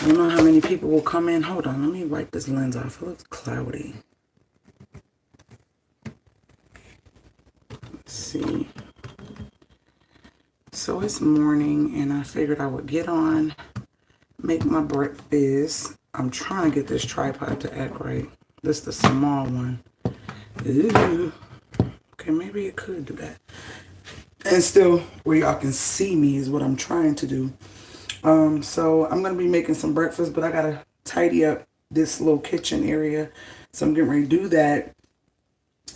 I don't know how many people will come in. Hold on, let me wipe this lens off. It looks cloudy. Let's see. So it's morning, and I figured I would get on, make my breakfast. I'm trying to get this tripod to act right. This is the small one. Ooh. Okay, maybe it could do that. And still, where y'all can see me is what I'm trying to do. So I'm going to be making some breakfast, but I got to tidy up this little kitchen area. So I'm getting ready to do that.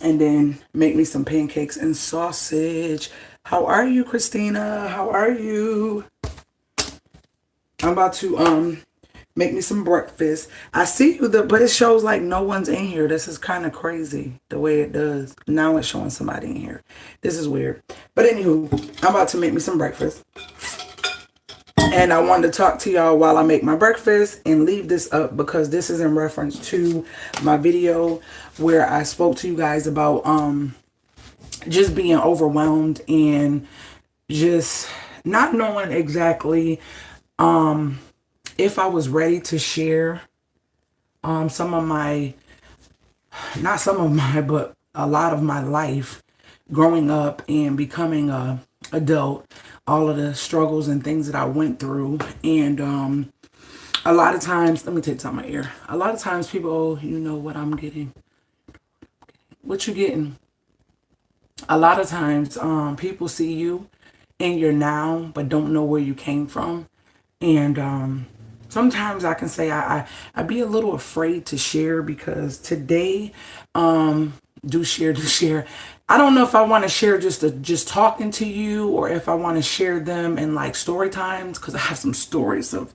And then make me some pancakes and sausage. How are you, Christina? How are you? I'm about to make me some breakfast. I see you, but it shows like no one's in here. This is kind of crazy the way it does. Now it's showing somebody in here. This is weird. But anywho, I'm about to make me some breakfast. And I wanted to talk to y'all while I make my breakfast and leave this up because this is in reference to my video where I spoke to you guys about just being overwhelmed and just not knowing exactly if I was ready to share some of my, not some of my, but a lot of my life growing up and becoming a adult, all of the struggles and things that I went through. And a lot of times, let me take this out my ear. A lot of times people, oh, you know what I'm getting. What you getting? A lot of times people see you in your now, but don't know where you came from. And sometimes I can say I'd be a little afraid to share because today, do share. I don't know if I want to share just talking to you or if I want to share them in like story times because I have some stories of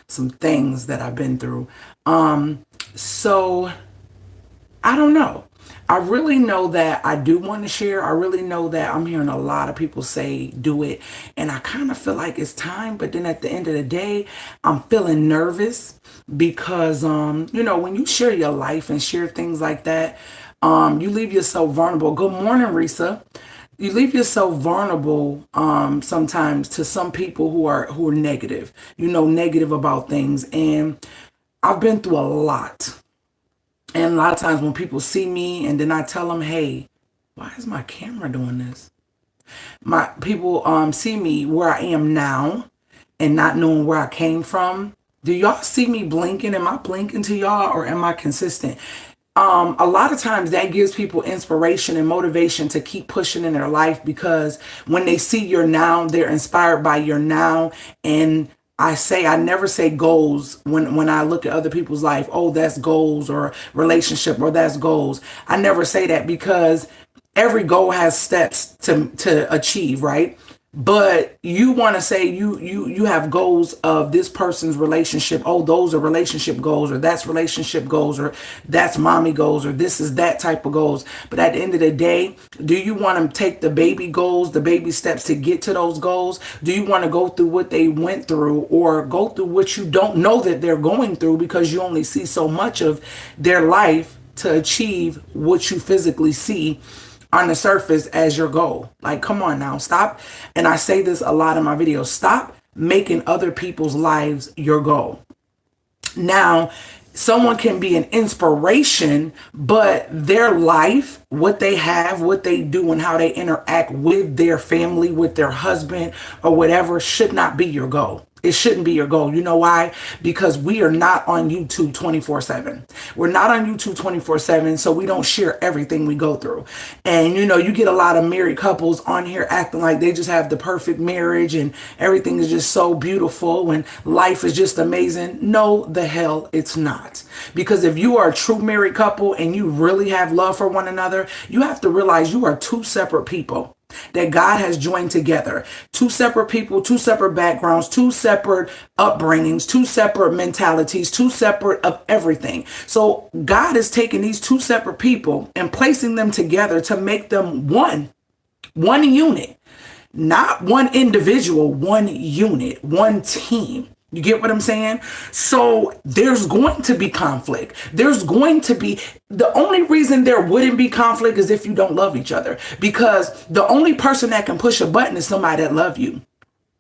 some things that I've been through. So I don't know. I really know that I do want to share. I really know that I'm hearing a lot of people say do it. And I kind of feel like it's time. But then at the end of the day, I'm feeling nervous because, you know, when you share your life and share things like that, you leave yourself vulnerable. Good morning, Risa. You leave yourself vulnerable sometimes to some people who are negative, you know, negative about things. And I've been through a lot. And a lot of times when people see me and then I tell them, hey, why is my camera doing this? My people see me where I am now and not knowing where I came from. Do y'all see me blinking? Am I blinking to y'all or am I consistent? A lot of times that gives people inspiration and motivation to keep pushing in their life because when they see your now, they're inspired by your now. And I never say goals when I look at other people's life. Oh, that's goals or relationship or that's goals. I never say that because every goal has steps to achieve, right? But you want to say you have goals of this person's relationship. Oh, those are relationship goals, or that's relationship goals, or that's mommy goals, or this is that type of goals. But at the end of the day, do you want to take the baby goals, the baby steps to get to those goals? Do you want to go through what they went through or go through what you don't know that they're going through because you only see so much of their life to achieve what you physically see on the surface as your goal? Like, come on now, stop. And I say this a lot in my videos, stop making other people's lives your goal. Now, someone can be an inspiration, but their life, what they have, what they do, and how they interact with their family, with their husband or whatever should not be your goal. It shouldn't be your goal. You know why? Because we are not on YouTube 24/7. We're not on YouTube 24/7, so we don't share everything we go through. And you know, you get a lot of married couples on here acting like they just have the perfect marriage and everything is just so beautiful and life is just amazing. No, the hell it's not. Because if you are a true married couple and you really have love for one another, you have to realize you are two separate people that God has joined together. Two separate people, two separate backgrounds, two separate upbringings, two separate mentalities, two separate of everything. So God is taking these two separate people and placing them together to make them one unit, not one individual, one unit, one team. You get what I'm saying? So there's going to be conflict. There's going to be, the only reason there wouldn't be conflict is if you don't love each other. Because the only person that can push a button is somebody that love you.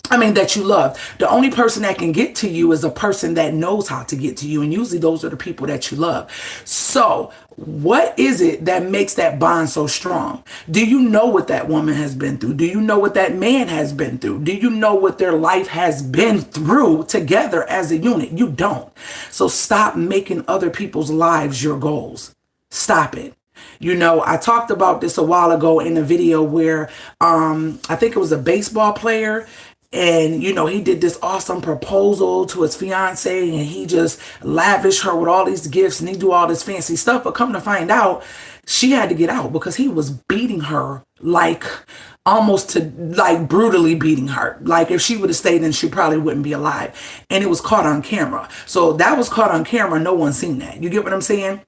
I mean, that you love. The only person that can get to you is a person that knows how to get to you. And usually those are the people that you love. So what is it that makes that bond so strong? Do you know what that woman has been through? Do you know what that man has been through? Do you know what their life has been through together as a unit? You don't. So stop making other people's lives your goals. Stop it. You know, I talked about this a while ago in a video where I think it was a baseball player, and, you know, he did this awesome proposal to his fiance, and he just lavished her with all these gifts, and he do all this fancy stuff. But come to find out, she had to get out because he was beating her, like almost to like brutally beating her. Like if she would have stayed, then she probably wouldn't be alive. And it was caught on camera. So that was caught on camera. No one's seen that. You get what I'm saying?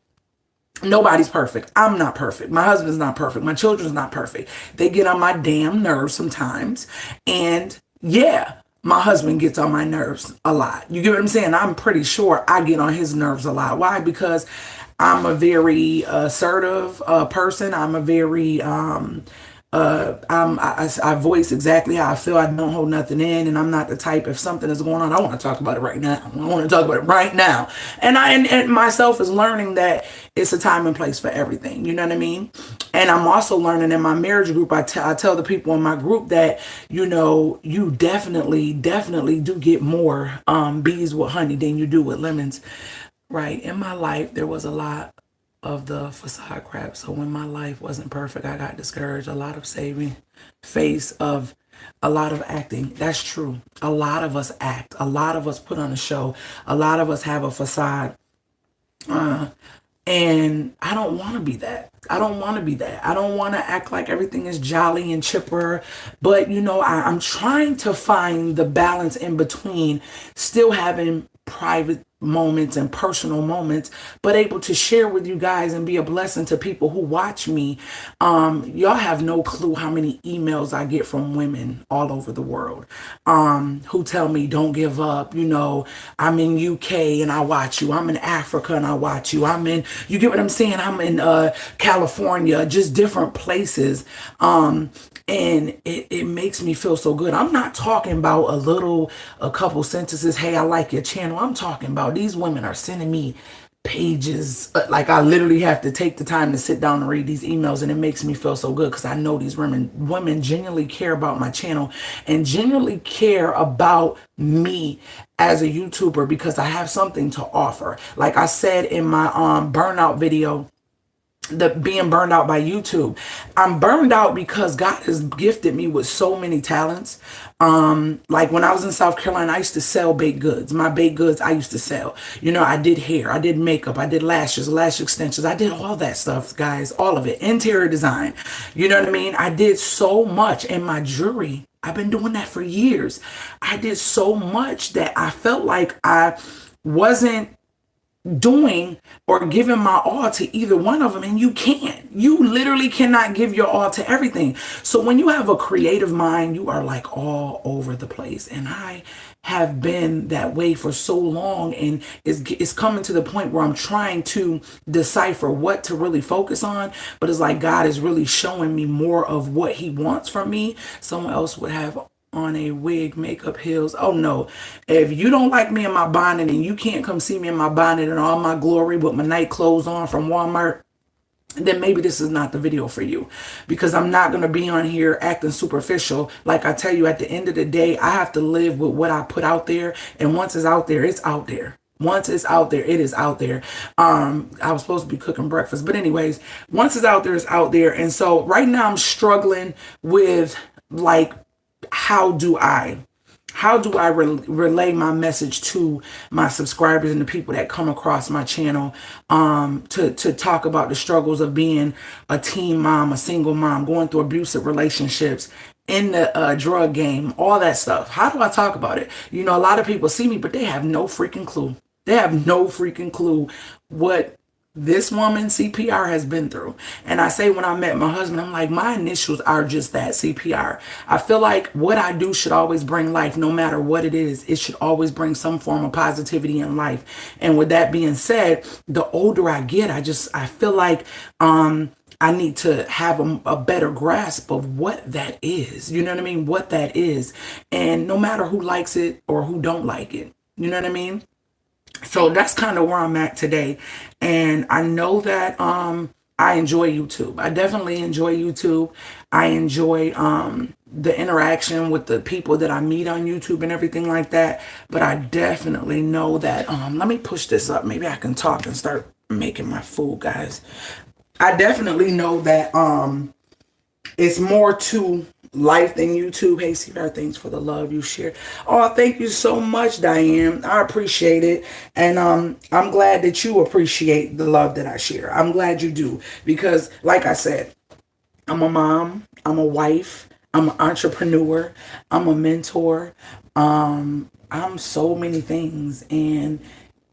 Nobody's perfect. I'm not perfect. My husband's not perfect. My children's not perfect. They get on my damn nerves sometimes. And yeah, my husband gets on my nerves a lot. You get what I'm saying? I'm pretty sure I get on his nerves a lot. Why? Because I'm a very assertive person. I'm a very I voice exactly how I feel. I don't hold nothing in, and I'm not the type, if something is going on, I want to talk about it right now. I want to talk about it right now. And and myself is learning that it's a time and place for everything. You know what I mean? And I'm also learning in my marriage group, I tell the people in my group that, you know, you definitely do get more bees with honey than you do with lemons. Right. In my life, there was a lot of the facade crap. So when my life wasn't perfect, I got discouraged. A lot of saving face of a lot of acting. That's true. A lot of us act. A lot of us put on a show. A lot of us have a facade. And I don't want to be that. I don't want to be that. I don't want to act like everything is jolly and chipper. But, you know, I'm trying to find the balance in between still having private moments and personal moments, but able to share with you guys and be a blessing to people who watch me. Y'all have no clue how many emails I get from women all over the world who tell me, don't give up. You know, I'm in UK and I watch you. I'm in Africa and I watch you. You get what I'm saying? I'm in California, just different places. And it makes me feel so good. I'm not talking about a couple sentences. Hey, I like your channel. I'm talking about these women are sending me pages. Like I literally have to take the time to sit down and read these emails, and it makes me feel so good because I know these women genuinely care about my channel and genuinely care about me as a YouTuber because I have something to offer. Like I said in my burnout video, the being burned out by YouTube. I'm burned out because God has gifted me with so many talents. Like when I was in South Carolina, I used to sell baked goods. My baked goods I used to sell. You know, I did hair, I did makeup, I did lashes, lash extensions. I did all that stuff, guys, all of it. Interior design. You know what I mean? I did so much. And my jewelry, I've been doing that for years. I did so much that I felt like I wasn't doing or giving my all to either one of them, and you can't. You literally cannot give your all to everything. So when you have a creative mind, you are like all over the place, and I have been that way for so long, and it's coming to the point where I'm trying to decipher what to really focus on, but it's like God is really showing me more of what he wants from me. Someone else would have on a wig, makeup, heels. Oh no. If you don't like me in my bonnet and you can't come see me in my bonnet and all my glory with my night clothes on from Walmart, then maybe this is not the video for you, because I'm not going to be on here acting superficial. Like I tell you, at the end of the day, I have to live with what I put out there. And once it's out there, it's out there. Once it's out there, it is out there. I was supposed to be cooking breakfast, but anyways, once it's out there, it's out there. And so right now I'm struggling with like, how do I relay my message to my subscribers and the people that come across my channel to talk about the struggles of being a teen mom, a single mom, going through abusive relationships, in the drug game, all that stuff. How do I talk about it? You know, a lot of people see me, but they have no freaking clue. They have no freaking clue what this woman CPR has been through. And I say, when I met my husband, I'm like, my initials are just that, CPR. I feel like what I do should always bring life, no matter what it is. It should always bring some form of positivity in life. And with that being said, the older I get, I feel like I I need to have a better grasp of what that is. You know what I mean? What that is. And no matter who likes it or who don't like it. You know what I mean? So that's kind of where I'm at today. And I know that I enjoy YouTube. I definitely enjoy YouTube. I enjoy the interaction with the people that I meet on YouTube and everything like that. But I definitely know that let me push this up. Maybe I can talk and start making my food, guys. I definitely know that it's more to life than YouTube. Hey, CPR, thanks for the love you share. Oh, thank you so much, Diane. I appreciate it. And I'm glad that you appreciate the love that I share. I'm glad you do. Because like I said, I'm a mom, I'm a wife, I'm an entrepreneur, I'm a mentor. I'm so many things, and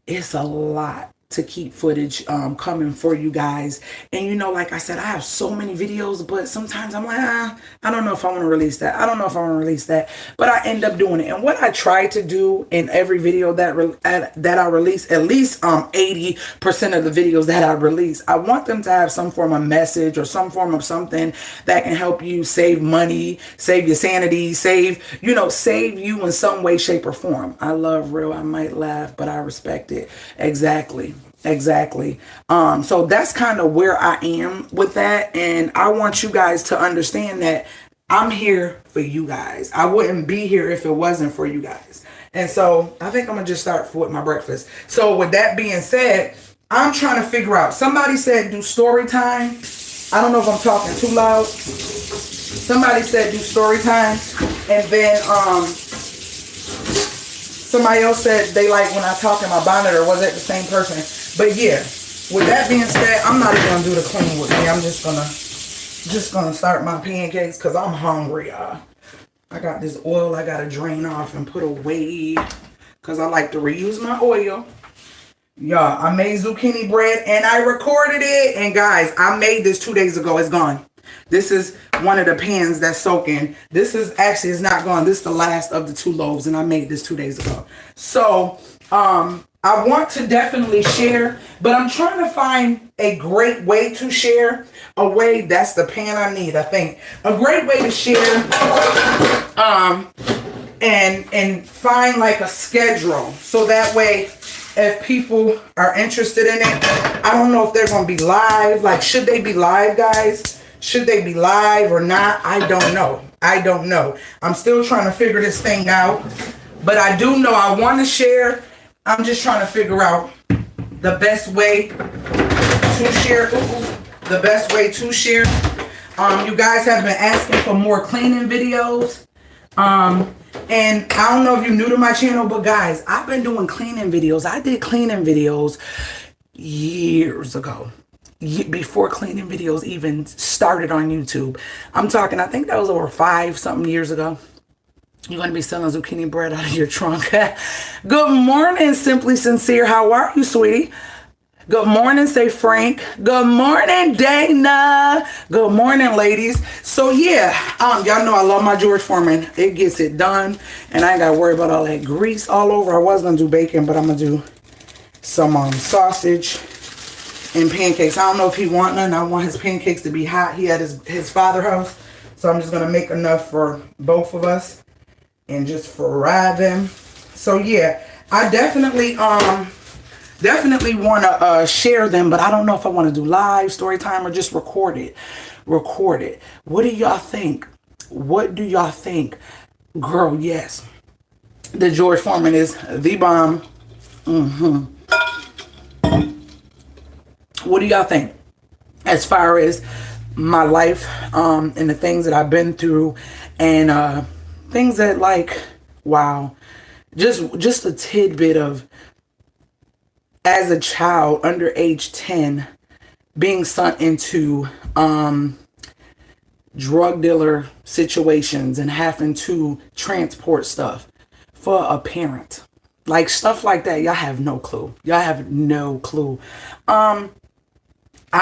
it's a lot to keep footage coming for you guys. And you know, like I said, I have so many videos, but sometimes I'm like, I don't know if I want to release that. I don't know if I want to release that, but I end up doing it. And what I try to do in every video that I release, at least 80% of the videos that I release, I want them to have some form of message or some form of something that can help you save money, save your sanity, save you in some way, shape, or form. I love real. I might laugh, but I respect it. Exactly. So that's kind of where I am with that. And I want you guys to understand that I'm here for you guys. I wouldn't be here if it wasn't for you guys. And so I think I'm going to just start with my breakfast. So with that being said, I'm trying to figure out. Somebody said do story time. I don't know if I'm talking too loud. Somebody said do story time. And then somebody else said they like when I talk in my bonnet, or was that the same person? But yeah, with that being said, I'm not even gonna do the clean with me. I'm just gonna start my pancakes because I'm hungry, y'all. I got this oil I gotta drain off and put away because I like to reuse my oil. Y'all, I made zucchini bread and I recorded it. And guys, I made this 2 days ago. It's gone. This is one of the pans that's soaking. This is actually, it's not gone. This is the last of the 2 loaves, and I made this 2 days ago. So, I want to definitely share, but I'm trying to find a great way to share. A way, that's the pan I need, I think. A great way to share, and find like a schedule. So that way, if people are interested in it, I don't know if they're going to be live. Like, should they be live, guys? Should they be live or not? I don't know. I'm still trying to figure this thing out. But I do know I want to share. I'm just trying to figure out the best way to share. The best way to share. You guys have been asking for more cleaning videos. And I don't know if you're new to my channel, but guys, I've been doing cleaning videos. I did cleaning videos years ago. Before cleaning videos even started on YouTube. I'm talking, I think that was over 5-something years ago. You're going to be selling zucchini bread out of your trunk. Good morning, Simply Sincere. How are you, sweetie? Good morning, say Frank. Good morning, Dana. Good morning, ladies. So yeah, y'all know I love my George Foreman. It gets it done. And I ain't got to worry about all that grease all over. I was going to do bacon, but I'm going to do some sausage and pancakes. I don't know if he want none. I want his pancakes to be hot. He at his father's house. So I'm just going to make enough for both of us and just fry them. So yeah, I definitely want to share them, but I don't know if I want to do live story time or just record it. What do y'all think? Girl, yes. The George Foreman is the bomb. What do y'all think as far as my life and the things that I've been through and things that, like, wow, just a tidbit of, as a child under age 10, being sent into drug dealer situations and having to transport stuff for a parent. Like, stuff like that, y'all have no clue. I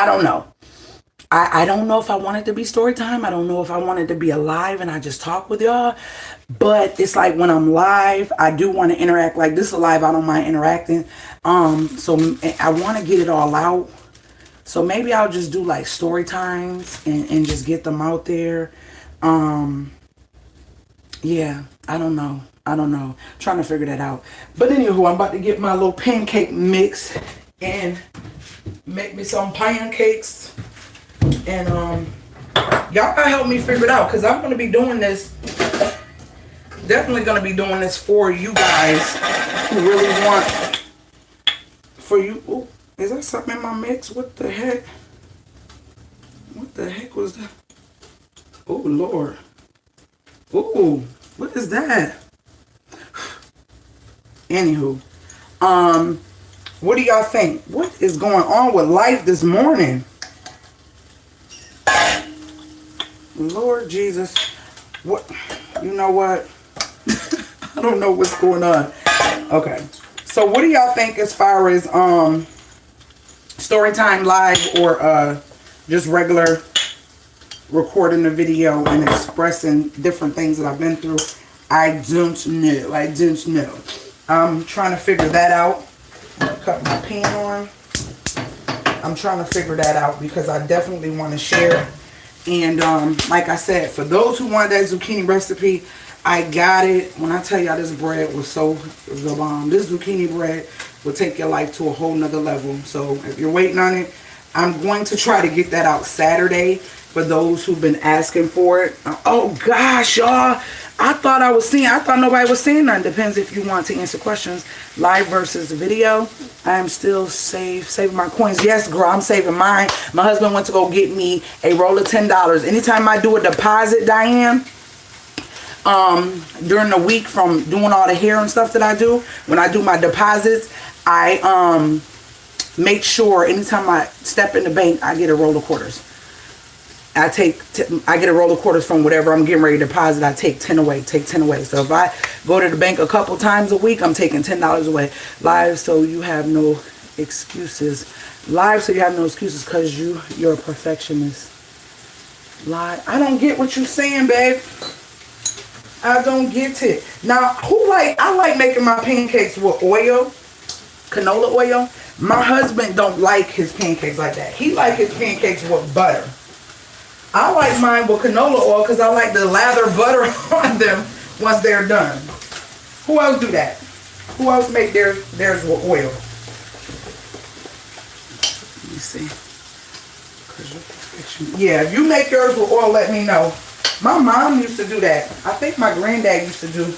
don't know. I don't know if I want it to be story time. I don't know if I want it to be alive and I just talk with y'all. But it's like when I'm live, I do want to interact. Like, this is live, I don't mind interacting. So I want to get it all out So maybe I'll just do like story times and just get them out there. Yeah, I don't know. Trying to figure that out. But anywho, I'm about to get my little pancake mix and make me some pancakes. And y'all gotta help me figure it out, because I'm gonna be doing this. Definitely gonna be doing this for you guys who really want. For you. Ooh, is that something in my mix? What the heck? What the heck was that? Oh Lord. Ooh, what is that? Anywho, what do y'all think? What is going on with life this morning? Lord Jesus, what? You know what? I don't know what's going on. Okay, so what do y'all think as far as Storytime live or just regular recording the video and expressing different things that I've been through? I don't know. I'm trying to figure that out. Cut my pan on. I'm trying to figure that out because I definitely want to share. And like I said, for those who want that zucchini recipe, I got it. When I tell y'all this bread was so the bomb. This zucchini bread will take your life to a whole nother level. So if you're waiting on it, I'm going to try to get that out Saturday for those who've been asking for it. Oh gosh, y'all. I thought nobody was saying nothing. Depends if you want to answer questions. Live versus video. I am still saving my coins. Yes, girl, I'm saving mine. My husband went to go get me a roll of $10. Anytime I do a deposit, Diane, during the week from doing all the hair and stuff that I do, when I do my deposits, I make sure anytime I step in the bank, I get a roll of quarters. I get a roll of quarters from whatever I'm getting ready to deposit. I take 10 away. So if I go to the bank a couple times a week, I'm taking $10 away. Live so you have no excuses. Live so you have no excuses because you're a perfectionist. Live. I don't get what you're saying, babe. I don't get it. Now, I like making my pancakes with oil, canola oil. My husband don't like his pancakes like that. He like his pancakes with butter. I like mine with canola oil because I like to lather butter on them once they're done. Who else do that? Who else make theirs with oil? Let me see. Yeah, if you make yours with oil, let me know. My mom used to do that. I think my granddad used to do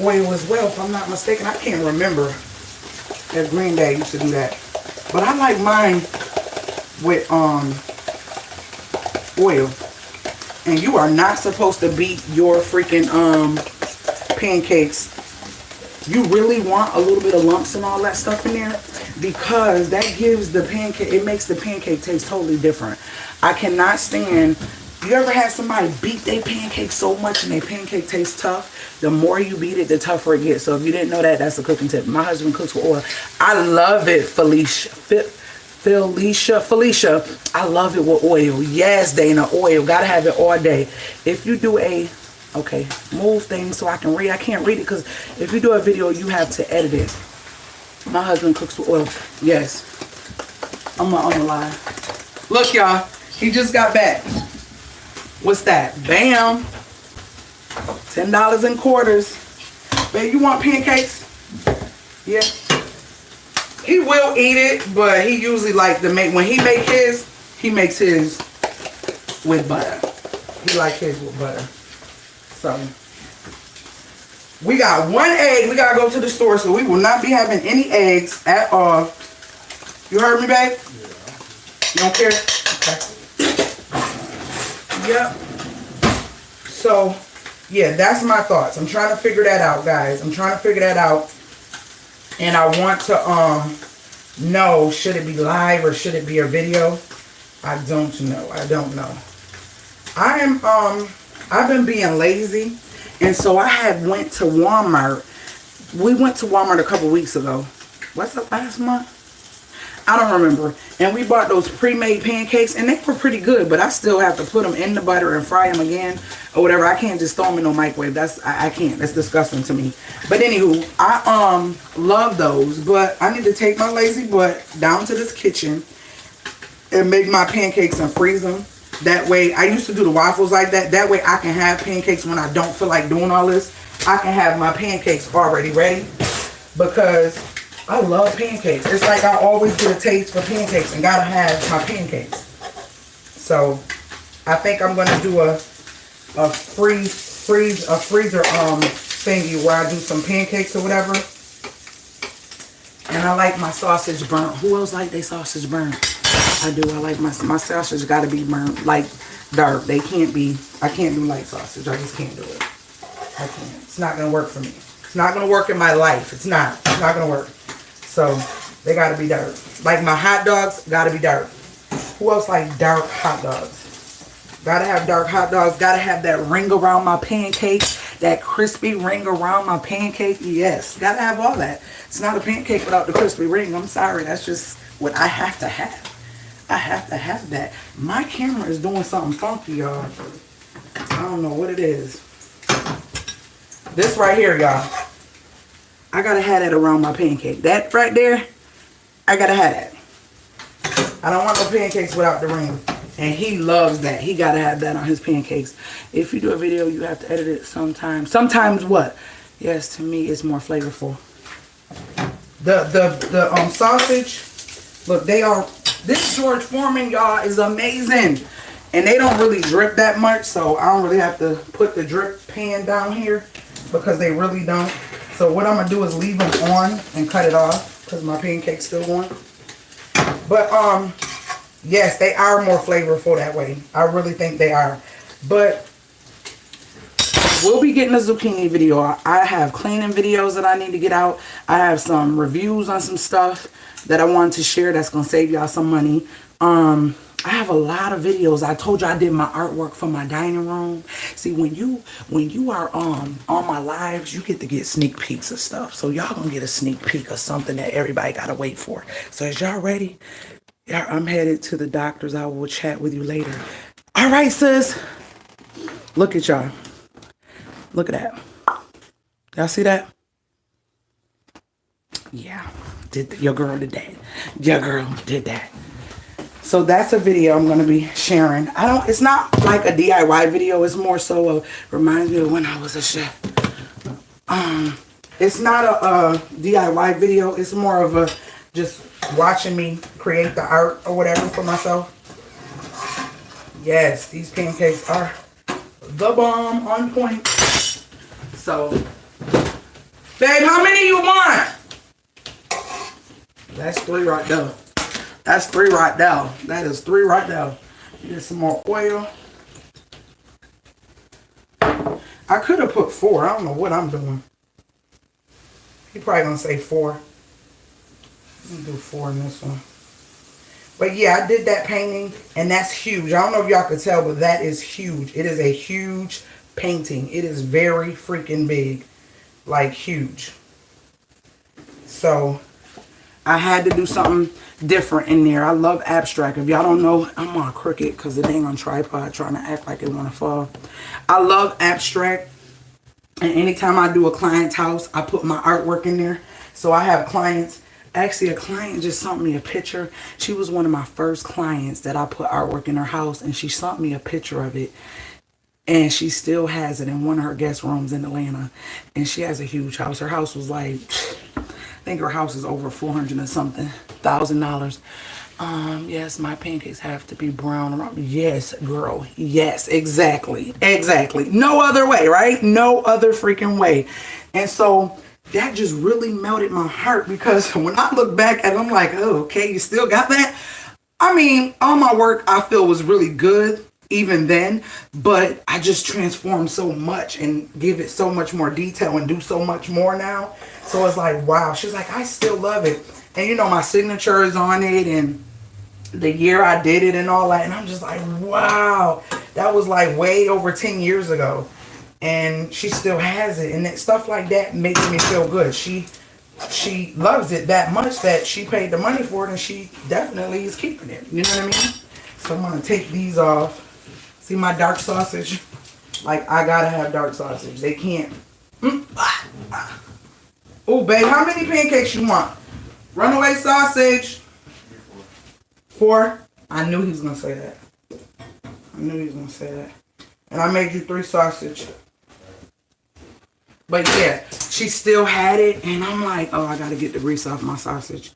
oil as well, if I'm not mistaken. I can't remember if granddad used to do that. But I like mine with oil. And you are not supposed to beat your freaking pancakes. You really want a little bit of lumps and all that stuff in there, because that gives the pancake, it makes the pancake taste totally different. I cannot stand, you ever had somebody beat their pancake so much and their pancake tastes tough? The more you beat it, the tougher it gets. So if you didn't know that, that's a cooking tip. My husband cooks with oil. I love it, Felicia, I love it with oil. Yes, Dana, oil. Gotta have it all day. If you do okay, move things so I can read. I can't read it because if you do a video, you have to edit it. My husband cooks with oil. Yes. I'm not on the line. Look, y'all. He just got back. What's that? Bam. $10 in quarters. Babe, you want pancakes? Yeah. He will eat it, but he usually like to make, when he makes his with butter. He like his with butter. So, we got one egg. We gotta go to the store, so we will not be having any eggs at all. You heard me, babe? Yeah. You don't care? Okay. Yep. So, yeah, that's my thoughts. I'm trying to figure that out, guys. I'm trying to figure that out. And I want to know, should it be live or should it be a video? I don't know. I don't know. I've been being lazy, and so I had went to Walmart. We went to Walmart a couple weeks ago. What's that, last month? I don't remember. And we bought those pre-made pancakes, and they were pretty good, but I still have to put them in the butter and fry them again or whatever. I can't just throw them in no microwave. I can't. That's disgusting to me. But anywho, I love those, but I need to take my lazy butt down to this kitchen and make my pancakes and freeze them. That way, I used to do the waffles like that. That way I can have pancakes when I don't feel like doing all this. I can have my pancakes already ready because I love pancakes. It's like I always get a taste for pancakes and gotta have my pancakes. So I think I'm gonna do a freezer thingy where I do some pancakes or whatever. And I like my sausage burnt. Who else like their sausage burnt? I do. I like my sausage gotta be burnt like dark. They can't be. I can't do light sausage. I just can't do it. I can't. It's not gonna work for me. It's not gonna work in my life. It's not. It's not gonna work. So they gotta be dark. Like my hot dogs gotta be dark. Who else like dark hot dogs? Gotta have dark hot dogs. Gotta have that ring around my pancake. That crispy ring around my pancake. Yes. Gotta have all that. It's not a pancake without the crispy ring. I'm sorry. That's just what I have to have. I have to have that. My camera is doing something funky, y'all. I don't know what it is. This right here, y'all. I gotta have that around my pancake. That right there, I gotta have that. I don't want no pancakes without the ring. And he loves that. He gotta have that on his pancakes. If you do a video, you have to edit it sometimes. Sometimes what? Yes, to me, it's more flavorful. The sausage, look, they are, this George Foreman, y'all, is amazing. And they don't really drip that much, so I don't really have to put the drip pan down here because they really don't. So what I'm gonna do is leave them on and cut it off because my pancake's still on. But yes, they are more flavorful that way. I really think they are. But we'll be getting a zucchini video. I have cleaning videos that I need to get out. I have some reviews on some stuff that I wanted to share that's going to save y'all some money. I have a lot of videos. I told you I did my artwork for my dining room. See, when you are on my lives, you get to get sneak peeks of stuff. So y'all going to get a sneak peek of something that everybody got to wait for. So is y'all ready? Yeah, I'm headed to the doctor's. I will chat with you later. All right, sis. Look at y'all. Look at that. Y'all see that? Yeah. Your girl did that. Your girl did that. So that's a video I'm going to be sharing. It's not like a DIY video. It's more so reminds me of when I was a chef. It's not a DIY video. It's more of a just watching me create the art or whatever for myself. Yes, these pancakes are the bomb, on point. So, babe, how many you want? That's 3 right there. That's 3 right there. That is 3 right there. Get some more oil. I could have put 4. I don't know what I'm doing. He probably gonna say 4. Let me do 4 in this one. But yeah, I did that painting, and that's huge. I don't know if y'all could tell, but that is huge. It is a huge painting. It is very freaking big. Like, huge. So, I had to do something different in there. I love abstract. If y'all don't know, I'm on crooked because it ain't on tripod trying to act like it want to fall. I love abstract. And anytime I do a client's house, I put my artwork in there. So I have clients. Actually, a client just sent me a picture. She was one of my first clients that I put artwork in her house. And she sent me a picture of it. And she still has it in one of her guest rooms in Atlanta. And she has a huge house. Her house was like, I think her house is over $400 and something $1,000. Yes, my pancakes have to be brown. Yes, girl. Yes, exactly. Exactly. No other way, right? No other freaking way. And so that just really melted my heart because when I look back at it, I'm like, oh, okay, you still got that? I mean, all my work I feel was really good even then, but I just transformed so much and give it so much more detail and do so much more now. So it's like, wow. She's like, I still love it. And you know, my signature is on it and the year I did it and all that. And I'm just like, wow, that was like way over 10 years ago. And she still has it. And that stuff like that makes me feel good. She loves it that much that she paid the money for it and she definitely is keeping it. You know what I mean? So I'm going to take these off. See my dark sausage? Like, I got to have dark sausage. They can't. Oh, babe, how many pancakes you want? Runaway sausage. 4. I knew he was going to say that. I knew he was going to say that. And I made you 3 sausage. But yeah, she still had it. And I'm like, oh, I got to get the grease off my sausage.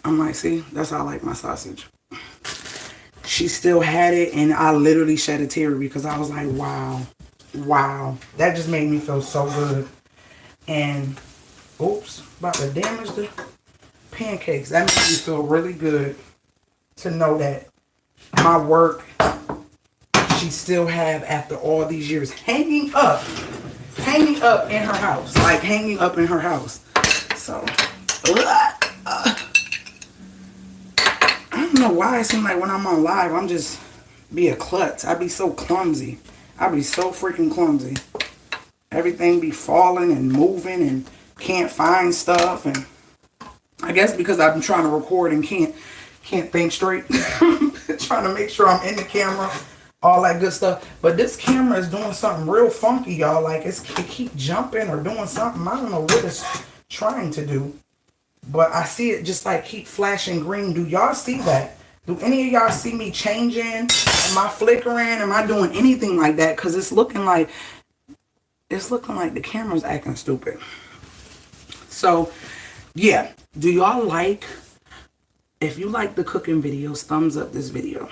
I'm like, see, that's how I like my sausage. She still had it. And I literally shed a tear because I was like, wow. Wow. That just made me feel so good. And, oops, about to damage the pancakes. That made me feel really good to know that my work she still have after all these years hanging up in her house, like hanging up in her house. So I don't know why it seems like when I'm on live I'm just be a klutz. I be so clumsy. I be so freaking clumsy. Everything be falling and moving and can't find stuff, and I guess because I've been trying to record and can't think straight. Trying to make sure I'm in the camera, all that good stuff. But this camera is doing something real funky, y'all. Like it keep jumping or doing something. I don't know what it's trying to do. But I see it just like keep flashing green. Do y'all see that? Do any of y'all see me changing? Am I flickering? Am I doing anything like that? Because it's looking like the camera's acting stupid. So yeah, do y'all like, if you like the cooking videos, thumbs up this video.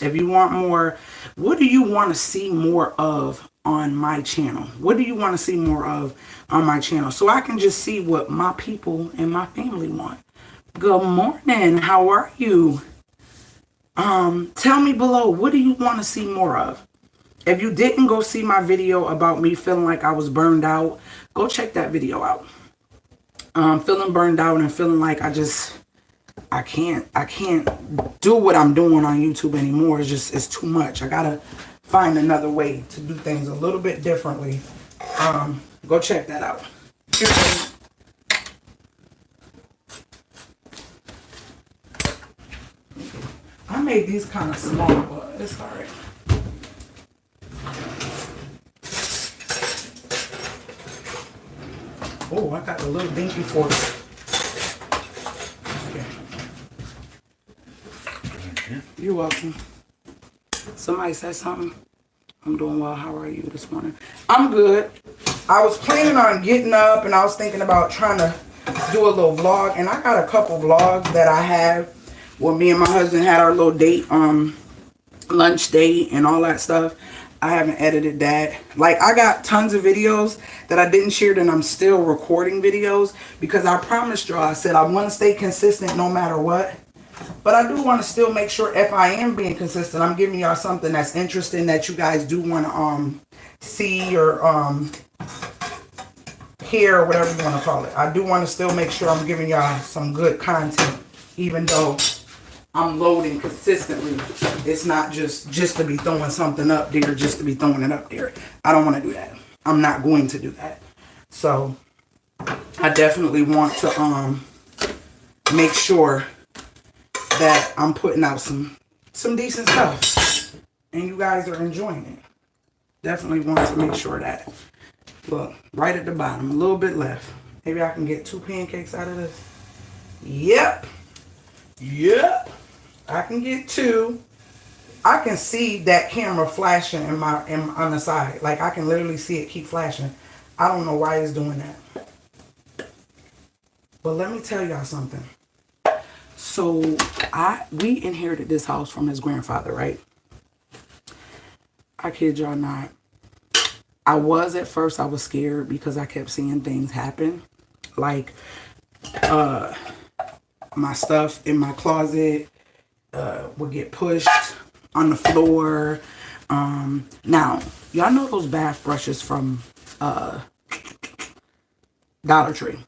If you want more, what do you want to see more of on my channel? What do you want to see more of on my channel? So I can just see what my people and my family want. Good morning. How are you? Tell me below, what do you want to see more of? If you didn't go see my video about me feeling like I was burned out, go check that video out. Feeling burned out and feeling like I can't do what I'm doing on YouTube anymore. It's too much. I gotta find another way to do things a little bit differently. Go check that out. I made these kind of small, but it's alright. Oh, I got the little dinky fork. Okay. You're welcome. Somebody said something. I'm doing well. How are you this morning? I'm good. I was planning on getting up and I was thinking about trying to do a little vlog. And I got a couple vlogs that I have where me and my husband had our little date, lunch date and all that stuff. I haven't edited that. Like, I got tons of videos that I didn't share, and I'm still recording videos because I promised y'all, I said I want to stay consistent no matter what. But I do want to still make sure if I am being consistent, I'm giving y'all something that's interesting that you guys do want to see or hear or whatever you want to call it. I do want to still make sure I'm giving y'all some good content, even though I'm loading consistently. It's not just to be throwing something up there just to be throwing it up there. I don't want to do that. I'm not going to do that. So I definitely want to make sure that I'm putting out some decent stuff and you guys are enjoying it. Definitely want to make sure that. Look, right at the bottom, a little bit left. Maybe I can get 2 pancakes out of this. Yep. I can get 2. I can see that camera flashing on the side. Like, I can literally see it keep flashing. I don't know why it's doing that. But let me tell y'all something. So, we inherited this house from his grandfather, right? I kid y'all not. At first, I was scared because I kept seeing things happen. Like, my stuff in my closet would get pushed on the floor. Now, y'all know those bath brushes from Dollar Tree.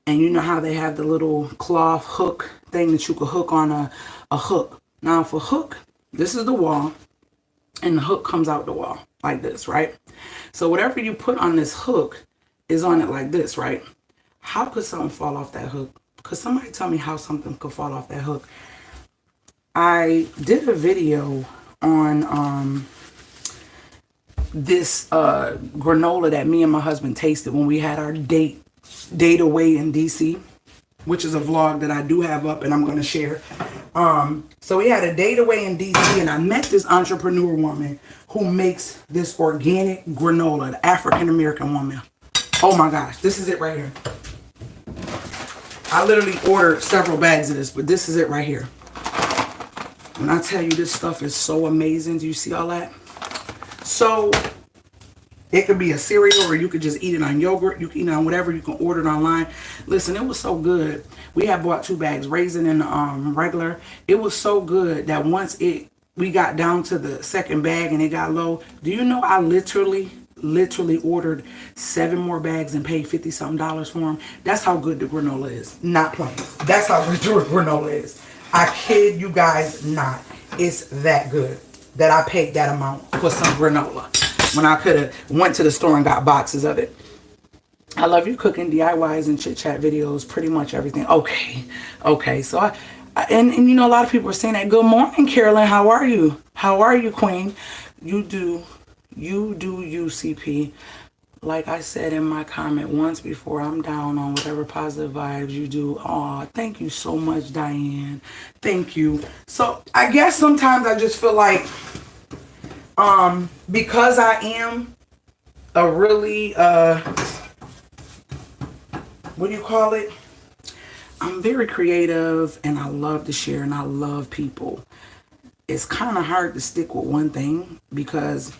And you know how they have the little cloth hook thing that you could hook on a hook. Now, for hook, this is the wall. And the hook comes out the wall like this, right? So whatever you put on this hook is on it like this, right? How could something fall off that hook? Could somebody tell me how something could fall off that hook? I did a video on this granola that me and my husband tasted when we had our date away in DC. which is a vlog that I do have up and I'm going to share. So we had a date away in DC, and I met this entrepreneur woman who makes this organic granola, the African American woman. Oh my gosh, this is it right here. I literally ordered several bags of this, but this is it right here. When I tell you this stuff is so amazing, do you see all that? So it could be a cereal, or you could just eat it on yogurt. You can eat it on whatever. You can order it online. Listen, it was so good. We had bought 2 bags, raisin and regular. It was so good that once we got down to the second bag and it got low. Do you know I literally ordered 7 more bags and paid $50-something for them? That's how good the granola is. Not playing. That's how good the granola is. I kid you guys not. It's that good that I paid that amount for some granola when I could have went to the store and got boxes of it. I love you cooking, DIYs, and chit chat videos, pretty much everything. Okay. So and you know, a lot of people are saying that. Good morning, Carolyn. How are you? How are you, Queen? You do UCP. Like I said in my comment once before, I'm down on whatever positive vibes you do. Aw, thank you so much, Diane. Thank you. So I guess sometimes I just feel like, because I am a really, what do you call it? I'm very creative, and I love to share, and I love people. It's kind of hard to stick with one thing because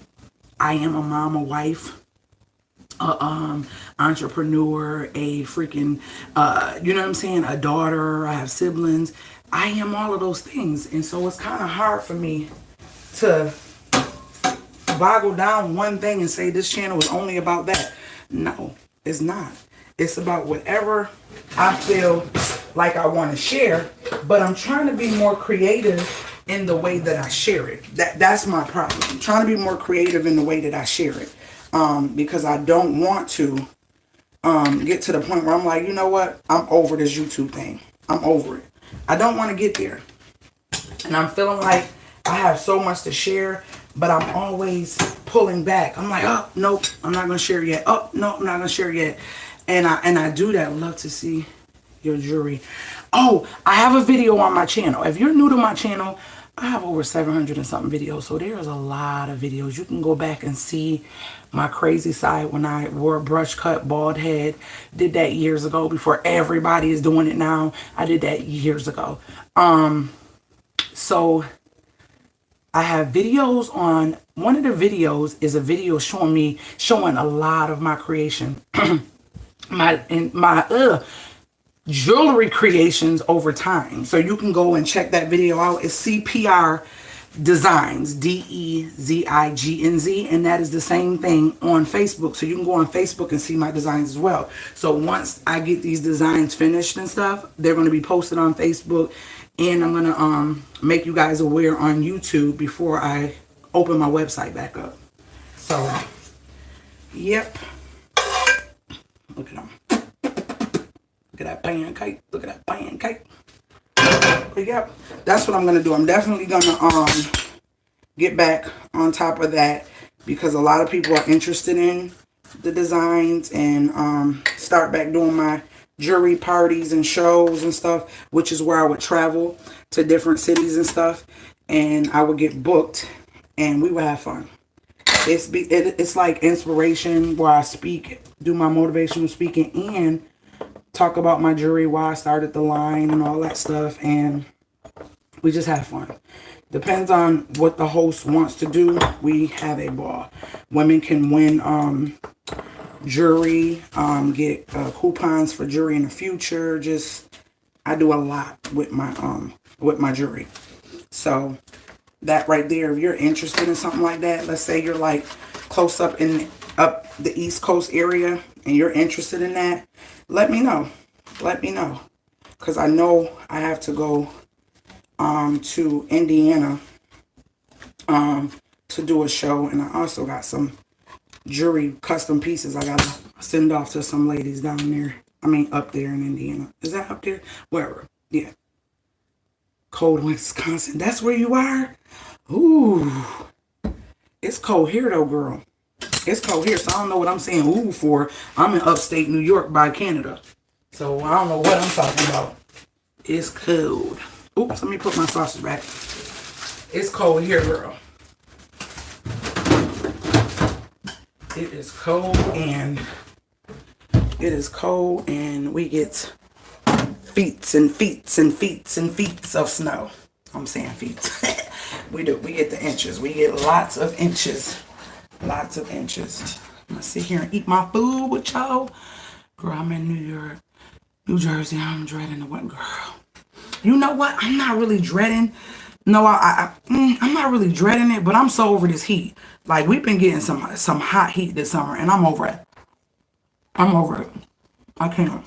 I am a mom, a wife, entrepreneur, a freaking, you know what I'm saying, a daughter. I have siblings. I am all of those things, and so it's kind of hard for me to boggle down one thing and say this channel is only about that. No, it's not. It's about whatever I feel like I want to share, but I'm trying to be more creative in the way that I share it. That's my problem. I'm trying to be more creative in the way that I share it. Because I don't want to get to the point where I'm like, you know what? I'm over this YouTube thing. I'm over it. I don't want to get there. And I'm feeling like I have so much to share, but I'm always pulling back. I'm like, oh, nope, I'm not going to share it yet. Oh, no, I'm not going to share it yet. And I do that. Love to see your jewelry. Oh, I have a video on my channel. If you're new to my channel, I have over 700 and something videos. So there's a lot of videos. You can go back and see my crazy side when I wore a brush cut bald head. Did that years ago before everybody is doing it now. I did that years ago. So I have videos on, one of the videos is a video showing a lot of my creation. my jewelry creations over time. So you can go and check that video out. It's CPR Designs, DEZIGNZ, and that is the same thing on Facebook. So you can go on Facebook and see my designs as well. So once I get these designs finished and stuff, they're going to be posted on Facebook, and I'm going to make you guys aware on YouTube before I open my website back up. So, yep. Look at them. Look at that pancake. Look at that pancake. But yep, that's what I'm going to do. I'm definitely going to get back on top of that because a lot of people are interested in the designs, and start back doing my jewelry parties and shows and stuff, which is where I would travel to different cities and stuff, and I would get booked and we would have fun. It's like inspiration where I speak, do my motivational speaking, and talk about my jewelry, why I started the line and all that stuff, and we just have fun. Depends on what the host wants to do. We have a ball. Women can win jewelry, get coupons for jewelry in the future. I do a lot with my jewelry. So that right there, if you're interested in something like that, let's say you're like close up the East Coast area and you're interested in that, let me know. Let me know. Because I know I have to go to Indiana to do a show. And I also got some jewelry custom pieces I got to send off to some ladies down there. I mean, up there in Indiana. Is that up there? Wherever. Yeah. Cold Wisconsin. That's where you are? Ooh. It's cold here, though, girl. It's cold here, so I don't know what I'm saying ooh for. I'm in upstate New York by Canada. So I don't know what I'm talking about. It's cold. Oops, let me put my sausage back. It's cold here, girl. It is cold and we get feet and feet and feet and feet of snow. I'm saying feet. We do. We get the inches. We get lots of inches. Lots of inches. I'm gonna sit here and eat my food with y'all. Girl, I'm in New York, New Jersey. I'm dreading the weather, girl. You know what? I'm not really dreading. No, I'm not really dreading it, but I'm so over this heat. Like, we've been getting some hot heat this summer, and I'm over it. I'm over it. I can't.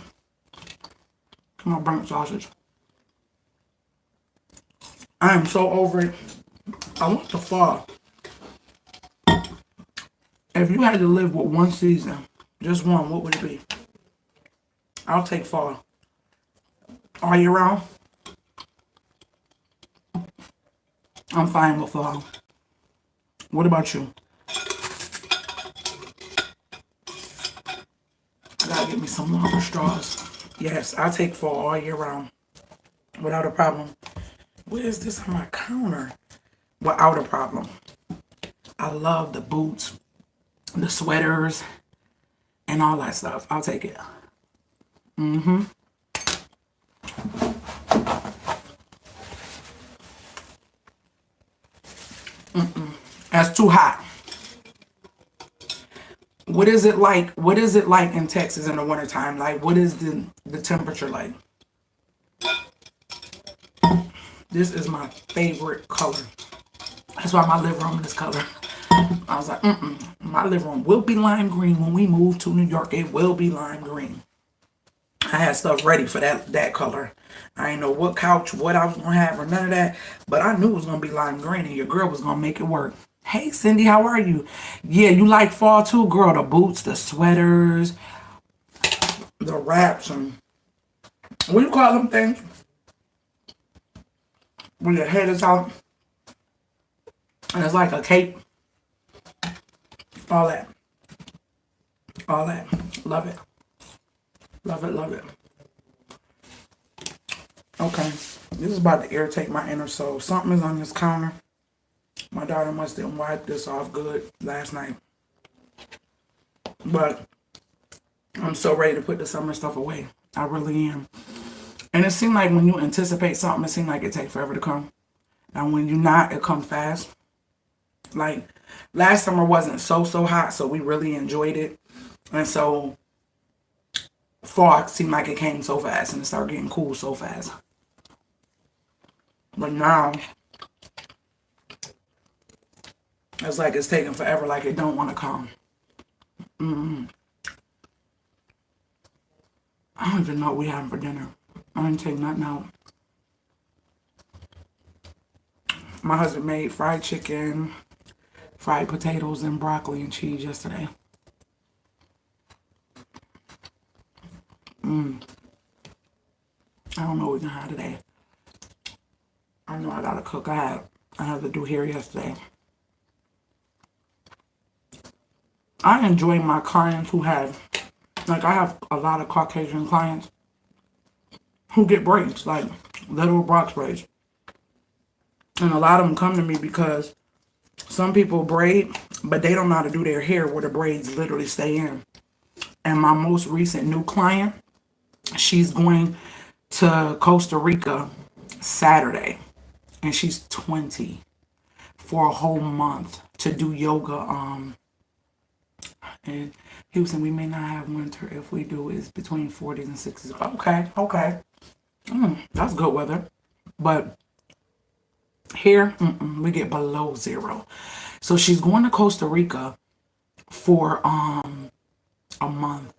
Come on, burnt sausage. I am so over it. I want the fall. If you had to live with one season, just one, what would it be? I'll take fall. All year round, I'm fine with fall. What about you? I gotta get me some longer straws. Yes, I'll take fall all year round. Without a problem. What is this on my counter? Without a problem. I love the boots, the sweaters, and all that stuff. I'll take it. That's too hot. What is it like? What is it like in Texas in the wintertime? Like, what is the temperature like? This is my favorite color. That's why my living room is this color. I was like, my living room will be lime green when we move to New York. It will be lime green. I had stuff ready for that color. I didn't know what couch, what I was going to have, or none of that. But I knew it was going to be lime green, and your girl was going to make it work. Hey, Cindy, how are you? Yeah, you like fall too, girl? The boots, the sweaters, the wraps, and what do you call them things? When your head is out, and it's like a cape. All that. All that. Love it. Love it, love it. Okay. This is about to irritate my inner soul. Something is on this counter. My daughter must have wiped this off good last night. But I'm so ready to put the summer stuff away. I really am. And it seems like when you anticipate something, it seems like it takes forever to come. And when you're not, it comes fast. Like, last summer wasn't so hot, so we really enjoyed it. And so fall seemed like it came so fast and it started getting cool so fast. But now, it's like it's taking forever, like it don't want to come. I don't even know what we having for dinner. I didn't take nothing out. My husband made fried chicken, fried potatoes, and broccoli and cheese yesterday. I don't know what we're gonna have today. I know I gotta cook. I had to do hair yesterday. I enjoy my clients who have, like, I have a lot of Caucasian clients who get braids, like little box braids. And a lot of them come to me because some people braid, but they don't know how to do their hair where the braids literally stay in. And my most recent new client, she's going to Costa Rica Saturday. And she's 20 for a whole month to do yoga. And he was saying we may not have winter. If we do, it's between 40s and 60s. Okay. That's good weather. But here, we get below zero. So she's going to Costa Rica for a month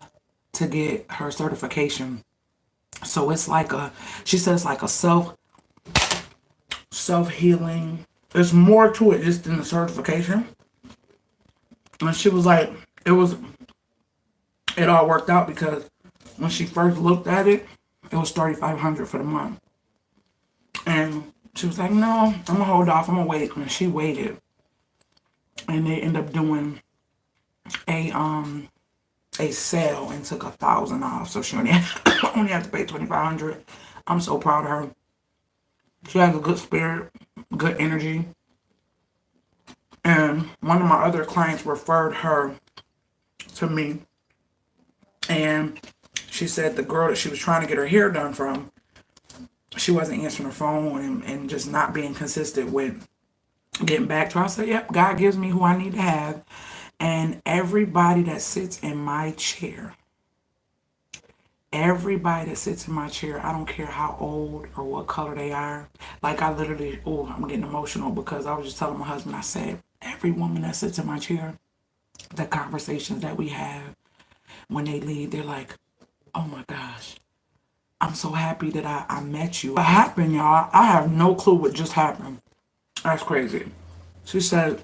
to get her certification. So it's like she says like a self-healing. There's more to it just than the certification. And she was like, it all worked out because when she first looked at it, it was $3,500 for the month. And she was like, no, I'm gonna hold off, I'm gonna wait. And she waited. And they end up doing a a sale and took 1,000 off, so she only only had to pay 2,500. I'm so proud of her. She has a good spirit, good energy. And one of my other clients referred her to me, and she said the girl that she was trying to get her hair done from, she wasn't answering her phone and just not being consistent with getting back to her. I said, yep, God gives me who I need to have. And everybody that sits in my chair, everybody that sits in my chair, I don't care how old or what color they are. Like I literally, oh, I'm getting emotional because I was just telling my husband, I said, every woman that sits in my chair, the conversations that we have, when they leave, they're like, oh my gosh, I'm so happy that I met you. What happened, y'all? I have no clue what just happened. That's crazy. She said,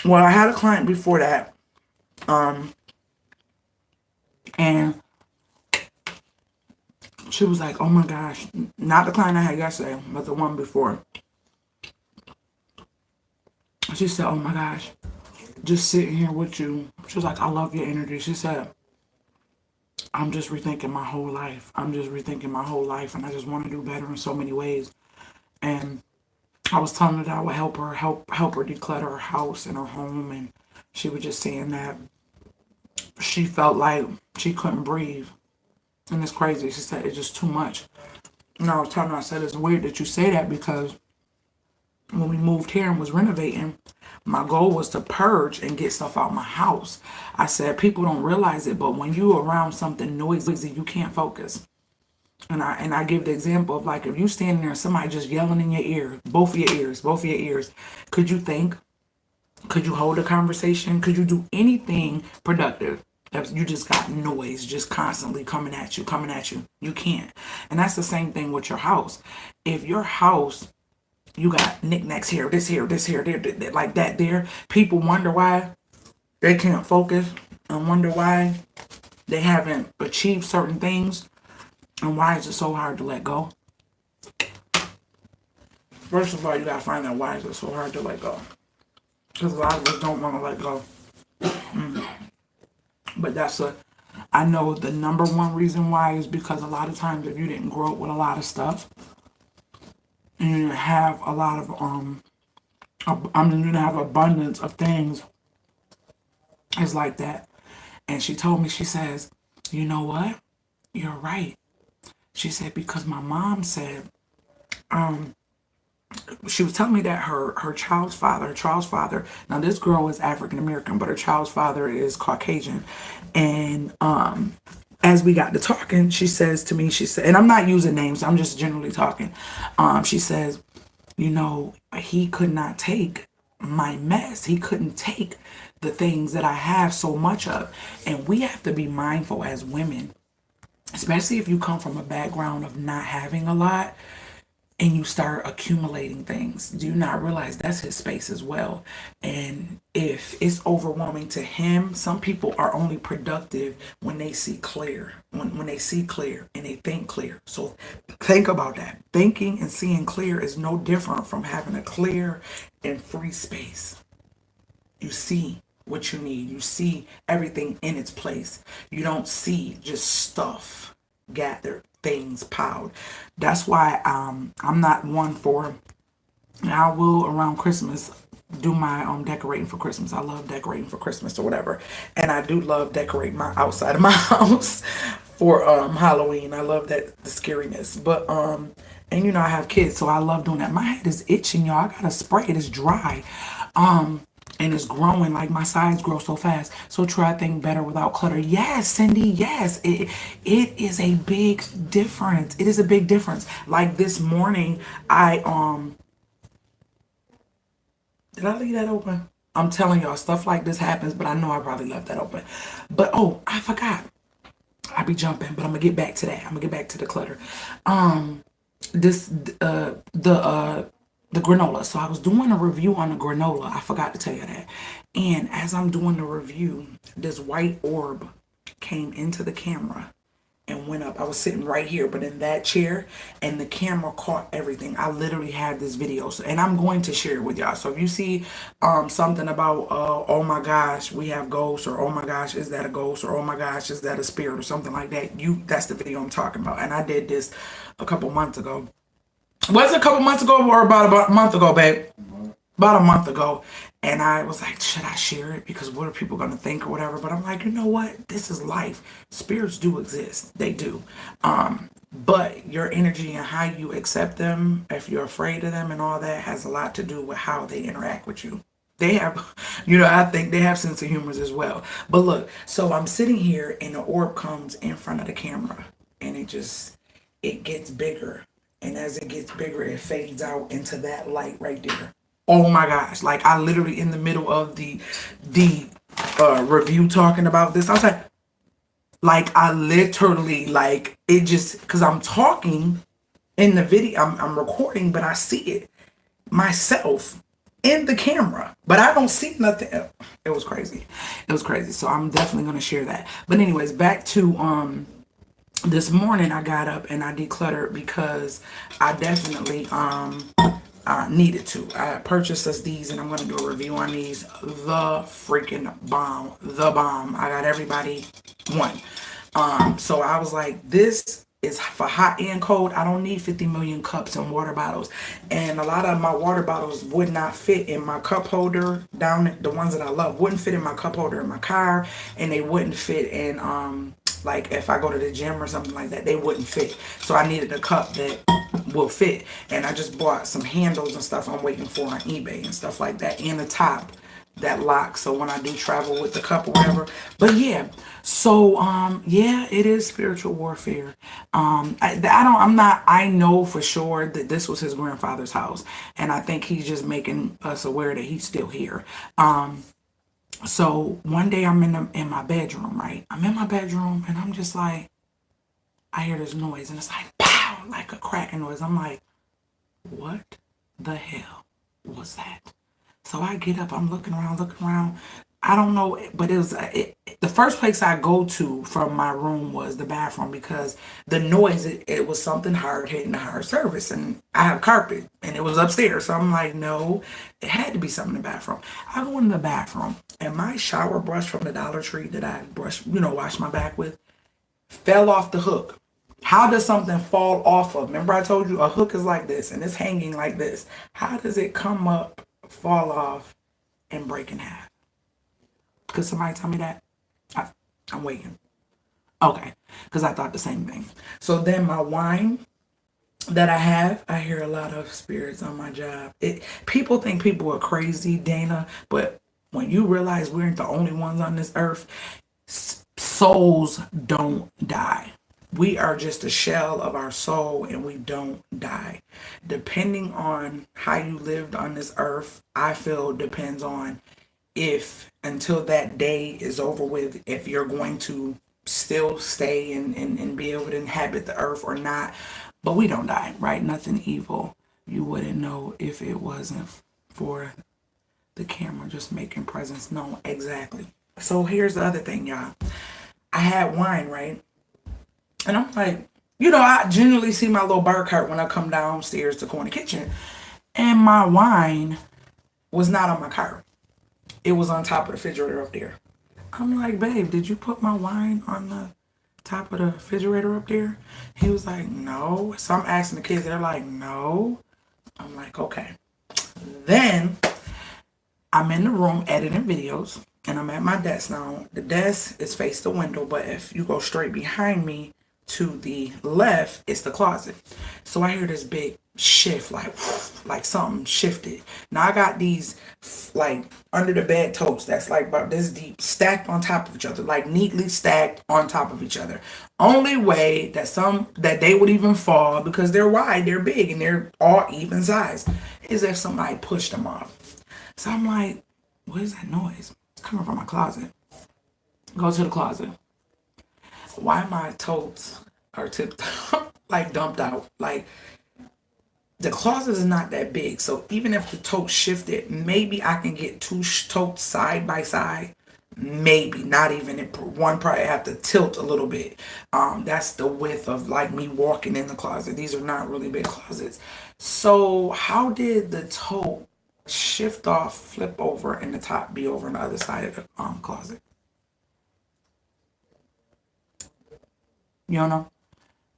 well, I had a client before that, and she was like, oh my gosh, not the client I had yesterday, but the one before. She said, oh my gosh, just sitting here with you. She was like, I love your energy. She said, I'm just rethinking my whole life. I'm just rethinking my whole life, and I just want to do better in so many ways. And I was telling her that I would help her declutter her house and her home, and she was just saying that she felt like she couldn't breathe. And it's crazy. She said it's just too much. And I was telling her, I said, it's weird that you say that because when we moved here and was renovating, my goal was to purge and get stuff out my house. I said, people don't realize it, but when you around something noisy, you can't focus. And I give the example of like if you standing there and somebody just yelling in your ear, both of your ears, could you think? Could you hold a conversation? Could you do anything productive? If you just got noise just constantly coming at you, coming at you. You can't. And that's the same thing with your house. If your house, you got knickknacks here, this here, there, like that there, people wonder why they can't focus and wonder why they haven't achieved certain things and why is it so hard to let go. First of all, you gotta find out why is it so hard to let go. Because a lot of us don't want to let go. But I know the number one reason why is because a lot of times if you didn't grow up with a lot of stuff, and you didn't have a lot of, you didn't have abundance of things, it's like that. And she told me, she says, you know what? You're right. She said, because my mom said, she was telling me that her child's father, now this girl is African American, but her child's father is Caucasian. And as we got to talking, she says to me, she said, and I'm not using names, I'm just generally talking. She says, you know, he could not take my mess. He couldn't take the things that I have so much of. And we have to be mindful as women, especially if you come from a background of not having a lot and you start accumulating things. Do you not realize that's his space as well? And if it's overwhelming to him, some people are only productive when they see clear, when they see clear and they think clear. So think about that. Thinking and seeing clear is no different from having a clear and free space. You see what you need. You see everything in its place. You don't see just stuff gathered, things piled. That's why I'm not one for, and I will around Christmas do my decorating for Christmas. I love decorating for Christmas or whatever. And I do love decorating my outside of my house for Halloween. I love that, the scariness. But and you know I have kids, so I love doing that. My head is itching, y'all. I gotta spray it. It's dry. And it's growing, like my sides grow so fast. So try to think better without clutter. Yes, Cindy, yes. It is a big difference. It is a big difference. Like this morning, did I leave that open? I'm telling y'all, stuff like this happens, but I know I probably left that open. But oh, I forgot. I be jumping, but I'm gonna get back to that. I'm gonna get back to the clutter. The granola. So I was doing a review on the granola. I forgot to tell you that. And as I'm doing the review, this white orb came into the camera and went up. I was sitting right here, but in that chair, and the camera caught everything. I literally had this video, so, and I'm going to share it with y'all. So if you see something about oh my gosh, we have ghosts, or oh my gosh, is that a ghost, or oh my gosh, is that a spirit, or something like that, that's the video I'm talking about. And I did this a couple months ago. Was it a couple months ago or about a month ago, babe? About a month ago. And I was like, should I share it? Because what are people going to think or whatever? But I'm like, you know what? This is life. Spirits do exist. They do. But your energy and how you accept them, if you're afraid of them and all that, has a lot to do with how they interact with you. They have, I think they have sense of humor as well. But look, so I'm sitting here and the orb comes in front of the camera, and it gets bigger. And as it gets bigger, it fades out into that light right there. Oh my gosh. Like, I literally, in the middle of the review talking about this, I was like I literally, like, it just, because I'm talking in the video, I'm recording, but I see it myself in the camera, but I don't see nothing. It was crazy. It was crazy. So I'm definitely going to share that. But anyways, back to this morning I got up and I decluttered because I definitely needed to. I purchased us these, and I'm going to do a review on these. The freaking bomb. The bomb. I got everybody one. So I was like, this is for hot and cold. I don't need 50 million cups and water bottles. And a lot of my water bottles would not fit in my cup holder down, the ones that I love, wouldn't fit in my cup holder in my car, and they wouldn't fit in like if I go to the gym or something like that, they wouldn't fit. So I needed a cup that will fit. And I just bought some handles and stuff I'm waiting for on eBay and stuff like that, and the top that locks, so when I do travel with the cup or whatever. But yeah, so yeah, it is spiritual warfare. I know for sure that this was his grandfather's house, and I think he's just making us aware that he's still here. So one day I'm in my bedroom, right? I'm in my bedroom and I'm just like, I hear this noise, and it's like pow, like a cracking noise. I'm like, what the hell was that? So I get up, I'm looking around. I don't know, but it was the first place I go to from my room was the bathroom, because the noise, it was something hard hitting the hard surface, and I have carpet, and it was upstairs. So I'm like, no, it had to be something in the bathroom. I go in the bathroom, and my shower brush from the Dollar Tree that I wash my back with, fell off the hook. How does something fall off of? Remember I told you a hook is like this, and it's hanging like this. How does it come up, fall off, and break in half? Could somebody tell me that? I'm waiting. Okay, because I thought the same thing. So then my wine that I hear a lot of spirits on my job. People think people are crazy, Dana, but when you realize we aren't the only ones on this earth, souls don't die. We are just a shell of our soul, and we don't die. Depending on how you lived on this earth, I feel depends on if until that day is over with, if you're going to still stay and be able to inhabit the earth or not. But we don't die, right? Nothing evil. You wouldn't know if it wasn't for the camera just making presence known. Exactly. So here's the other thing, y'all. I had wine, right? And I'm like, I generally see my little bar cart when I come downstairs to go in the kitchen. And my wine was not on my cart. It was on top of the refrigerator up there. I'm like, babe, did you put my wine on the top of the refrigerator up there? He was like, no. So I'm asking the kids, they're like, no. I'm like, okay. Then I'm in the room editing videos, and I'm at my desk now. The desk is face the window, but if you go straight behind me to the left, it's the closet. So I hear this big shift, like something shifted. Now I got these like under the bed totes that's like about this deep, stacked on top of each other, like neatly stacked on top of each other. Only way that they would even fall, because they're wide, they're big, and they're all even size, is if somebody pushed them off. So I'm like, what is that noise? It's coming from my closet. Go to the closet. Why my totes are tipped like dumped out? Like, the closet is not that big, so even if the tote shifted, maybe I can get two totes side by side. maybe not even one, probably have to tilt a little bit. That's the width of like me walking in the closet. These are not really big closets. So how did the tote shift off, flip over, and the top be over on the other side of the closet? You don't know?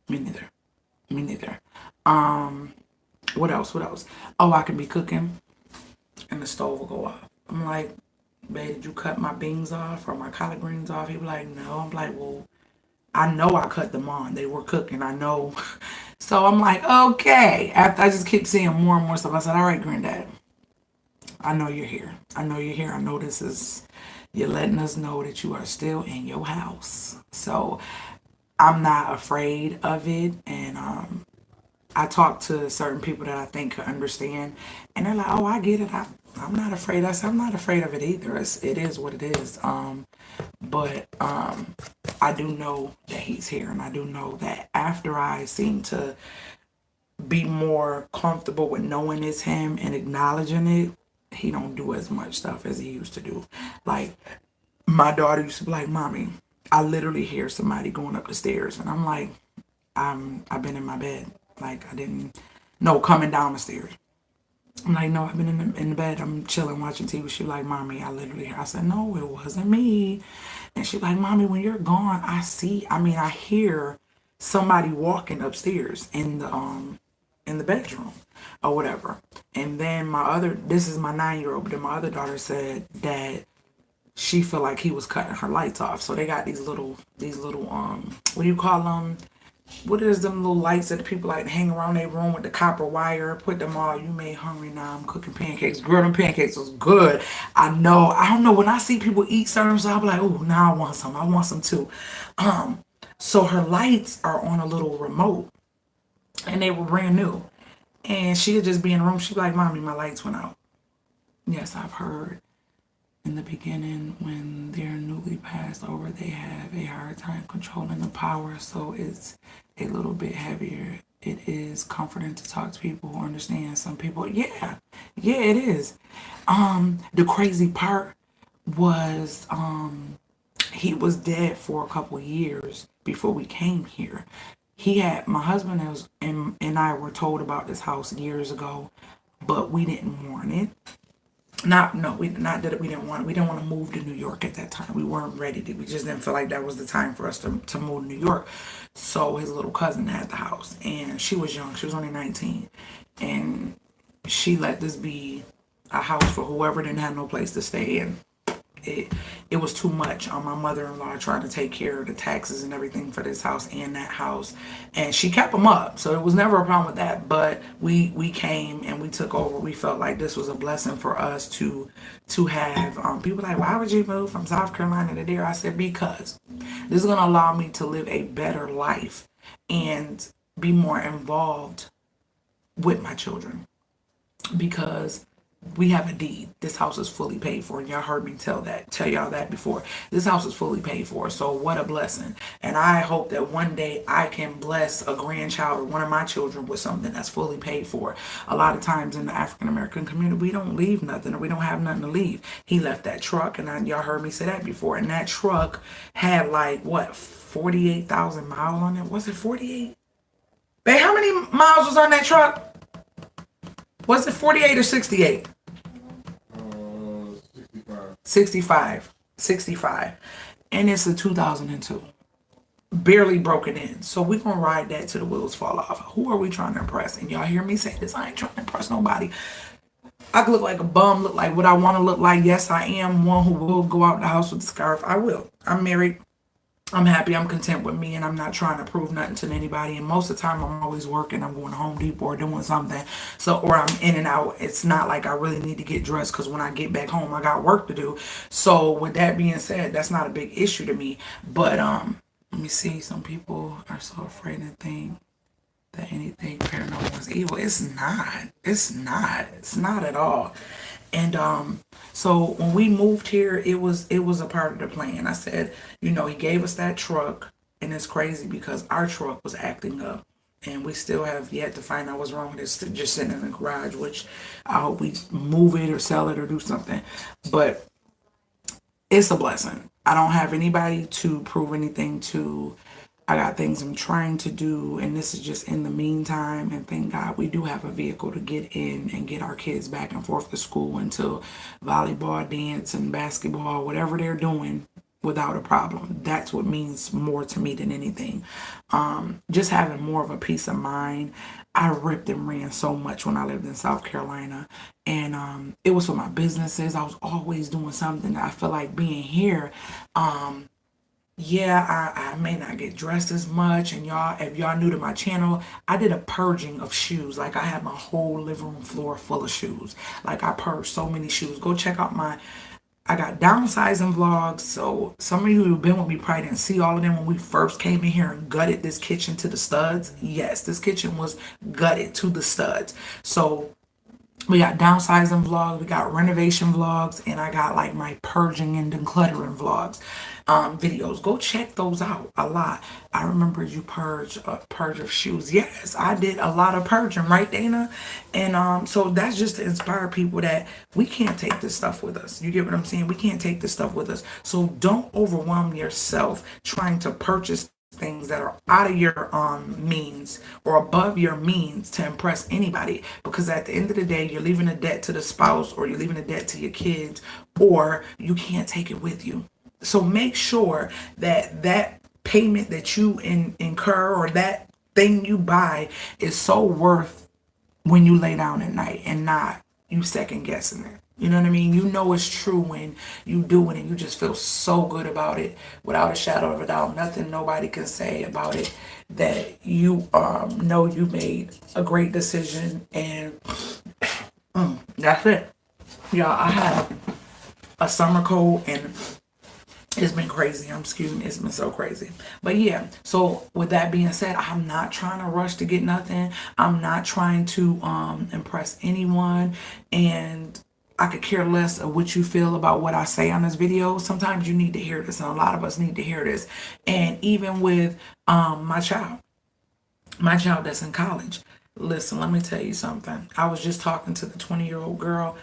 Me neither. Me neither. Um, what else? What else? Oh, I can be cooking and the stove will go off. I'm like, babe, did you cut my beans off or my collard greens off? He be like, no. I'm like, well, I know I cut them on. They were cooking. I know. So I'm like, okay. After I just keep seeing more and more stuff, I said, all right, granddad, I know you're here. I know you're here. I know this is, you're letting us know that you are still in your house. So I'm not afraid of it. And I talk to certain people that I think could understand, and they're like, "Oh, I get it. I'm not afraid." I said, "I'm not afraid of it either. It is what it is." But I do know that he's here, and I do know that after I seem to be more comfortable with knowing it's him and acknowledging it, he don't do as much stuff as he used to do. Like my daughter used to be like, "Mommy, I literally hear somebody going up the stairs," and I'm like, I've been in my bed. Like I didn't no coming down the stairs. I'm like, no, I've been in the bed. I'm chilling, watching TV. She like, mommy, I literally. I said, no, it wasn't me. And she like, mommy, when you're gone, I hear somebody walking upstairs in the bedroom or whatever. And then this is my 9-year old, but then my other daughter said that she felt like he was cutting her lights off. So they got these little what do you call them? What is them little lights that the people like to hang around their room with the copper wire? Put them all. You made hungry now. I'm cooking pancakes. Girl, them pancakes was good. I know. I don't know. When I see people eat certain stuff, I'm like, oh, now I want some. I want some too. So her lights are on a little remote, and they were brand new. And she'd just be in the room. She'd be like, mommy, my lights went out. Yes, I've heard. In the beginning, when they're newly passed over, they have a hard time controlling the power, so it's a little bit heavier. It is comforting to talk to people who understand. Some people, yeah, yeah, it is. The crazy part was, he was dead for a couple years before we came here. He had my husband and I were told about this house years ago, but we didn't want it. Not no, we not that we didn't want it. We didn't want to move to New York at that time. We weren't ready to. We just didn't feel like that was the time for us to move to New York. So his little cousin had the house, and she was young. She was only 19, and she let this be a house for whoever didn't have no place to stay in. It was too much on my mother-in-law trying to take care of the taxes and everything for this house and that house, and she kept them up, so it was never a problem with that. But we came and we took over. We felt like this was a blessing for us to have. People like, why would you move from South Carolina to there? I said, because this is going to allow me to live a better life and be more involved with my children, because we have a deed. This house is fully paid for, and y'all heard me tell y'all that before. This house is fully paid for, so what a blessing. And I hope that one day I can bless a grandchild or one of my children with something that's fully paid for. A lot of times in the African American community, we don't leave nothing, or we don't have nothing to leave. He left that truck, and y'all heard me say that before, and that truck had like what, 48,000 miles on it? Was it 48? Babe, how many miles was on that truck? Was it 48 or 68? 65. 65. And it's a 2002. Barely broken in. So we're going to ride that till the wheels fall off. Who are we trying to impress? And y'all hear me say this. I ain't trying to impress nobody. I could look like a bum, look like what I want to look like. Yes, I am one who will go out the house with a scarf. I will. I'm married. I'm happy, I'm content with me, and I'm not trying to prove nothing to anybody. And most of the time, I'm always working. I'm going to Home Depot or doing something. So, or I'm in and out. It's not like I really need to get dressed, because when I get back home, I got work to do. So, with that being said, that's not a big issue to me. But let me see. Some people are so afraid to think that anything paranormal is evil. It's not. It's not. It's not at all. And so when we moved here, it was a part of the plan. I said, he gave us that truck, and it's crazy because our truck was acting up, and we still have yet to find out what's wrong with it. It's just sitting in the garage, which I hope we move it or sell it or do something. But it's a blessing. I don't have anybody to prove anything to. I got things I'm trying to do, and this is just in the meantime. And thank God we do have a vehicle to get in and get our kids back and forth to school and to volleyball, dance, and basketball, whatever they're doing without a problem. That's what means more to me than anything. Just having more of a peace of mind. I ripped and ran so much when I lived in South Carolina, and it was for my businesses. I was always doing something. I feel like being here, yeah, I may not get dressed as much. And y'all, if y'all new to my channel, I did a purging of shoes. Like I had my whole living room floor full of shoes. Like I purged so many shoes. Go check out I got downsizing vlogs. So some of you who've been with me probably didn't see all of them when we first came in here and gutted this kitchen to the studs. Yes, this kitchen was gutted to the studs. So we got downsizing vlogs, we got renovation vlogs, and I got like my purging and decluttering vlogs, videos. Go check those out a lot. I remember you purge a purge of shoes. Yes, I did a lot of purging, right, Dana? And so that's just to inspire people that we can't take this stuff with us. You get what I'm saying? We can't take this stuff with us. So don't overwhelm yourself trying to purchase things that are out of your means or above your means to impress anybody, because at the end of the day you're leaving a debt to the spouse, or you're leaving a debt to your kids, or you can't take it with you. So make sure that that payment that you incur, or that thing you buy, is so worth when you lay down at night, and not you second guessing it. You know what I mean? You know it's true when you do it, and you just feel so good about it without a shadow of a doubt. Nothing nobody can say about it, that you know you made a great decision. And that's it. Y'all, I had a summer cold, and it's been crazy. It's been so crazy. But yeah, so with that being said, I'm not trying to rush to get nothing. I'm not trying to impress anyone. And I could care less of what you feel about what I say on this video. Sometimes you need to hear this, and a lot of us need to hear this. And even with my child that's in college. Listen, let me tell you something. I was just talking to the 20-year-old girl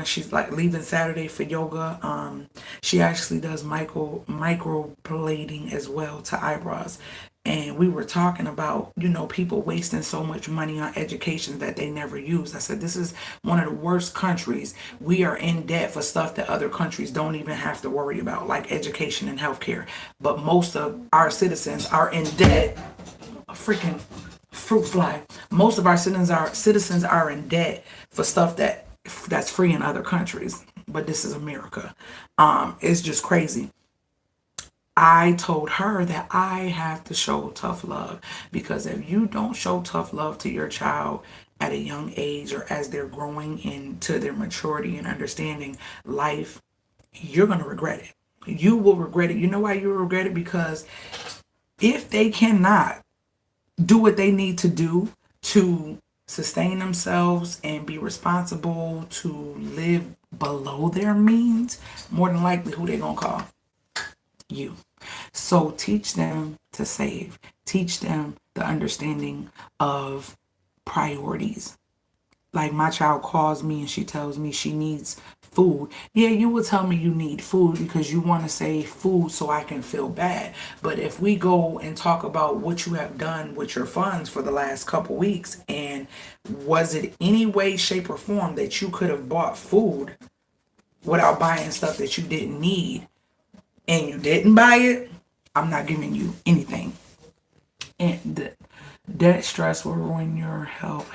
she's like leaving Saturday for yoga. She actually does microblading as well to eyebrows. And we were talking about, people wasting so much money on education that they never use. I said, this is one of the worst countries. We are in debt for stuff that other countries don't even have to worry about, like education and healthcare. But most of our citizens are in debt. A freaking fruit fly. Most of our citizens are in debt for stuff that's free in other countries. But this is America. It's just crazy. I told her that I have to show tough love, because if you don't show tough love to your child at a young age, or as they're growing into their maturity and understanding life, you're going to regret it. You will regret it. You know why you will regret it? Because if they cannot do what they need to do to sustain themselves and be responsible to live below their means, more than likely who they going to call? You. So teach them to save. Teach them the understanding of priorities. Like my child calls me and she tells me she needs food. Yeah, you will tell me you need food because you want to save food so I can feel bad. But if we go and talk about what you have done with your funds for the last couple weeks, and was it any way, shape, or form that you could have bought food without buying stuff that you didn't need, and you didn't buy it, I'm not giving you anything. And debt stress will ruin your health,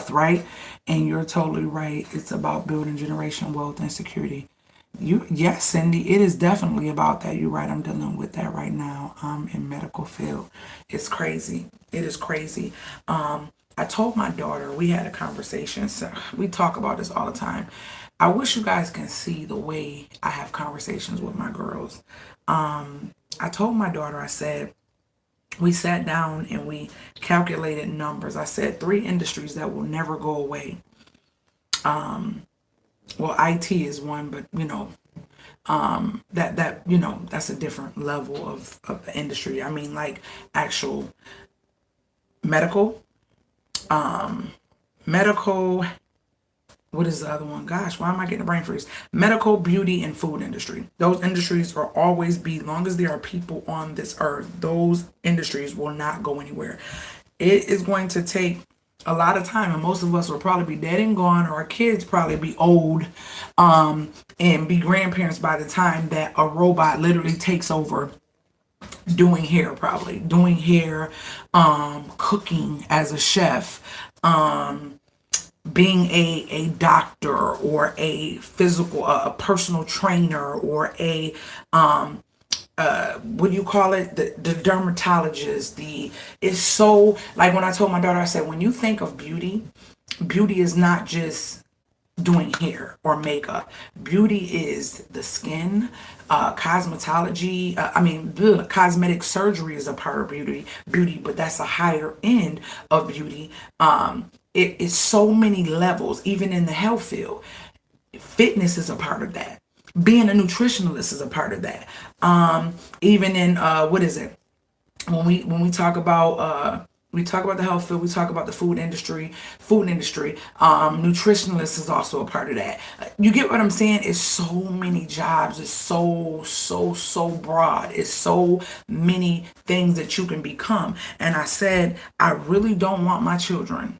right? And you're totally right. It's about building generational wealth and security. Yes, Cindy, it is definitely about that. You're right. I'm dealing with that right now. I'm in medical field. It's crazy. It is crazy. I told my daughter, we had a conversation. So we talk about this all the time. I wish you guys can see the way I have conversations with my girls. I told my daughter, I said, we sat down and we calculated numbers. I said 3 industries that will never go away. Well, IT is one, but that's a different level of the industry. I mean, like actual medical, what is the other one? Gosh, why am I getting a brain freeze? Medical, beauty, and food industry. Those industries will always be, long as there are people on this earth, those industries will not go anywhere. It is going to take a lot of time, and most of us will probably be dead and gone, or our kids probably be old, and be grandparents by the time that a robot literally takes over doing hair, probably doing hair, cooking as a chef, being a doctor, or a physical a personal trainer, or a what do you call it, the dermatologist. The It's so, like, when I told my daughter, I said, when you think of beauty, beauty is not just doing hair or makeup. Beauty is the skin, cosmetology. Cosmetic surgery is a part of beauty, but that's a higher end of beauty. It is so many levels, even in the health field. Fitness is a part of that. Being a nutritionalist is a part of that. Even in what is it? When we talk about the health field, we talk about the food industry. Nutritionalist is also a part of that. You get what I'm saying? It's so many jobs. It's so broad. It's so many things that you can become. And I said, I really don't want my children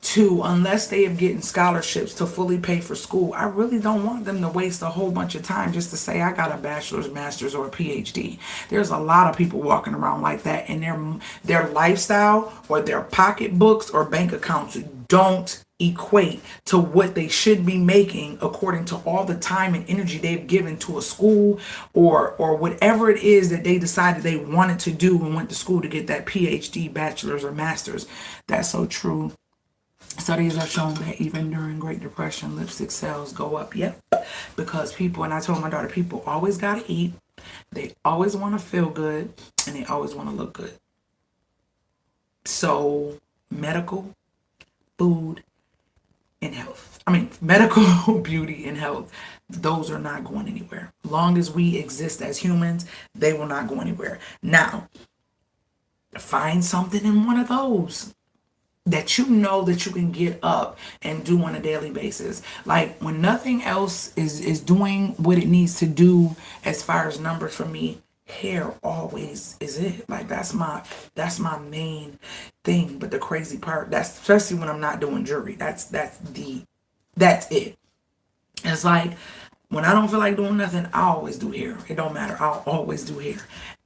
to, unless they have getting scholarships to fully pay for school, I really don't want them to waste a whole bunch of time just to say, I got a bachelor's, master's, or a PhD. There's a lot of people walking around like that, and their lifestyle or their pocketbooks or bank accounts don't equate to what they should be making according to all the time and energy they've given to a school, or whatever it is that they decided they wanted to do and went to school to get that PhD, bachelor's, or master's. That's so true. Studies have shown that even during Great Depression, lipstick sales go up. Yep. Because people, and I told my daughter, people always got to eat. They always want to feel good, and they always want to look good. So medical, food, and health. Medical, beauty, and health. Those are not going anywhere. Long as we exist as humans, they will not go anywhere. Now, find something in one of those that you know that you can get up and do on a daily basis. Like, when nothing else is doing what it needs to do as far as numbers for me, hair always is it. Like, that's my main thing. But the crazy part, that's especially when I'm not doing jewelry, that's it. It's like, when I don't feel like doing nothing, I always do hair. It don't matter. I'll always do hair.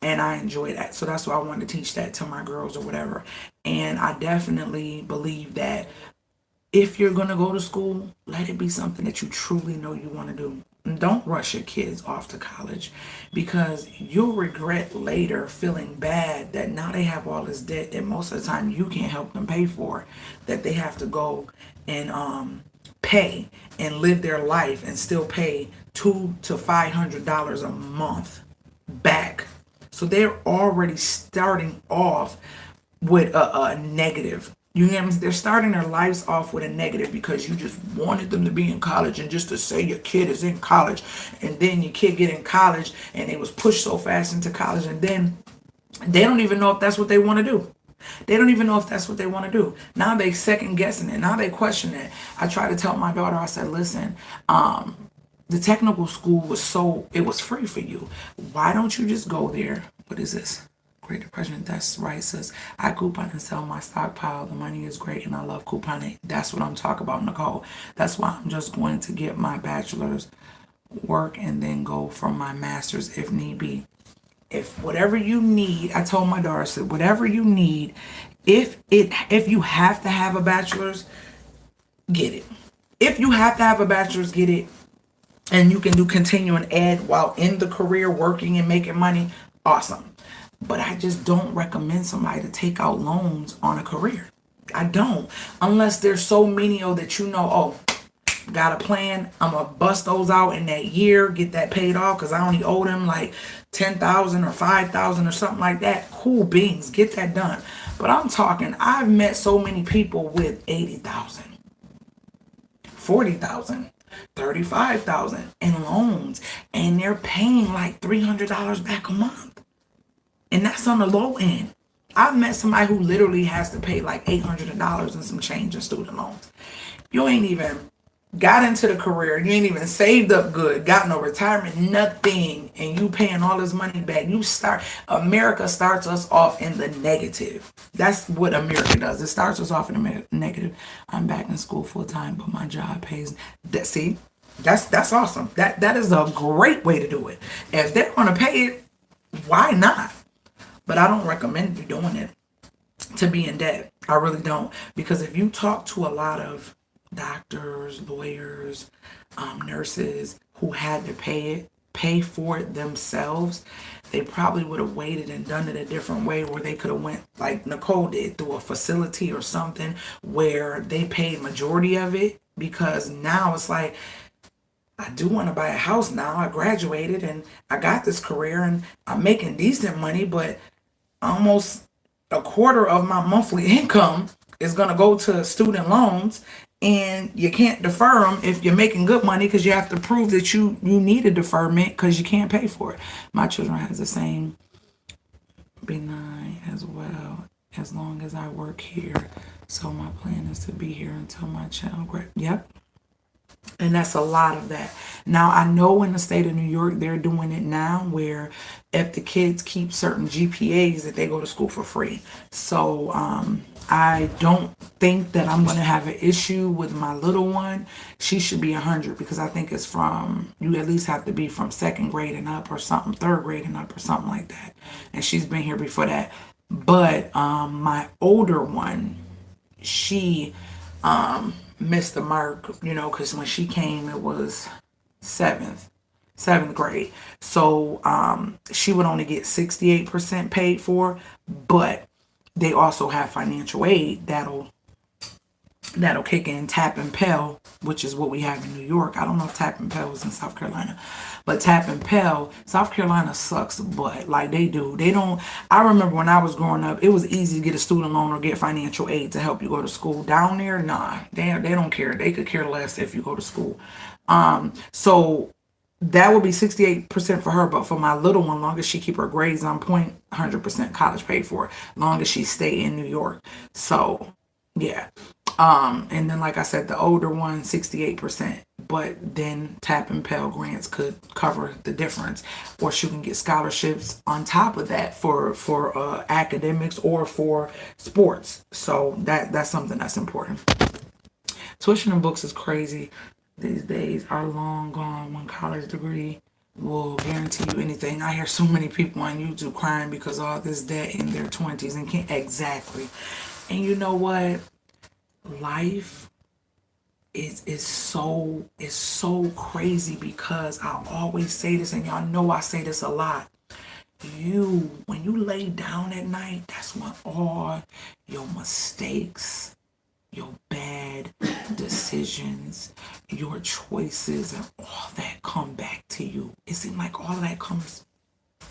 And I enjoy that. So that's why I wanted to teach that to my girls or whatever. And I definitely believe that if you're going to go to school, let it be something that you truly know you want to do. And don't rush your kids off to college, because you'll regret later feeling bad that now they have all this debt that most of the time you can't help them pay for, that they have to go and pay and live their life and still pay $200 to $500 a month back. So they're already starting off with a negative. You know what I mean? They're starting their lives off with a negative because you just wanted them to be in college, and just to say your kid is in college, and then your kid get in college and they was pushed so fast into college, and then they don't even know if that's what they want to do. They don't even know if that's what they want to do. Now they second guessing it. Now they question it. I try to tell my daughter, I said, listen, the technical school it was free for you. Why don't you just go there? What is this? Great Depression. That's right, sis. I coupon and sell my stockpile. The money is great and I love couponing. That's what I'm talking about, Nicole. That's why I'm just going to get my bachelor's, work, and then go for my master's if need be. If whatever you need, I told my daughter, I said, whatever you need, if you have to have a bachelor's, get it. If you have to have a bachelor's, get it. And you can do continuing ed while in the career, working and making money, awesome. But I just don't recommend somebody to take out loans on a career. I don't. Unless there's so many that you know, got a plan. I'm going to bust those out in that year, get that paid off because I only owe them like $10,000 or $5,000 or something like that. Cool beans. Get that done. But I'm talking, I've met so many people with $80,000, $40,000, $35,000 in loans, and they're paying like $300 back a month. And that's on the low end. I've met somebody who literally has to pay like $800 and some change in student loans. You ain't even got into the career, you ain't even saved up good, got no retirement, nothing, and you paying all this money back. America starts us off in the negative. That's what America does. It starts us off in the negative. I'm back in school full time, but my job pays. That, see, that's awesome. That is a great way to do it. If they're gonna pay it, why not? But I don't recommend you doing it to be in debt. I really don't. Because if you talk to a lot of doctors, lawyers, nurses who had to pay for it themselves, they probably would have waited and done it a different way, where they could have went like Nicole did, through a facility or something where they paid majority of it. Because now it's like, I do want to buy a house now. I graduated and I got this career and I'm making decent money, but almost a quarter of my monthly income is going to go to student loans, and you can't defer them if you're making good money, because you have to prove that you need a deferment because you can't pay for it. My children has the same benign as well, as long as I work here. So my plan is to be here until my child Yep. And that's a lot of that. Now, I know in the state of New York, they're doing it now where if the kids keep certain GPAs, that they go to school for free. So I don't think that I'm going to have an issue with my little one. She should be 100, because I think it's from, you at least have to be from second grade and up or something, third grade and up or something like that. And she's been here before that. But my older one, she missed the mark, because when she came, it was seventh grade. So she would only get 68% paid for, but they also have financial aid that'll kick in. Tap and Pell, which is what we have in New York. I don't know if Tap and Pell is in South Carolina, but Tap and Pell, South Carolina sucks butt. Like they do. They don't. I remember when I was growing up, it was easy to get a student loan or get financial aid to help you go to school. Down there, nah, they don't care. They could care less if you go to school. So that would be 68% for her, but for my little one, long as she keep her grades on point, 100% college paid for, long as she stay in New York. So yeah. And then, like I said, the older one, 68%. But then Tap and Pell grants could cover the difference, or she can get scholarships on top of that for academics or for sports. So that's something that's important. Tuition and books is crazy. These days are long gone when college degree will guarantee you anything. I hear so many people on YouTube crying because of all this debt in their 20s and can't. Exactly. And you know what? Life is so crazy, because I always say this, and y'all know I say this a lot. When you lay down at night, that's when all your mistakes, your bad decisions, your choices, and all that come back to you. It seems like all that comes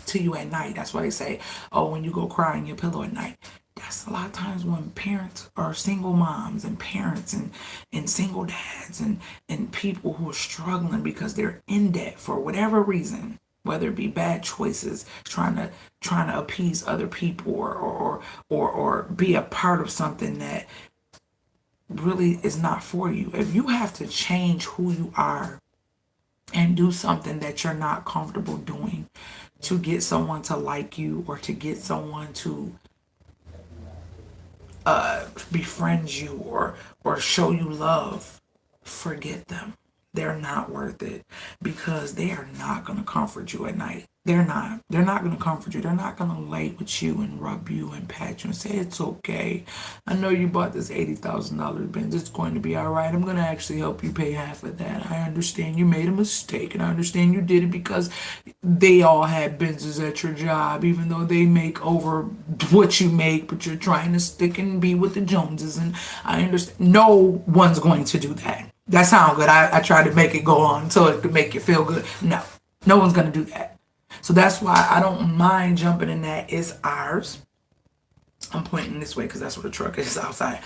to you at night. That's why they say, oh, when you go cry in your pillow at night. That's a lot of times when parents are single moms and parents and single dads and people who are struggling because they're in debt for whatever reason, whether it be bad choices, trying to appease other people, or be a part of something that really is not for you. If you have to change who you are and do something that you're not comfortable doing to get someone to like you, or to get someone to befriend you, or show you love, forget them. They're not worth it, because they are not going to comfort you at night. They're not going to comfort you. They're not going to lay with you and rub you and pat you and say, it's okay. I know you bought this $80,000 Benz. It's going to be all right. I'm going to actually help you pay half of that. I understand you made a mistake, and I understand you did it because they all had Benzes at your job, even though they make over what you make, but you're trying to stick and be with the Joneses. And I understand. No one's going to do that. That sounds good. I tried to make it go on so it could make you feel good. No one's going to do that. So that's why I don't mind jumping in that. It's ours. I'm pointing this way because that's where the truck is outside.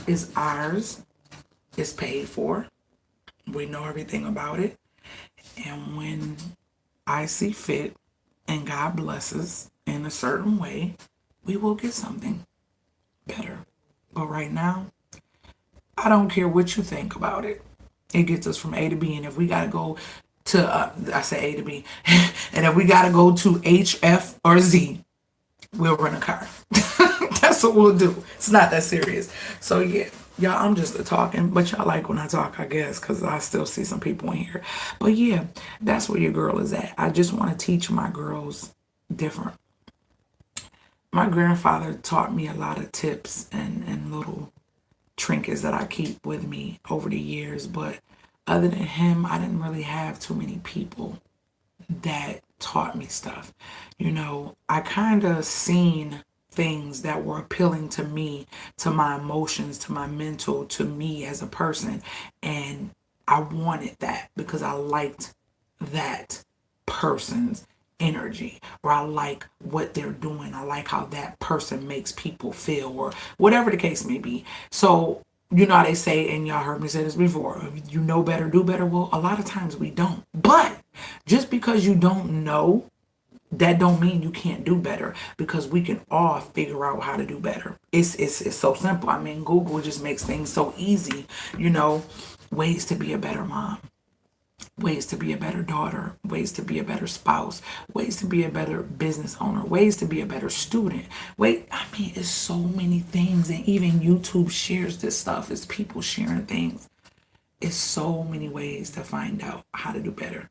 It's ours. It's paid for. We know everything about it. And when I see fit and God blesses in a certain way, we will get something better. But right now, I don't care what you think about it. It gets us from A to B. And if we got to go to, I say A to B, and if we got to go to H, F, or Z, we'll rent a car. That's what we'll do. It's not that serious. So yeah, y'all, I'm just talking, but y'all like when I talk, I guess, because I still see some people in here. But yeah, that's where your girl is at. I just want to teach my girls different. My grandfather taught me a lot of tips and little trinkets that I keep with me over the years. But other than him, I didn't really have too many people that taught me stuff. You know, I kind of seen things that were appealing to me, to my emotions, to my mental, to me as a person. And I wanted that because I liked that person's energy, or I like what they're doing. I like how that person makes people feel, or whatever the case may be. So, you know how they say, and y'all heard me say this before, you know better, do better. Well, a lot of times we don't. But just because you don't know, that don't mean you can't do better, because we can all figure out how to do better. It's so simple. I mean, Google just makes things so easy, you know, ways to be a better mom, ways to be a better daughter, ways to be a better spouse, ways to be a better business owner, ways to be a better student. I mean, it's so many things. And even YouTube shares this stuff. It's people sharing things. It's so many ways to find out how to do better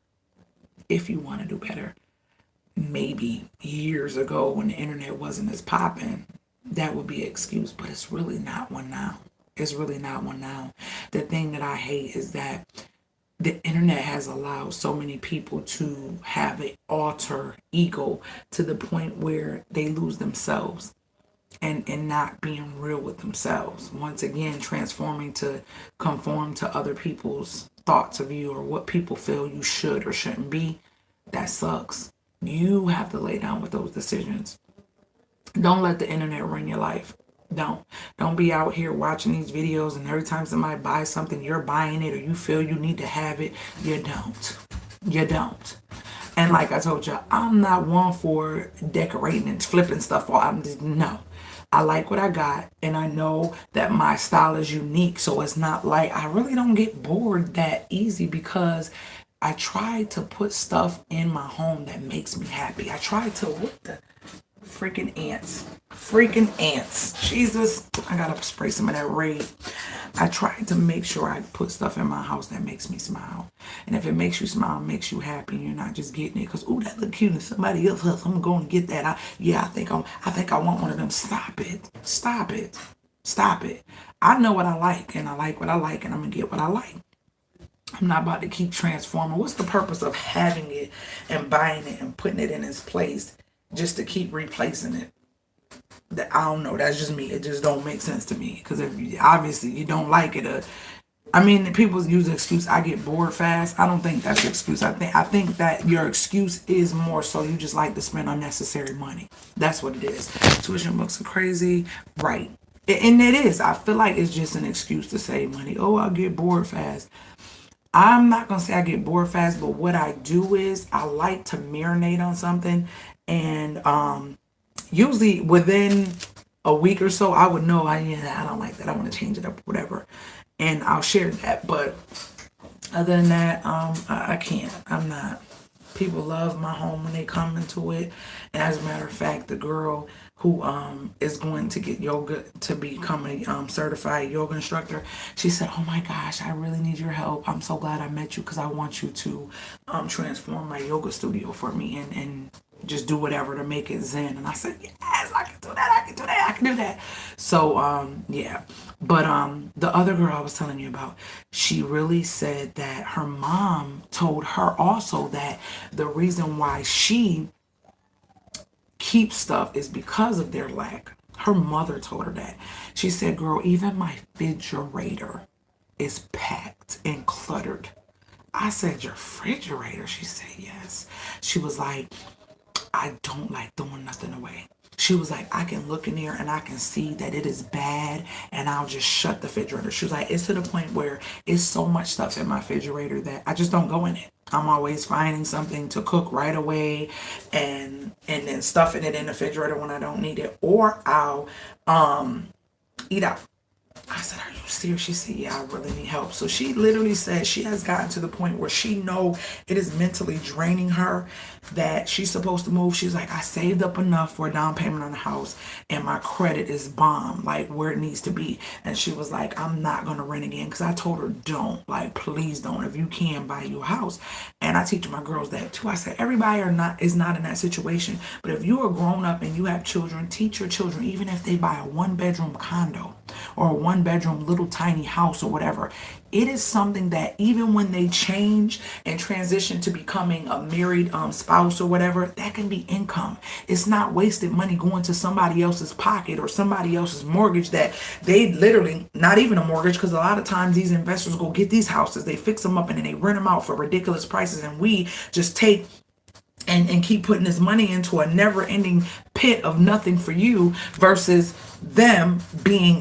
if you want to do better. Maybe years ago when the internet wasn't as popping, that would be an excuse, but it's really not one now. It's really not one now. The thing that I hate is that the internet has allowed so many people to have an alter ego to the point where they lose themselves and not being real with themselves. Once again, transforming to conform to other people's thoughts of you, or what people feel you should or shouldn't be. That sucks. You have to lay down with those decisions. Don't let the internet run your life. Don't be out here watching these videos and every time somebody buys something, you're buying it, or you feel you need to have it. You don't. You don't. And like I told you, I'm not one for decorating and flipping stuff off. No. I like what I got, and I know that my style is unique. So it's not like I really don't get bored that easy, because I try to put stuff in my home that makes me happy. I try to, what the freaking ants. Freaking ants. Jesus, I gotta spray some of that Raid. I try to make sure I put stuff in my house that makes me smile. And if it makes you smile, makes you happy, you're not just getting it because, ooh, that look cute and somebody else, I'm going to get that. I think I want one of them. Stop it. Stop it. Stop it. I know what I like, and I like what I like, and I'm going to get what I like. I'm not about to keep transforming. What's the purpose of having it and buying it and putting it in its place just to keep replacing it? I don't know. That's just me. It just don't make sense to me. Because if obviously you don't like it, I mean, people use the excuse, I get bored fast. I don't think that's the excuse. I think that your excuse is more so you just like to spend unnecessary money. That's what it is. Tuition books are crazy, right? And it is. I feel like it's just an excuse to save money. Oh, I'll get bored fast. I'm not going to say I get bored fast, but what I do is I like to marinate on something, and usually within a week or so, I would know, I don't like that. I want to change it up, whatever. And I'll share that. But other than that, I can't. I'm not. People love my home when they come into it. And as a matter of fact, the girl who is going to get yoga to become a certified yoga instructor, she said, oh my gosh, I really need your help. I'm so glad I met you because I want you to transform my yoga studio for me and just do whatever to make it zen. And I said, yes, I can do that, I can do that, I can do that. So yeah. But the other girl I was telling you about, she really said that her mom told her also that the reason why she keeps stuff is because of their lack. Her mother told her that. She said, girl, even my refrigerator is packed and cluttered. I said, your refrigerator? She said, yes. She was like, I don't like throwing nothing away. She was like, I can look in there and I can see that it is bad, and I'll just shut the refrigerator. She was like, it's to the point where it's so much stuff in my refrigerator that I just don't go in it. I'm always finding something to cook right away and then stuffing it in the refrigerator when I don't need it. Or I'll eat out. I said, are you serious? She said, yeah, I really need help. So she literally said she has gotten to the point where she know it is mentally draining her that she's supposed to move. She's like, I saved up enough for a down payment on the house and my credit is bomb, like where it needs to be. And she was like, I'm not going to rent again. Because I told her, don't, like, please don't. If you can, buy you a house. And I teach my girls that too. I said, everybody is not in that situation. But if you are grown up and you have children, teach your children, even if they buy a 1-bedroom condo or a 1-bedroom little tiny house or whatever, it is something that even when they change and transition to becoming a married spouse or whatever, that can be income. It's not wasted money going to somebody else's pocket or somebody else's mortgage that they literally, not even a mortgage, because a lot of times these investors go get these houses, they fix them up and then they rent them out for ridiculous prices, and we just take and keep putting this money into a never-ending pit of nothing for you versus them being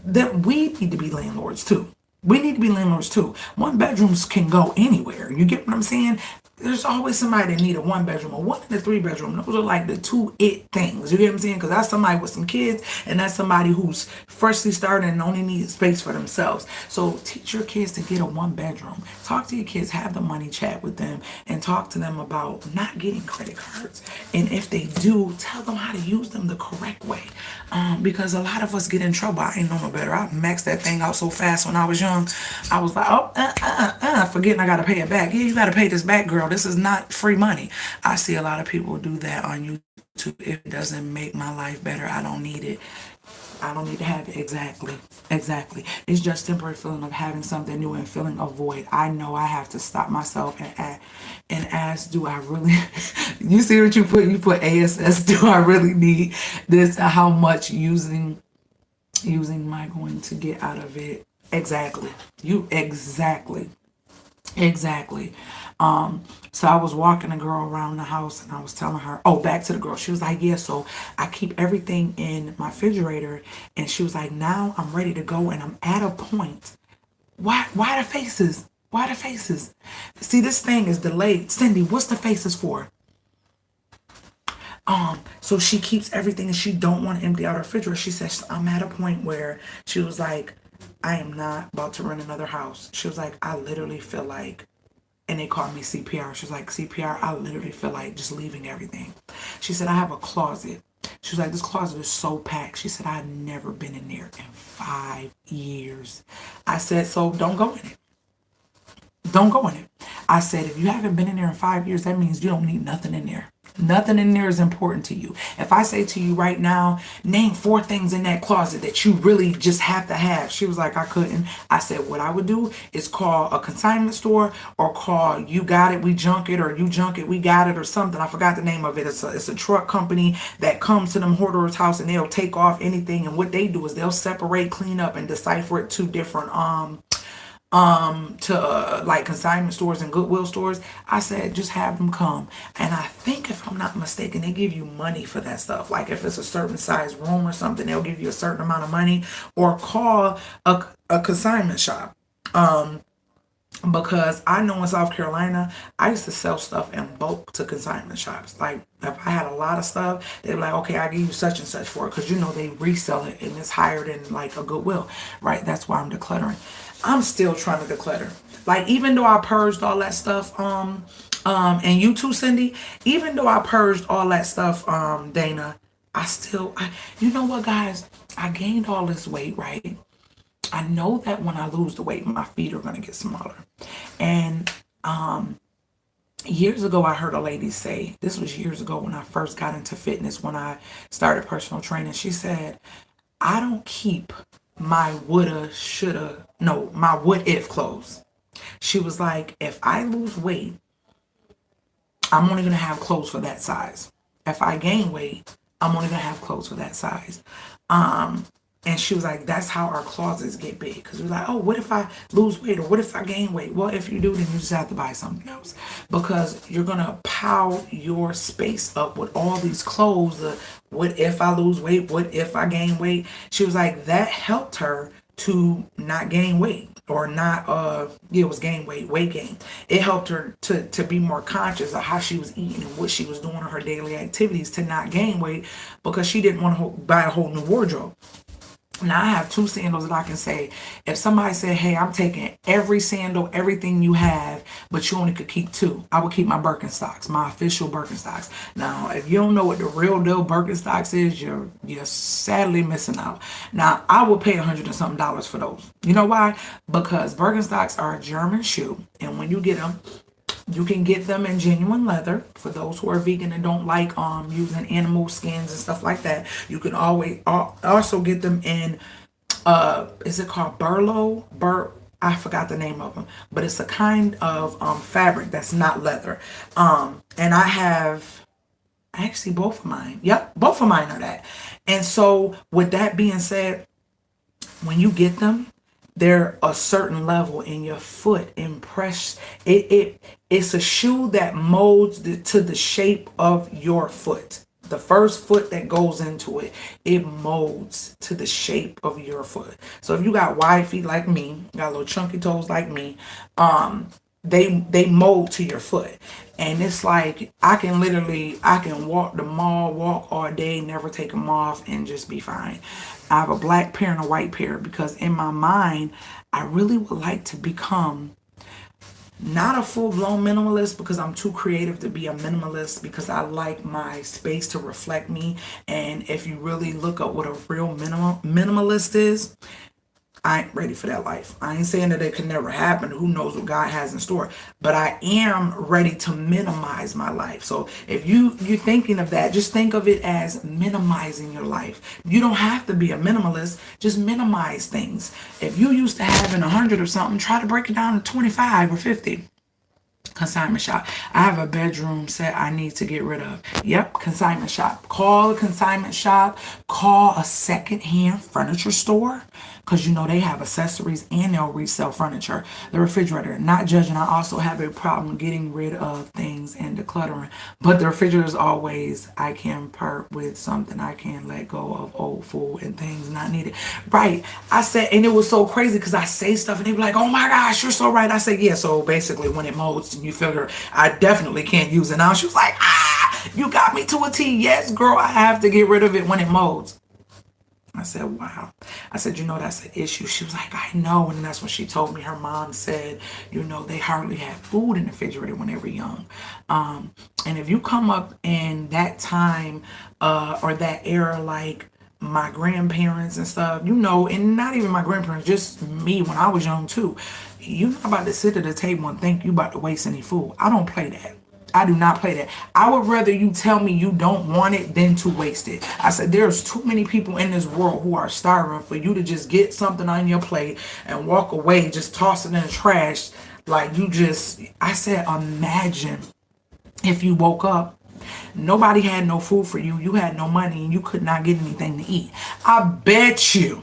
that we need to be landlords too. We need to be landlords too. 1-bedrooms can go anywhere. You get what I'm saying? There's always somebody that need a 1-bedroom, a 1 and a 3-bedroom. Those are like the two it things. You get what I'm saying? Because that's somebody with some kids, and that's somebody who's freshly started and only needs space for themselves. So teach your kids to get a 1-bedroom. Talk to your kids, have the money chat with them, and talk to them about not getting credit cards. And if they do, tell them how to use them the correct way. Because a lot of us get in trouble. I ain't know no better. I maxed that thing out so fast when I was young. I was like, oh, forgetting I got to pay it back. Yeah, you got to pay this back, girl. This is not free money. I see a lot of people do that on YouTube. If it doesn't make my life better, I don't need it. I don't need to have it. Exactly. It's just temporary feeling of having something new and feeling a void. I know I have to stop myself and ask, do I really, you see what you put? You put ASS, do I really need this? How much using am I going to get out of it? Exactly. Exactly. So I was walking a girl around the house and I was telling her, oh, back to the girl. She was like, yeah, so I keep everything in my refrigerator. And she was like, now I'm ready to go and I'm at a point. Why the faces? Why the faces? See, this thing is delayed. Cindy, what's the faces for? So she keeps everything and she don't want to empty out her refrigerator. She says, I'm at a point where she was like, I am not about to rent another house. She was like, I literally feel like, and they called me CPR. She was like, CPR, I literally feel like just leaving everything. She said, I have a closet. She was like, this closet is so packed. She said, I've never been in there in 5 years. I said, so don't go in it. Don't go in it. I said, if you haven't been in there in 5 years, that means you don't need nothing in there. Nothing in there is important to you. If I say to you right now, name 4 things in that closet that you really just have to have. She was like, I couldn't. I said, what I would do is call a consignment store or call You Got It, We Junk It, or You Junk It, We Got It, or something. I forgot the name of it. It's a truck company that comes to them hoarders' house and they'll take off anything. And what they do is they'll separate, clean up, and decipher it to different like consignment stores and Goodwill stores. I said, just have them come. And I think, if I'm not mistaken, they give you money for that stuff. Like if it's a certain size room or something, they'll give you a certain amount of money, or call a consignment shop. Because I know in South Carolina, I used to sell stuff in bulk to consignment shops. Like if I had a lot of stuff, they'd be like, okay, I give you such and such for it. Because they resell it and it's higher than like a Goodwill, right? That's why I'm decluttering. I'm still trying to declutter. Like, even though I purged all that stuff, and you too, Cindy, even though I purged all that stuff, Dana, you know what, guys? I gained all this weight, right? I know that when I lose the weight, my feet are going to get smaller. And years ago, I heard a lady say, this was years ago when I first got into fitness, when I started personal training. She said, I don't keep my woulda, shoulda, no, my what if clothes. She was like, if I lose weight, I'm only going to have clothes for that size. If I gain weight, I'm only going to have clothes for that size. And she was like, that's how our closets get big. Because we're like, oh, what if I lose weight? Or what if I gain weight? Well, if you do, then you just have to buy something else. Because you're going to pile your space up with all these clothes. What if I lose weight? What if I gain weight? She was like, that helped her to not gain weight. Or not, it was weight gain. It helped her to be more conscious of how she was eating and what she was doing in her daily activities to not gain weight, because she didn't want to buy a whole new wardrobe. Now I have two sandals that I can say, if somebody said, hey, I'm taking every sandal, everything you have, but you only could keep two, I would keep my Birkenstocks, my official Birkenstocks. Now, if you don't know what the real deal Birkenstocks is, you're sadly missing out. Now, I would pay $100 and something for those. You know why? Because Birkenstocks are a German shoe, and when you get them, you can get them in genuine leather for those who are vegan and don't like using animal skins and stuff like that. You can always also get them in is it called I forgot the name of them, but it's a kind of fabric that's not leather. And I have actually both of mine. Yep, both of mine are that. And so with that being said, when you get them, they're a certain level in your foot impress it's a shoe that molds to the shape of your foot. The first foot that goes into it, it molds to the shape of your foot. So if you got wide feet like me, got little chunky toes like me, they mold to your foot. And it's like I can walk the mall, walk all day, never take them off, and just be fine. I have a black pair and a white pair because in my mind I really would like to become not a full-blown minimalist because I'm too creative to be a minimalist, because I like my space to reflect me. And if you really look up what a real minimalist is, I ain't ready for that life. I ain't saying that it could never happen. Who knows what God has in store? But I am ready to minimize my life. So if you're thinking of that, just think of it as minimizing your life. You don't have to be a minimalist. Just minimize things. If you used to having 100 or something, try to break it down to 25 or 50. Consignment shop. I have a bedroom set I need to get rid of. Yep, consignment shop. Call a consignment shop. Call a secondhand furniture store, because you know they have accessories and they'll resell furniture. The refrigerator, not judging. I also have a problem getting rid of things and decluttering. But the refrigerator is always, I can part with something. I can let go of old food and things not needed. Right. I said, and it was so crazy because I say stuff and they be like, oh my gosh, you're so right. I said, yeah, so basically when it molds, you figure I definitely can't use it now. She was like, you got me to a T. Yes, girl, I have to get rid of it when it molds. I said, wow. I said, you know, that's an issue. She was like, I know. And that's when she told me her mom said, you know, they hardly had food in the refrigerator when they were young. And if you come up in that time or that era, like my grandparents and stuff, you know, and not even my grandparents, just me when I was young too. You're not about to sit at the table and think you about to waste any food. I don't play that. I do not play that. I would rather you tell me you don't want it than to waste it. I said, there's too many people in this world who are starving for you to just get something on your plate and walk away, just toss it in the trash. Like you just, I said, imagine if you woke up, nobody had no food for you, you had no money, and you could not get anything to eat. I bet you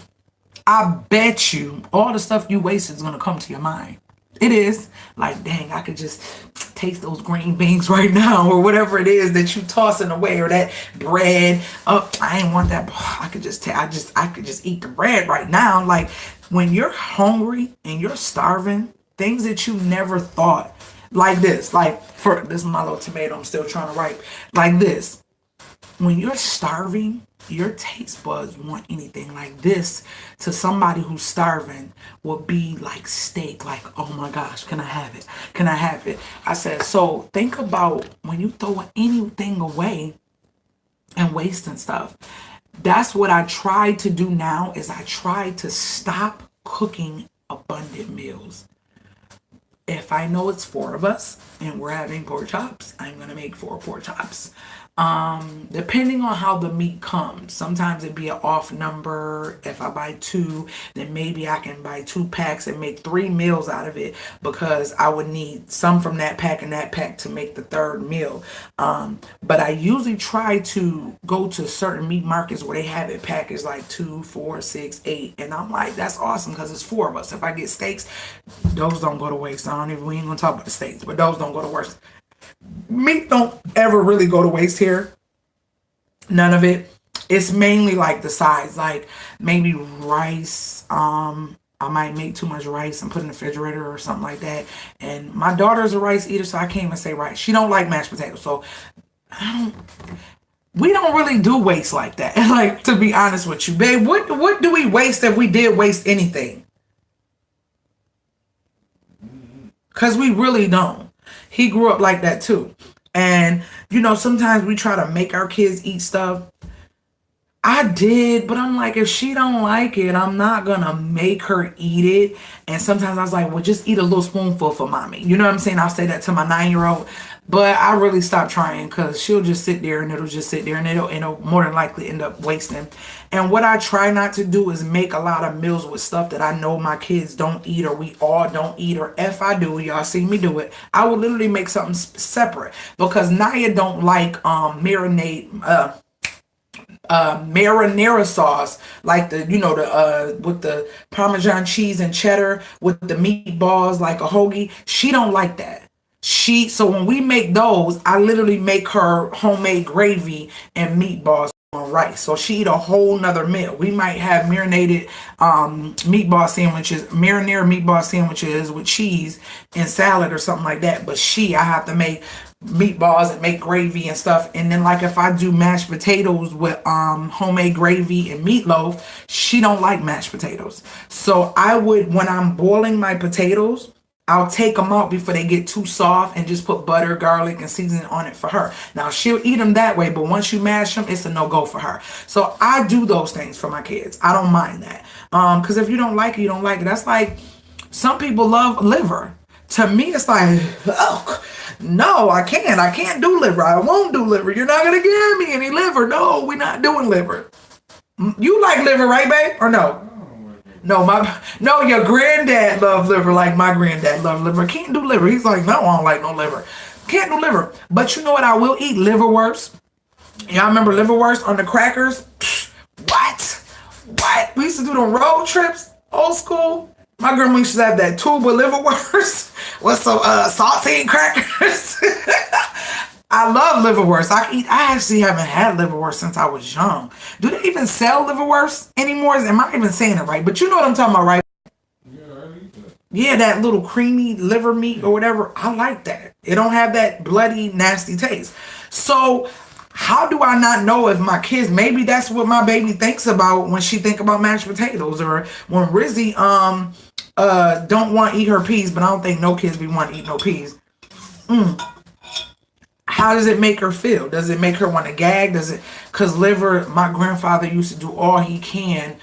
all the stuff you wasted is going to come to your mind. It is like, dang, I could just taste those green beans right now, or whatever it is that you tossing away, or that bread. Oh, I ain't want that. I could just eat the bread right now. Like when you're hungry and you're starving, things that you never thought, like this, like for this is my little tomato I'm still trying to ripe, like this. When you're starving, your taste buds want anything like this. To somebody who's starving would be like steak, like, oh my gosh, can I have it? Can I have it? I said, so think about when you throw anything away and wasting stuff. That's what I try to do now, is I try to stop cooking abundant meals. If I know it's 4 of us and we're having pork chops, I'm going to make 4 pork chops. Depending on how the meat comes, sometimes it'd be an off number. If I buy 2, then maybe I can buy 2 packs and make 3 meals out of it, because I would need some from that pack and that pack to make the 3rd meal. But I usually try to go to certain meat markets where they have it packaged like 2, 4, 6, 8. And I'm like, that's awesome because it's 4 of us. If I get steaks, those don't go to waste. We ain't gonna talk about the steaks, but those don't go to waste. Meat don't ever really go to waste here. None of it. It's mainly like the sides, like maybe rice. I might make too much rice and put in the refrigerator or something like that. And my daughter's a rice eater, so I can't even say rice. She don't like mashed potatoes, so I don't. We don't really do waste like that. Like, to be honest with you, babe, what do we waste if we did waste anything? Because we really don't. He grew up like that too. And, you know, sometimes we try to make our kids eat stuff. I did, but I'm like, if she don't like it, I'm not gonna make her eat it. And sometimes I was like, well, just eat a little spoonful for mommy. You know what I'm saying? I'll say that to my 9-year-old. But I really stopped trying because she'll just sit there and it'll just sit there and it'll more than likely end up wasting. And what I try not to do is make a lot of meals with stuff that I know my kids don't eat or we all don't eat. Or if I do, y'all see me do it, I will literally make something separate because Naya don't like marinara sauce, like the, you know, the with the Parmesan cheese and cheddar with the meatballs like a hoagie. She don't like that. So when we make those, I literally make her homemade gravy and meatballs on rice. So she eat a whole nother meal. We might have marinated marinara meatball sandwiches with cheese and salad or something like that. But I have to make meatballs and make gravy and stuff. And then, like, if I do mashed potatoes with homemade gravy and meatloaf, she don't like mashed potatoes. So I would, when I'm boiling my potatoes, I'll take them out before they get too soft and just put butter, garlic, and seasoning on it for her. Now, she'll eat them that way, but once you mash them, it's a no-go for her. So I do those things for my kids. I don't mind that. Because if you don't like it, you don't like it. That's like, some people love liver. To me, it's like, oh, no, I can't do liver. I won't do liver. You're not going to give me any liver. No, we're not doing liver. You like liver, right, babe? Or no? No, your granddad loved liver like my granddad loved liver. Can't do liver. He's like, no, I don't like no liver. Can't do liver. But you know what? I will eat liverwurst. Y'all remember liverwurst on the crackers? What? We used to do the road trips, old school. My grandma used to have that tube of liverwurst with some saltine crackers. I love liverwurst. I actually haven't had liverwurst since I was young. Do they even sell liverwurst anymore? Am I even saying it right? But you know what I'm talking about, right? Yeah, that little creamy liver meat or whatever. I like that. It don't have that bloody, nasty taste. So how do I not know if my kids, maybe that's what my baby thinks about when she think about mashed potatoes, or when Rizzy don't want to eat her peas, but I don't think no kids be want to eat no peas. How does it make her feel? Does it make her want to gag? Because liver, my grandfather used to do all he can,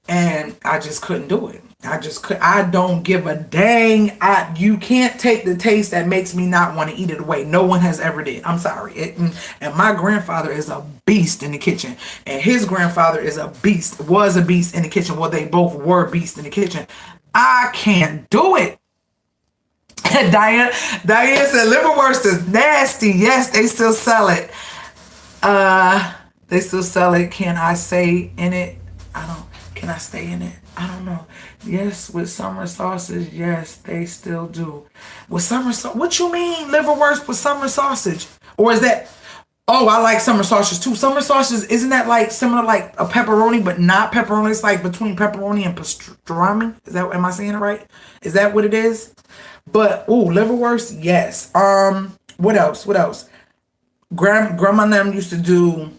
and I just couldn't do it. I don't give a dang. You can't take the taste that makes me not want to eat it away. No one has ever did. I'm sorry. And my grandfather is a beast in the kitchen. And his grandfather was a beast in the kitchen. Well, they both were beasts in the kitchen. I can't do it. Diane said liverwurst is nasty. Yes, they still sell it. They still sell it. Can I say in it? Can I stay in it? I don't know. Yes, with summer sausage. Yes, they still do. With summer sauce. What you mean liverwurst with summer sausage? Or is that? Oh, I like summer sausage too. Summer sausage, isn't that like similar like a pepperoni, but not pepperoni? It's like between pepperoni and pastrami. Am I saying it right? Is that what it is? But liverwurst, yes. What else? Grandma and them used to do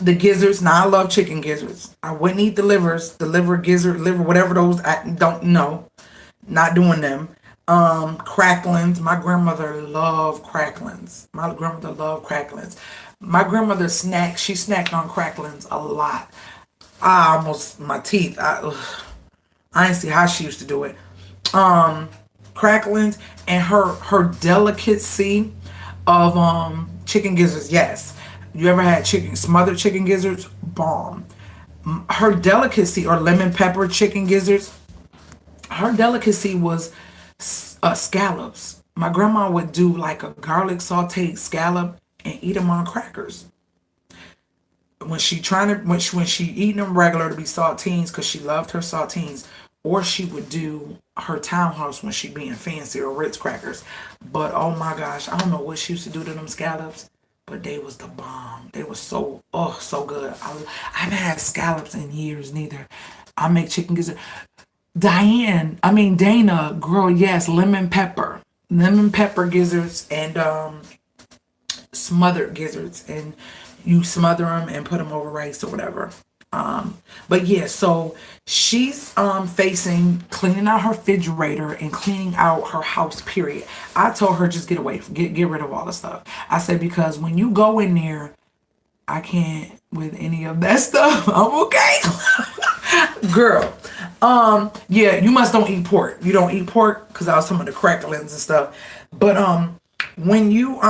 the gizzards. Now I love chicken gizzards. I wouldn't eat the liver gizzard, whatever those. I don't know. Not doing them. Cracklings. My grandmother loved cracklings. My grandmother she snacked on cracklings a lot. My teeth. I didn't see how she used to do it. Cracklings, and her delicacy of chicken gizzards. Yes. You ever had smothered chicken gizzards? Bomb. Her delicacy, or lemon pepper chicken gizzards, her delicacy was scallops. My grandma would do like a garlic sauteed scallop and eat them on crackers. When she eating them regular to be saltines, because she loved her saltines, or she would do her townhouse when she being fancy, or Ritz crackers. But oh my gosh, I don't know what she used to do to them scallops, but they was the bomb. They was so good. I haven't had scallops in years neither. I make chicken gizzard. Dana, girl, yes, lemon pepper gizzards and smothered gizzards. And You smother them and put them over rice or whatever. But yeah, so she's facing cleaning out her refrigerator and cleaning out her house, period. I told her just get away, get rid of all the stuff. I said, because when you go in there, I can't with any of that stuff. I'm okay. Girl. Yeah, you must don't eat pork. You don't eat pork, because I was talking about the cracklings and stuff. But when you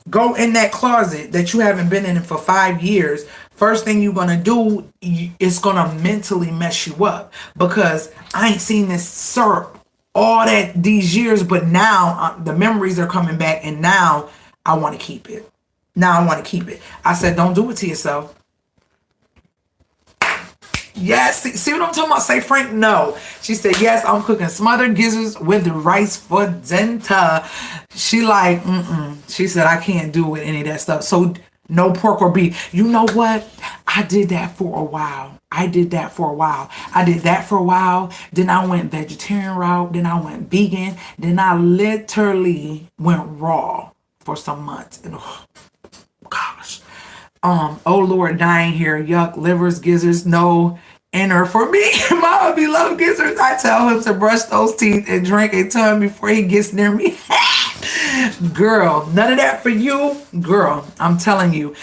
go in that closet that you haven't been in for 5 years, first thing you're gonna do, it's gonna mentally mess you up, because I ain't seen this syrup all that these years, but now the memories are coming back, and now I want to keep it. Now I want to keep it. I said, don't do it to yourself. Yes, see what I'm talking about? Say, Frank, no. She said, yes, I'm cooking smothered gizzards with the rice for dinner. She like, She said, I can't do with any of that stuff. So no pork or beef. You know what? I did that for a while. I did that for a while. Then I went vegetarian route. Then I went vegan. Then I literally went raw for some months. And oh, gosh. Oh Lord, dying here. Yuck, livers, gizzards, no enter for me. My hubby love gizzards. I tell him to brush those teeth and drink a ton before he gets near me. Girl, none of that for you. Girl, I'm telling you.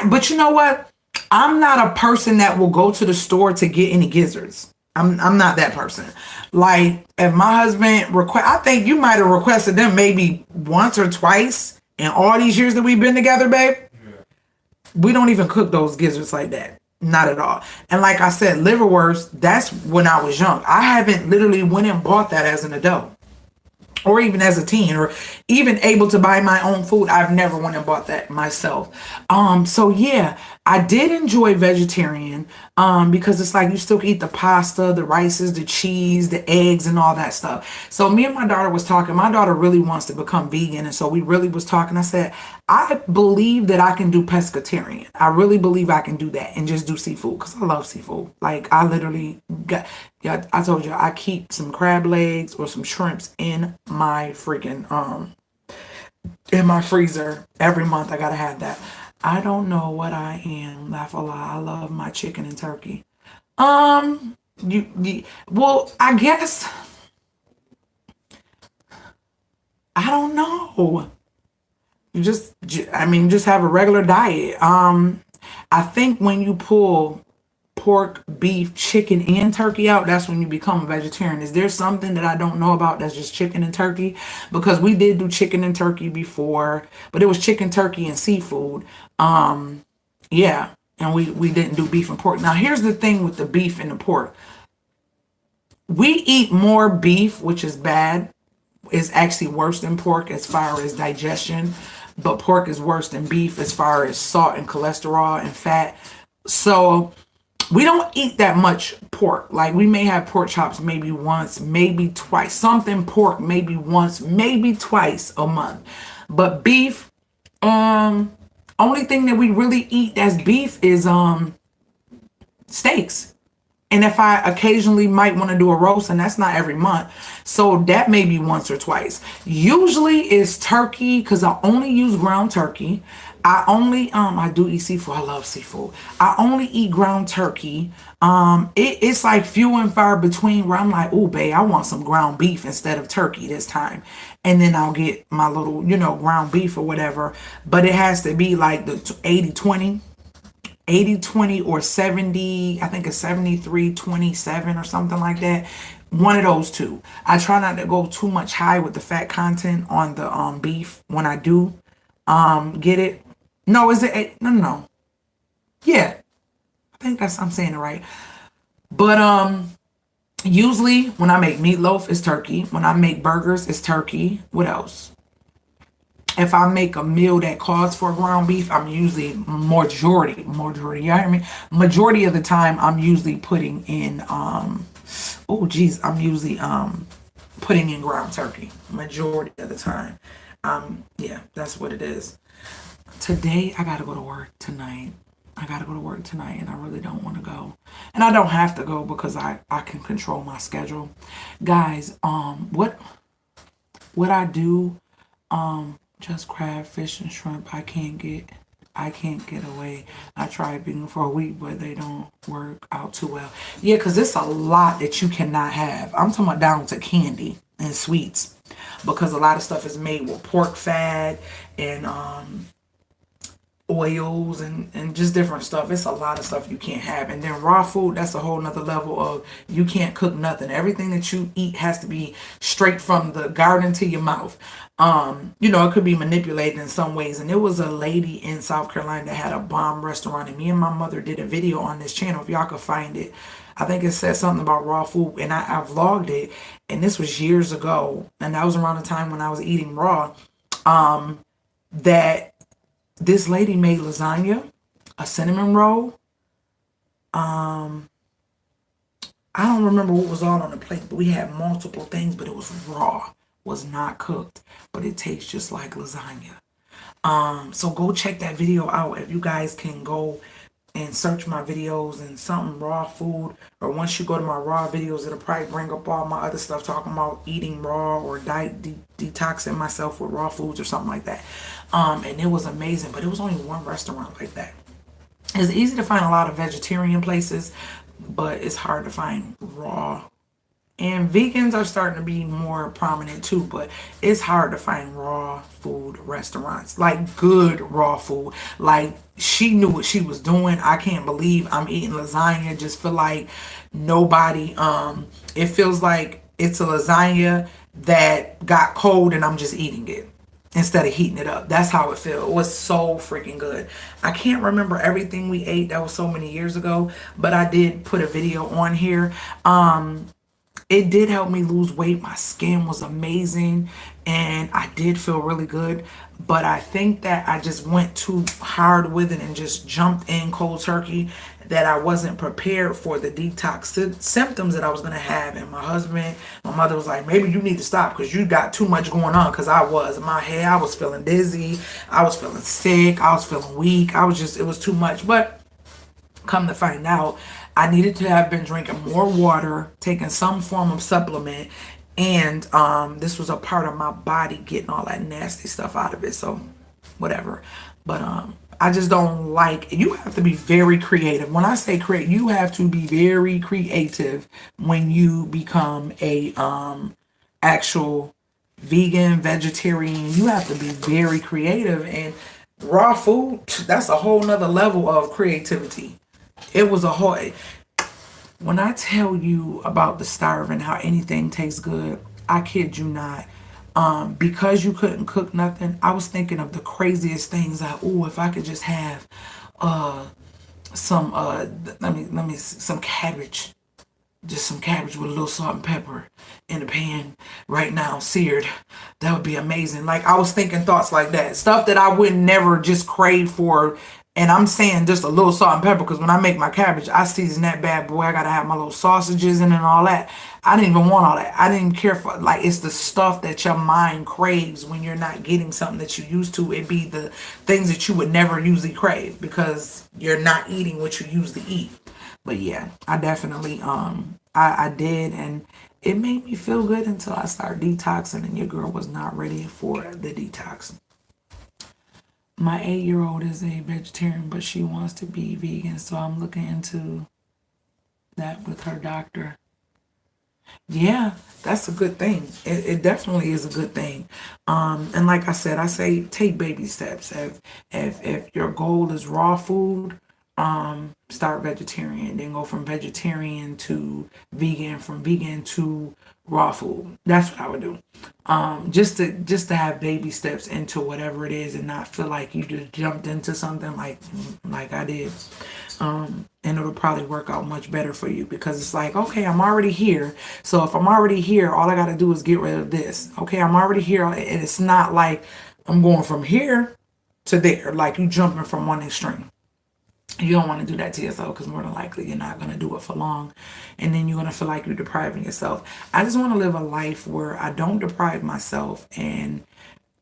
But you know what? I'm not a person that will go to the store to get any gizzards. I'm not that person. Like, if my husband I think you might have requested them maybe once or twice in all these years that we've been together, babe. We don't even cook those gizzards like that. Not at all. And like I said, liverwurst, that's when I was young. I haven't literally went and bought that as an adult, or even as a teen, or even able to buy my own food. I've never went and bought that myself. So yeah, I did enjoy vegetarian, because it's like you still eat the pasta, the rices, the cheese, the eggs, and all that stuff. So me and my daughter was talking. My daughter really wants to become vegan, and so we really was talking. I said, I believe that I can do pescatarian. I really believe I can do that and just do seafood, because I love seafood. Like, I literally got, yeah, I told you, I keep some crab legs or some shrimps in my freaking, in my freezer every month. I gotta have that. I don't know what I am. Laugh a lot. I love my chicken and turkey. Well, I guess, I don't know. Just have a regular diet. I think when you pull pork, beef, chicken, and turkey out, that's when you become a vegetarian. Is there something that I don't know about that's just chicken and turkey? Because we did do chicken and turkey before, but it was chicken, turkey, and seafood. Yeah, and we didn't do beef and pork. Now, here's the thing with the beef and the pork. We eat more beef, which is bad. It's actually worse than pork as far as digestion, but pork is worse than beef as far as salt and cholesterol and fat. So we don't eat that much pork. Like, we may have pork chops maybe once, maybe twice. Something pork maybe once, maybe twice a month. But beef, only thing that we really eat as beef is steaks. And if I occasionally might want to do a roast, and that's not every month, so that may be once or twice. Usually it's turkey, because I only use ground turkey. I do eat seafood. I love seafood. I only eat ground turkey. It's like few and far between where I'm like, oh, babe, I want some ground beef instead of turkey this time. And then I'll get my little, ground beef or whatever. But it has to be like the 80-20. 80-20 or 70, I think it's 73-27 or something like that. One of those two. I try not to go too much high with the fat content on the beef when I do get it. No, is it? No. Yeah, I think I'm saying it right. But usually when I make meatloaf, it's turkey. When I make burgers, it's turkey. What else? If I make a meal that calls for ground beef, I'm usually majority, you hear me? Majority of the time, I'm usually putting in, I'm usually putting in ground turkey. Majority of the time. Yeah, that's what it is. Today, I gotta go to work tonight. And I really don't want to go. And I don't have to go because I can control my schedule. Guys, what I do, just crab, fish, and shrimp. I can't get I can't get away. I tried vegan for a week, but they don't work out too well. Yeah, because it's a lot that you cannot have. I'm talking about down to candy and sweets. Because a lot of stuff is made with pork fat and oils and just different stuff. It's a lot of stuff you can't have. And then raw food, that's a whole nother level of you can't cook nothing. Everything that you eat has to be straight from the garden to your mouth. It could be manipulated in some ways. And there was a lady in South Carolina that had a bomb restaurant, and me and my mother did a video on this channel if y'all could find it. I think it said something about raw food, and I vlogged it, and this was years ago, and that was around the time when I was eating raw. That this lady made lasagna, a cinnamon roll. I don't remember what was all on the plate, but we had multiple things, but it was raw, was not cooked, but it tastes just like lasagna. So go check that video out. If you guys can go and search my videos and something raw food, or once you go to my raw videos, it'll probably bring up all my other stuff talking about eating raw or diet detoxing myself with raw foods or something like that. And it was amazing, but it was only one restaurant like that. It's easy to find a lot of vegetarian places, but it's hard to find raw. And vegans are starting to be more prominent too, but it's hard to find raw food restaurants, like good raw food. Like, she knew what she was doing. I can't believe I'm eating lasagna. Just feel like nobody, it feels like it's a lasagna that got cold and I'm just eating it instead of heating it up. That's how it feels. It was so freaking good. I can't remember everything we ate. That was so many years ago, but I did put a video on here. It did help me lose weight. My skin was amazing and I did feel really good. But I think that I just went too hard with it and just jumped in cold turkey, that I wasn't prepared for the detox symptoms that I was going to have. And my mother was like, maybe you need to stop because you got too much going on. Because I was. In my head, I was feeling dizzy. I was feeling sick. I was feeling weak. It was too much. But come to find out, I needed to have been drinking more water, taking some form of supplement, and this was a part of my body getting all that nasty stuff out of it. So whatever. But I just don't like, you have to be very creative. When I say create, you have to be very creative when you become a actual vegan, vegetarian. You have to be very creative, and raw food, that's a whole nother level of creativity. It was a whole, when I tell you about the starving, how anything tastes good, I kid you not. Because you couldn't cook nothing, I was thinking of the craziest things. Like, oh, if I could just have some some cabbage. Just some cabbage with a little salt and pepper in a pan right now, seared. That would be amazing. Like, I was thinking thoughts like that. Stuff that I would never just crave for. And I'm saying just a little salt and pepper because when I make my cabbage, I season that bad boy. I got to have my little sausages in it and all that. I didn't even want all that. I didn't care for, like, it's the stuff that your mind craves when you're not getting something that you used to. It be the things that you would never usually crave because you're not eating what you used to eat. But yeah, I definitely, I did, and it made me feel good until I started detoxing, and your girl was not ready for the detox. My 8-year-old is a vegetarian, but she wants to be vegan, so I'm looking into that with her doctor. Yeah, that's a good thing. It definitely is a good thing. And like I said, I say take baby steps. If your goal is raw food, start vegetarian, then go from vegetarian to vegan, from vegan to raw food. That's what I would do. Just to have baby steps into whatever it is and not feel like you just jumped into something like I did. And it'll probably work out much better for you because it's like, okay, I'm already here. So if I'm already here, all I got to do is get rid of this. Okay, I'm already here. And it's not like I'm going from here to there, like you jumping from one extreme. You don't want to do that to yourself because more than likely you're not going to do it for long. And then you're going to feel like you're depriving yourself. I just want to live a life where I don't deprive myself and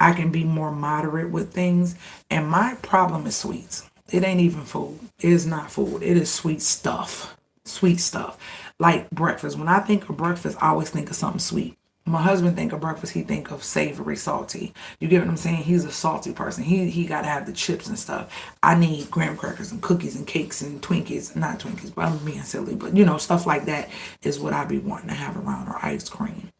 I can be more moderate with things. And my problem is sweets. It ain't even food. It is not food. It is sweet stuff. Sweet stuff. Like breakfast. When I think of breakfast, I always think of something sweet. my husband think of breakfast, he think of savory, salty. You get what I'm saying? He's a salty person. He got to have the chips and stuff. I need graham crackers and cookies and cakes and Twinkies. Not Twinkies, but I'm being silly. But, you know, stuff like that is what I be wanting to have around, or ice cream.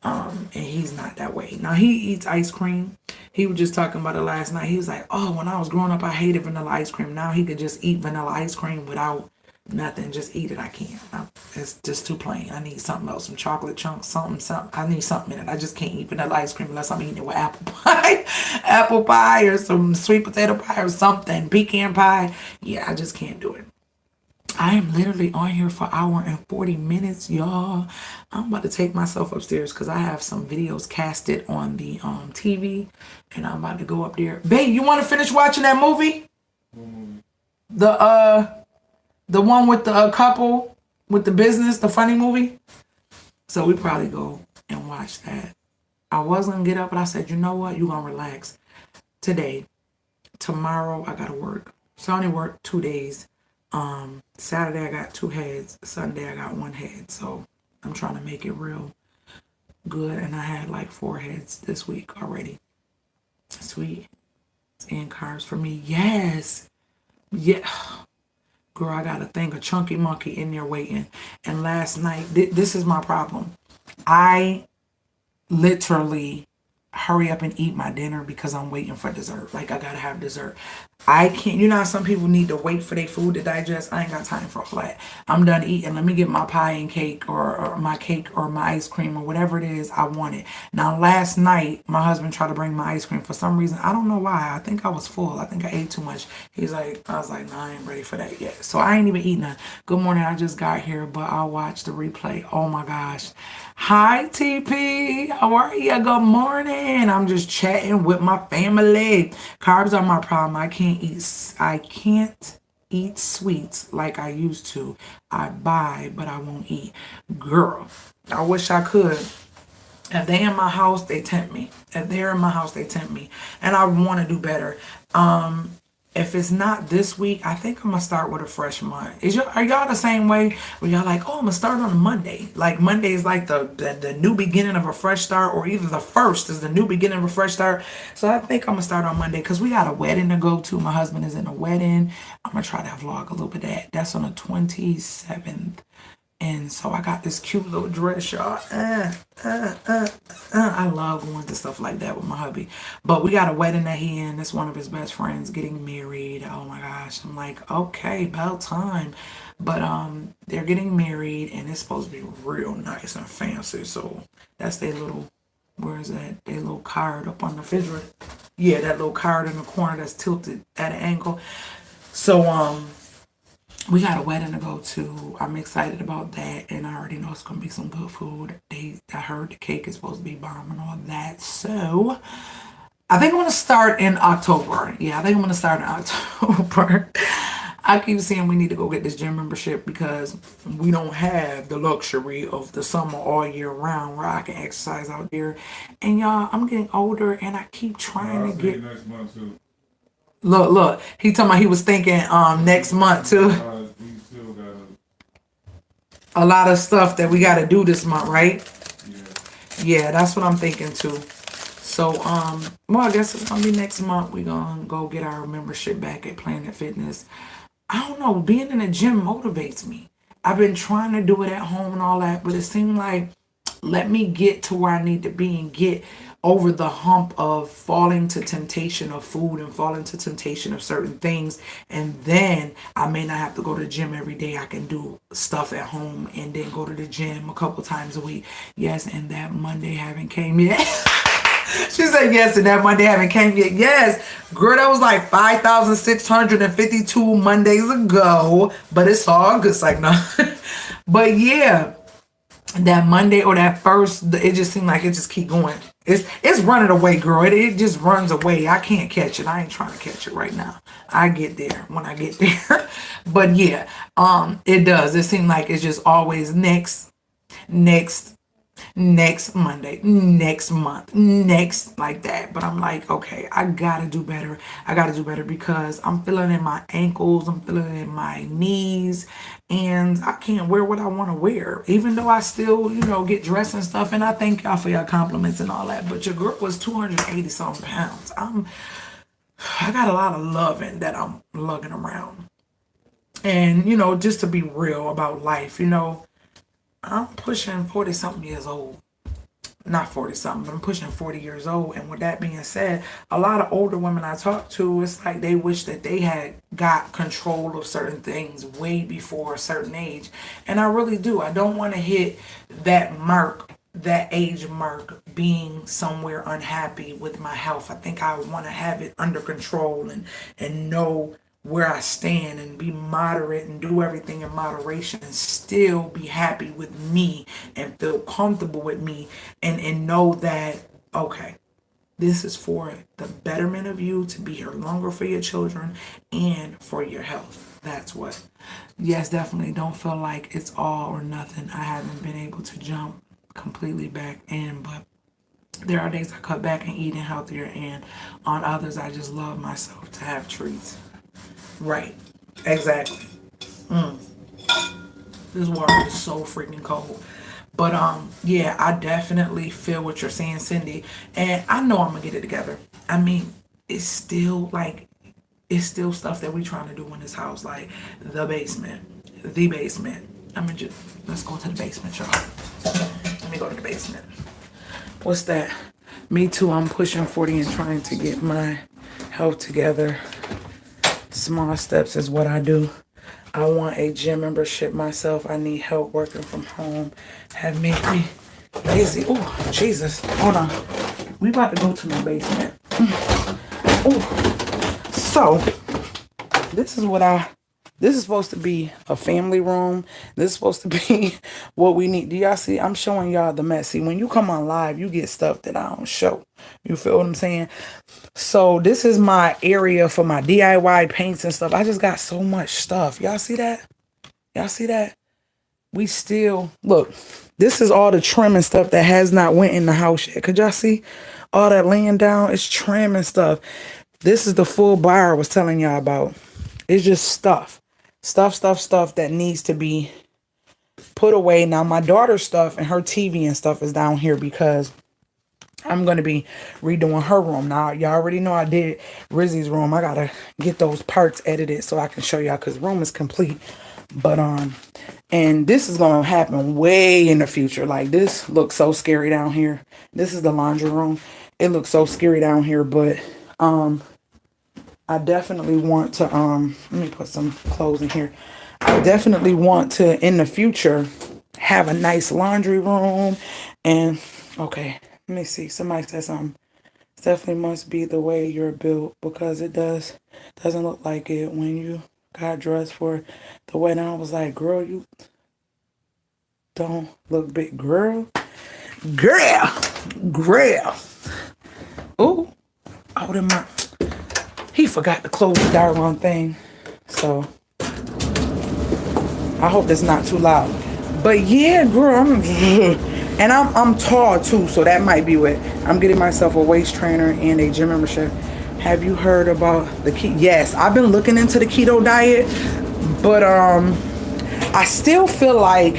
And he's not that way. Now, he eats ice cream. He was just talking about it last night. He was like, oh, when I was growing up, I hated vanilla ice cream. Now he could just eat vanilla ice cream without nothing. Just eat it. I can't. It's just too plain. I need something else. Some chocolate chunks, something. I need something in it. I just can't eat vanilla ice cream unless I'm eating it with apple pie. Apple pie or some sweet potato pie or something. Pecan pie. Yeah, I just can't do it. I am literally on here for an hour and 40 minutes, y'all. I'm about to take myself upstairs because I have some videos casted on the TV, and I'm about to go up there. Babe, you want to finish watching that movie? The one with the couple with the business, the funny movie. So we probably go and watch that. I was gonna get up, but I said, you know what? You gonna relax today. Tomorrow I gotta work. So I only work 2 days. Saturday I got 2 heads. Sunday I got 1 head. So I'm trying to make it real good. And I had like 4 heads this week already. Sweet. And carbs for me. Yes. Yeah. Girl, I got a thing, a chunky monkey in there waiting. And last night, this is my problem. I literally hurry up and eat my dinner because I'm waiting for dessert. Like, I gotta have dessert. I can't, you know how some people need to wait for their food to digest? I ain't got time for all that. I'm done eating. Let me get my pie and cake, or my cake or my ice cream or whatever it is I wanted. Now, last night, my husband tried to bring my ice cream for some reason. I don't know why. I think I was full. I think I ate too much. I was like, nah, I ain't ready for that yet. So I ain't even eating none. Good morning. I just got here, but I'll watch the replay. Oh my gosh. Hi, TP. How are you? Good morning. I'm just chatting with my family. Carbs are my problem. I can't eat sweets like I used to. I buy, but I won't eat. Girl, I wish I could. If they in my house, they tempt me. If they're in my house, they tempt me. And I want to do better. If it's not this week, I think I'm going to start with a fresh month. Are y'all the same way? Where y'all like, oh, I'm going to start on a Monday. Like, Monday is like the new beginning of a fresh start, or either the first is the new beginning of a fresh start. So I think I'm going to start on Monday because we got a wedding to go to. My husband is in a wedding. I'm going to try to vlog a little bit of that. That's on the 27th. And so I got this cute little dress, y'all. I love going to stuff like that with my hubby. But we got a wedding that he in. That's one of his best friends getting married. Oh my gosh. I'm like, okay, about time. But they're getting married, and it's supposed to be real nice and fancy. So that's their little, where is that? Their little card up on the refrigerator. Yeah, that little card in the corner that's tilted at an angle. So we got a wedding to go to. I'm excited about that, and I already know it's gonna be some good food. I heard the cake is supposed to be bomb and all that. So I think I'm gonna start in October. Yeah, I think I'm gonna start in October. I keep saying we need to go get this gym membership because we don't have the luxury of the summer all year round where I can exercise out there. And y'all, I'm getting older, and I keep trying to get. Next month too. Look. He talking about he was thinking next month too. A lot of stuff that we got to do this month, right? Yeah, that's what I'm thinking too. So, well, I guess it's gonna be next month. We're gonna go get our membership back at Planet Fitness. I don't know, being in the gym motivates me. I've been trying to do it at home and all that, but it seemed like, let me get to where I need to be and get over the hump of falling to temptation of food and falling to temptation of certain things. And then I may not have to go to the gym every day. I can do stuff at home and then go to the gym a couple times a week. Yes, and that Monday haven't came yet. She said yes, and that Monday haven't came yet. Yes, girl, that was like 5,652 Mondays ago. But it's all good. It's like, no. But yeah, that Monday or that first, it just seemed like it just keep going. It's running away, girl. It just runs away. I can't catch it. I ain't trying to catch it right now. I get there when I get there. But yeah, it does. It seems like it's just always next. next Monday, next month, next, like that. But I'm like, okay, I gotta do better. I gotta do better because I'm feeling it in my ankles, I'm feeling it in my knees, and I can't wear what I want to wear. Even though I still, get dressed and stuff. And I thank y'all for your compliments and all that. But your girl was 280 something pounds. I got a lot of loving that I'm lugging around. And, just to be real about life, I'm pushing 40 something years old. Not 40 something, but I'm pushing 40 years old. And with that being said, a lot of older women I talk to, it's like they wish that they had got control of certain things way before a certain age. And I really do. I don't want to hit that mark, that age mark, being somewhere unhappy with my health. I think I want to have it under control and know where I stand and be moderate and do everything in moderation and still be happy with me and feel comfortable with me and know that, okay, this is for the betterment of you to be here longer for your children and for your health. That's what. Yes, definitely don't feel like it's all or nothing. I haven't been able to jump completely back in, but there are days I cut back and eating healthier, and on others I just love myself to have treats. Right. Exactly. This water is so freaking cold. But yeah, I definitely feel what you're saying, Cindy. And I know I'm gonna get it together. I mean, it's still stuff that we trying to do in this house, like the basement. The basement. I mean, just let's go to the basement, y'all. Let me go to the basement. What's that? Me too, I'm pushing 40 and trying to get my health together. Small steps is what I do. I want a gym membership myself. I need help working from home. Have made me lazy. Oh, Jesus. Hold on. We about to go to my basement. Oh. So, this is supposed to be a family room. This is supposed to be what we need. Do y'all see? I'm showing y'all the mess. See, when you come on live, you get stuff that I don't show. You feel what I'm saying? So this is my area for my DIY paints and stuff. I just got so much stuff. Y'all see that? Y'all see that? We still, look, this is all the trim and stuff that has not went in the house yet. Could y'all see all that laying down? It's trim and stuff. This is the full bar I was telling y'all about. It's just stuff that needs to be put away. Now my daughter's stuff and her TV and stuff is down here because I'm going to be redoing her room. Now, y'all already know I did RIZZY'S room. I got to get those parts edited so I can show y'all because the room is complete. But, and this is going to happen way in the future. Like, this looks so scary down here. This is the laundry room. It looks so scary down here, but, I definitely want to, let me put some clothes in here. I definitely want to, in the future, have a nice laundry room and, okay. Let me see. Somebody said something. It definitely must be the way you're built because it doesn't look like it when you got dressed for the wedding. I was like, girl, you don't look big. Girl. Oh, he forgot to close the doggone thing. So I hope that's not too loud. But yeah, girl, and I'm tall too, so that might be what. I'm getting myself a waist trainer and a gym membership. Have you heard about the keto? Yes, I've been looking into the keto diet, but I still feel like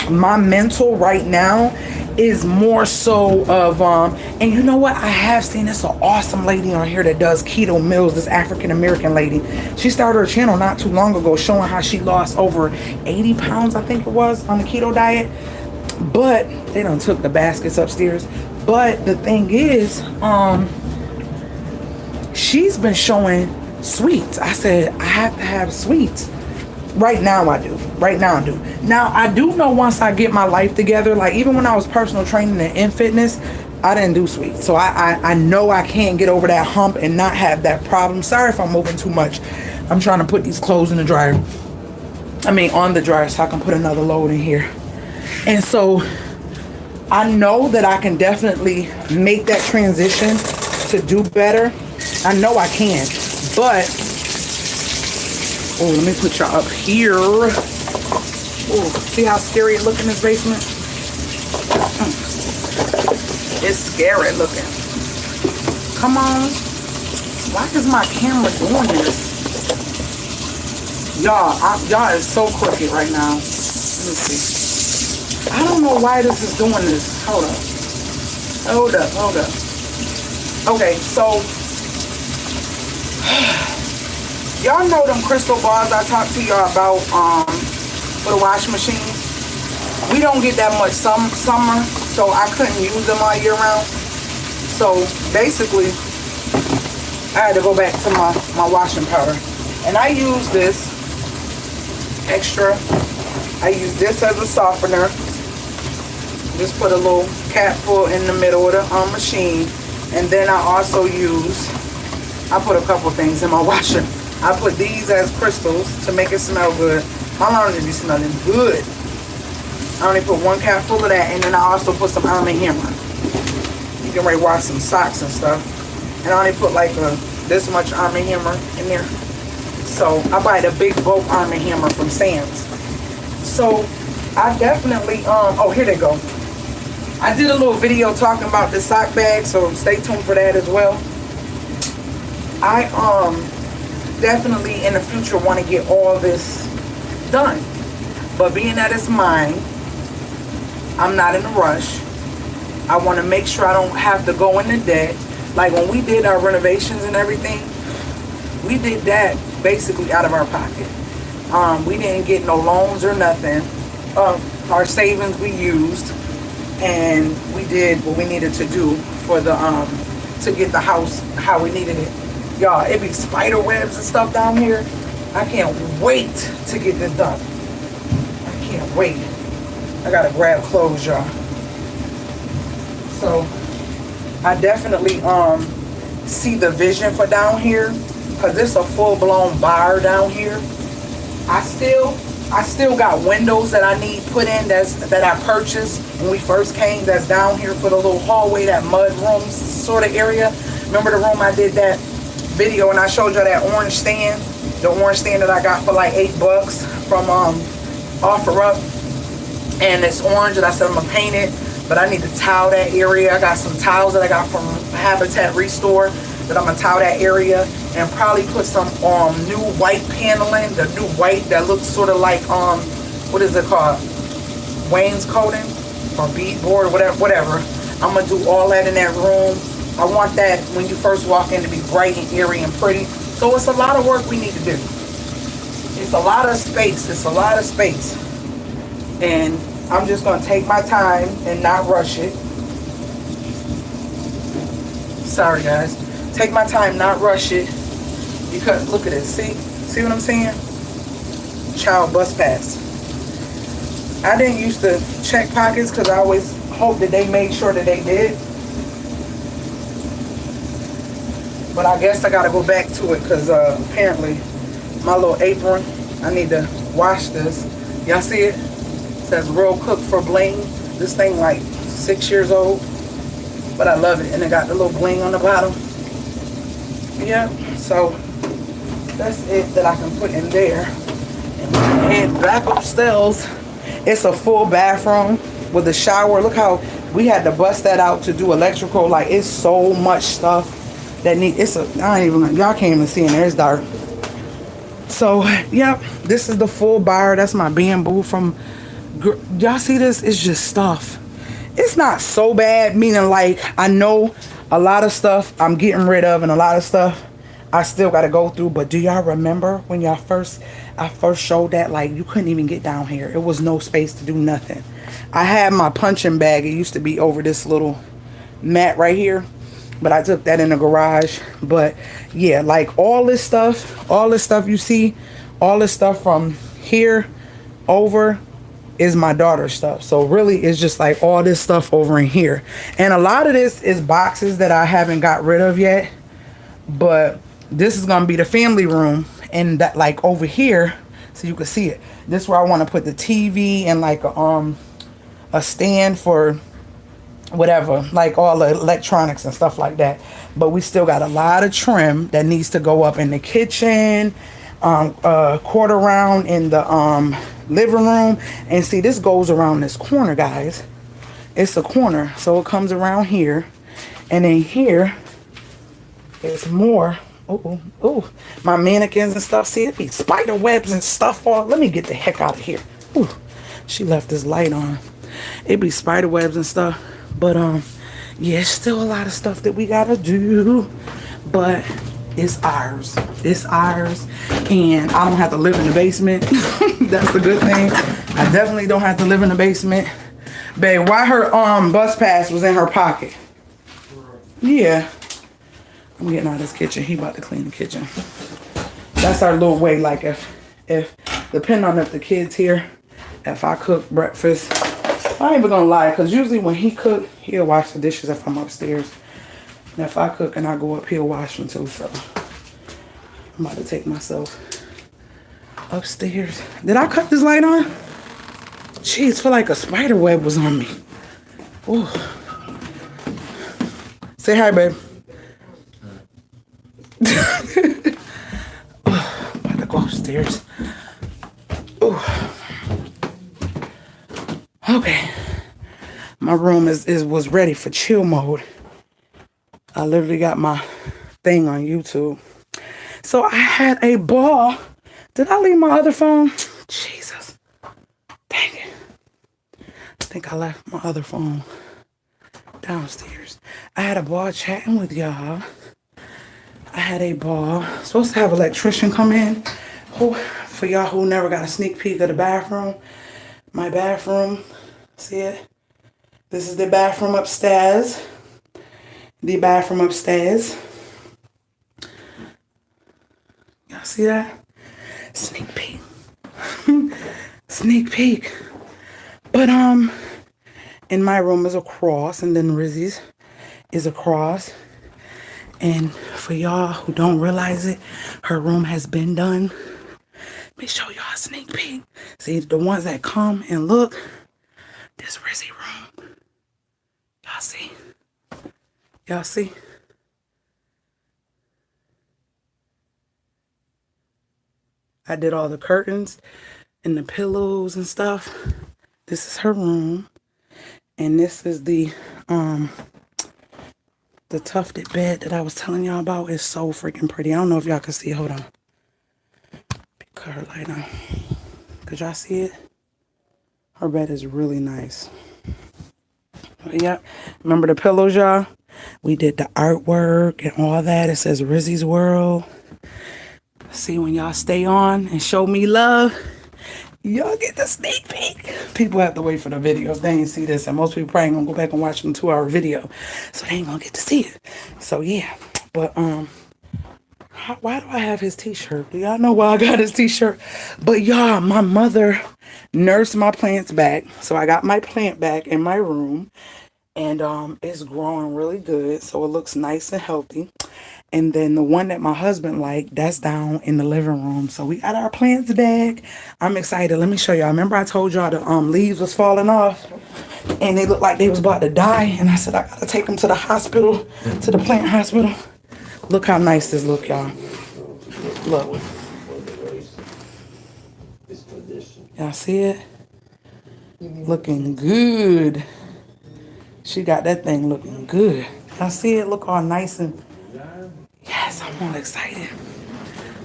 my mental right now is more so of and you know what, I have seen this an awesome lady on here that does keto meals, this African American lady. She started her channel not too long ago showing how she lost over 80 pounds, I think it was, on the keto diet. But they done took the baskets upstairs. But the thing is, she's been showing sweets. I said, I have to have sweets. Right now I do. Right now I do. Now I do know once I get my life together, like even when I was personal training and in fitness, I didn't do sweets. So I know I can't get over that hump and not have that problem. Sorry if I'm moving too much. I'm trying to put these clothes in the dryer. I mean on the dryer so I can put another load in here. And so I know that I can definitely make that transition to do better. I know I can, but oh, let me put y'all up here. Oh, see how scary it looks in this basement? scary looking. Come on. Why is my camera doing this? Y'all is so crooked right now. Let me see. I don't know why this is doing this. Hold up. Okay, so y'all know them crystal balls I talked to y'all about for the washing machine. We don't get that much summer, so I couldn't use them all year round. So basically, I had to go back to my washing powder. And I use this extra. I use this as a softener. Just put a little capful in the middle of the machine. And then I also I put a couple things in my washer. I put these as crystals to make it smell good. My laundry be smelling good. I only put one cap full of that, and then I also put some Arm & Hammer. You can already wash some socks and stuff. And I only put like this much Arm & Hammer in there. So I buy the big bulk Arm & Hammer from Sam's. So I definitely, oh, here they go. I did a little video talking about the sock bag, so stay tuned for that as well. I definitely in the future want to get all this done. But being that it's mine, I'm not in a rush. I want to make sure I don't have to go into debt. Like when we did our renovations and everything, we did that basically out of our pocket. We didn't get no loans or nothing. Our savings we used, and we did what we needed to do for the to get the house how we needed it. Y'all, it be spider webs and stuff down here. I can't wait to get this done. I can't wait. I gotta grab clothes, y'all. So I definitely see the vision for down here, because it's a full-blown bar down here. I still got windows that I need put in that I purchased when we first came, that's down here for the little hallway, that mud room sort of area. Remember the room I did that video and I showed you that orange stand? The orange stand that I got for like $8 from OfferUp. And it's orange, and I said I'm gonna paint it, but I need to tile that area. I got some tiles that I got from Habitat Restore that I'm gonna tile that area, and probably put some new white paneling, the new white that looks sort of like what is it called, wainscoting or beadboard, whatever. I'm gonna do all that in that room. I want that when you first walk in to be bright and airy and pretty. So it's a lot of work we need to do. It's a lot of space. And I'm just going to take my time and not rush it. Sorry, guys. Take my time, not rush it. Because, look at this. See what I'm saying? Child bus pass. I didn't used to check pockets because I always hoped that they made sure that they did. But I guess I got to go back to it because apparently my little apron, I need to wash this. Y'all see it? It says Real Cook for Bling. This thing like 6 years old, but I love it. And it got the little bling on the bottom. Yeah, so that's it that I can put in there. And head back upstairs. It's a full bathroom with a shower. Look how we had to bust that out to do electrical. Like, it's so much stuff that y'all can't even see in there. It's dark. So, yep, this is the full bar. That's my bamboo from... Y'all see this? It's just stuff. It's not so bad, meaning like I know a lot of stuff I'm getting rid of and a lot of stuff I still got to go through. But do y'all remember when I first showed that, like, you couldn't even get down here? It was no space to do nothing. I had my punching bag. It used to be over this little mat right here, but I took that in the garage. But yeah, like all this stuff you see, all this stuff from here over is my daughter's stuff. So really it's just like all this stuff over in here, and a lot of this is boxes that I haven't got rid of yet. But this is gonna be the family room, and that, like, over here, so you can see it, this is where I want to put the TV and like a stand for whatever, like all the electronics and stuff like that. But we still got a lot of trim that needs to go up in the kitchen, quarter round in the living room. And see, this goes around this corner, guys. It's a corner, so it comes around here, And then here is more. Oh, my mannequins and stuff. See, it be spider webs and stuff all. Let me get the heck out of here. Ooh, she left this light on. It be spider webs and stuff. But yeah, it's still a lot of stuff that we gotta do. But it's ours. It's ours. And I don't have to live in the basement. That's the good thing. I definitely don't have to live in the basement. Babe, why her bus pass was in her pocket? Yeah. I'm getting out of this kitchen. He about to clean the kitchen. That's our little way. Like if depending on if the kids here, if I cook breakfast, I ain't even gonna lie, because usually when he cook, he'll wash the dishes if I'm upstairs. And if I cook and I go up, he'll wash them too. So I'm about to take myself upstairs. Did I cut this light on? Jeez, feel like a spider web was on me. Ooh. Say hi, babe. About to go upstairs. Ooh. Okay. My room was ready for chill mode. I literally got my thing on YouTube. So I had a ball. Did I leave my other phone? Jesus. Dang it. I think I left my other phone downstairs. I had a ball chatting with y'all. I had a ball. Supposed to have an electrician come in. For y'all who never got a sneak peek of the bathroom. My bathroom. See it? This is the bathroom upstairs. The bathroom upstairs. Y'all see that? Sneak peek. Sneak peek. But in my room is a cross, and then RIZZY'S is a cross. And for y'all who don't realize it, her room has been done. Let me show y'all a sneak peek. See, the ones that come and look, this RIZZY room. Y'all see? Y'all see? I did all the curtains and the pillows and stuff. This is her room. And this is the tufted bed that I was telling y'all about. Is so freaking pretty. I don't know if y'all can see it. Hold on. Cut her light on. Could y'all see it? Her bed is really nice. But yeah. Remember the pillows, y'all? We did the artwork and all that. It says RIZZY'S World. See, when y'all stay on and show me love, y'all get the sneak peek. People have to wait for the videos. They ain't see this. And most people probably gonna go back and watch the 2-hour video. So they ain't gonna get to see it. So yeah. But why do I have his t-shirt? Do y'all know why I got his t-shirt? But y'all, my mother nursed my plants back. So I got my plant back in my room. And it's growing really good. So it looks nice and healthy. And then the one that my husband liked, that's down in the living room. So we got our plants back. I'm excited. Let me show y'all. Remember I told y'all the leaves was falling off? And they looked like they was about to die. And I said, I got to take them to the hospital, to the plant hospital. Look how nice this look, y'all. Look. Y'all see it? Looking good. She got that thing looking good. Y'all see it? Look all nice and... Yes, I'm all excited.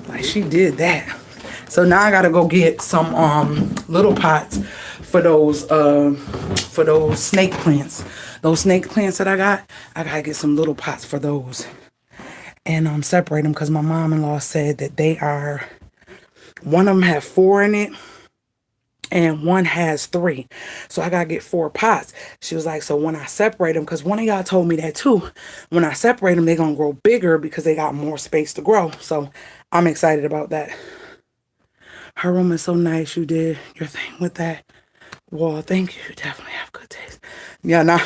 Like, she did that. So now I gotta go get some little pots for those snake plants. Those snake plants that I gotta get some little pots for those. And separate them because my mom-in-law said that they are... One of them have 4 in it. And one has 3. So I got to get 4 pots. She was like, so when I separate them, because one of y'all told me that too. When I separate them, they're going to grow bigger because they got more space to grow. So I'm excited about that. Her room is so nice. You did your thing with that wall. Thank you. You definitely have good taste. Yeah, nah.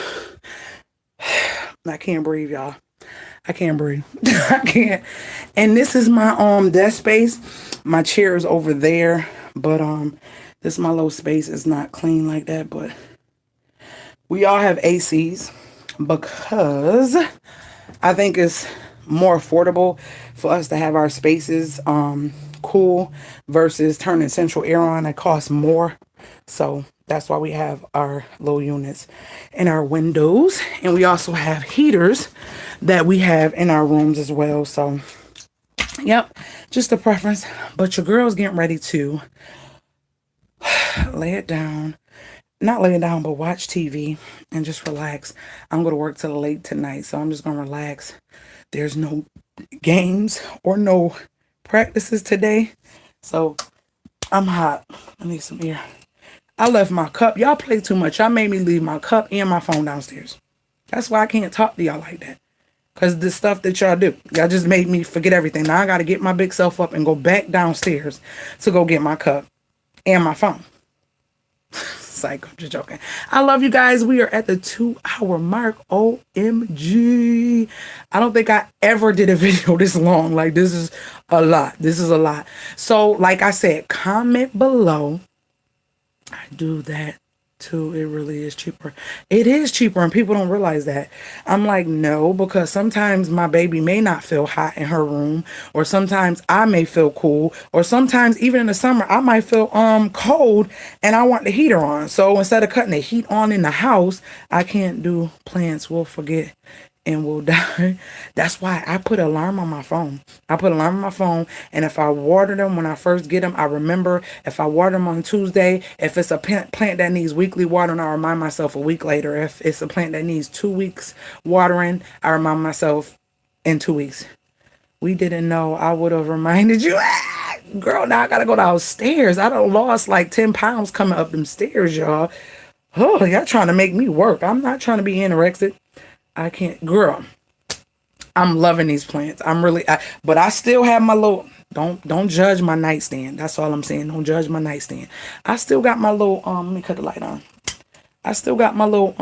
I can't breathe, y'all. I can't breathe. I can't. And this is my desk space. My chair is over there. But this is my little space. It's not clean like that, but we all have ACs because I think it's more affordable for us to have our spaces cool versus turning central air on. It costs more. So That's why we have our little units in our windows. And we also have heaters that we have in our rooms as well. So, yep, just a preference. But your girl's getting ready to lay it down. Not lay it down, but watch TV and just relax. I'm going to work till late tonight, so I'm just going to relax. There's no games or no practices today. So, I'm hot. I need some air. I left my cup. Y'all play too much. Y'all made me leave my cup and my phone downstairs. That's why I can't talk to y'all like that. Because the stuff that y'all do. Y'all just made me forget everything. Now I got to get my big self up and go back downstairs to go get my cup and my phone. Psych, I'm just joking. I love you guys. We are at the 2-hour mark. OMG. I don't think I ever did a video this long. Like, this is a lot. This is a lot. So, like I said, comment below. I do that too. It really is cheaper. It is cheaper, and people don't realize that. I'm like, no, because sometimes my baby may not feel hot in her room, or sometimes I may feel cool, or sometimes even in the summer I might feel cold and I want the heater on. So instead of cutting the heat on in the house, I can't do plants will forget and will die. That's why I put an alarm on my phone. I put an alarm on my phone, and if I water them when I first get them, I remember. If I water them on Tuesday, if it's a plant that needs weekly watering, I remind myself a week later. If it's a plant that needs 2 weeks watering, I remind myself in 2 weeks. We didn't know. I would have reminded you. Girl, now I gotta go downstairs. I done lost like 10 pounds coming up them stairs, y'all. Oh, y'all trying to make me work. I'm not trying to be anorexic. I can't, girl. I'm loving these plants. I'm really, but I still have my little. Don't judge my nightstand. That's all I'm saying. Don't judge my nightstand. I still got my little. Let me cut the light on. I still got my little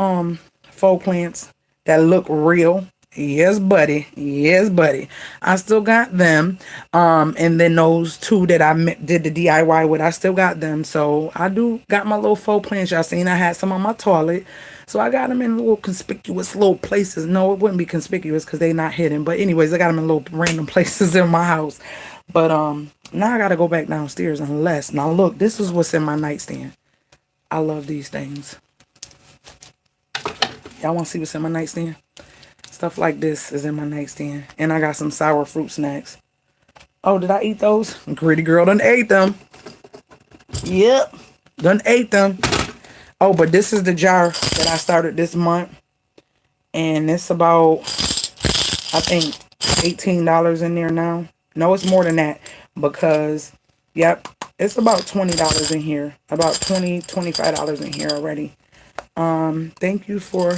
faux plants that look real. Yes, buddy. Yes, buddy. I still got them. And then those two that I did the DIY with, I still got them. So I do got my little faux plants. Y'all seen I had some on my toilet. So I got them in little conspicuous little places. No, it wouldn't be conspicuous because they're not hidden. But anyways, I got them in little random places in my house. But now I got to go back downstairs unless. Now look, this is what's in my nightstand. I love these things. Y'all want to see what's in my nightstand? Stuff like this is in my nightstand. And I got some sour fruit snacks. Oh, did I eat those? Gritty girl done ate them. Yep. Done ate them. Oh, but this is the jar that I started this month. And it's about, I think, $18 in there now. No, it's more than that. Because, yep, it's about $20 in here. About $25 in here already. Thank you for...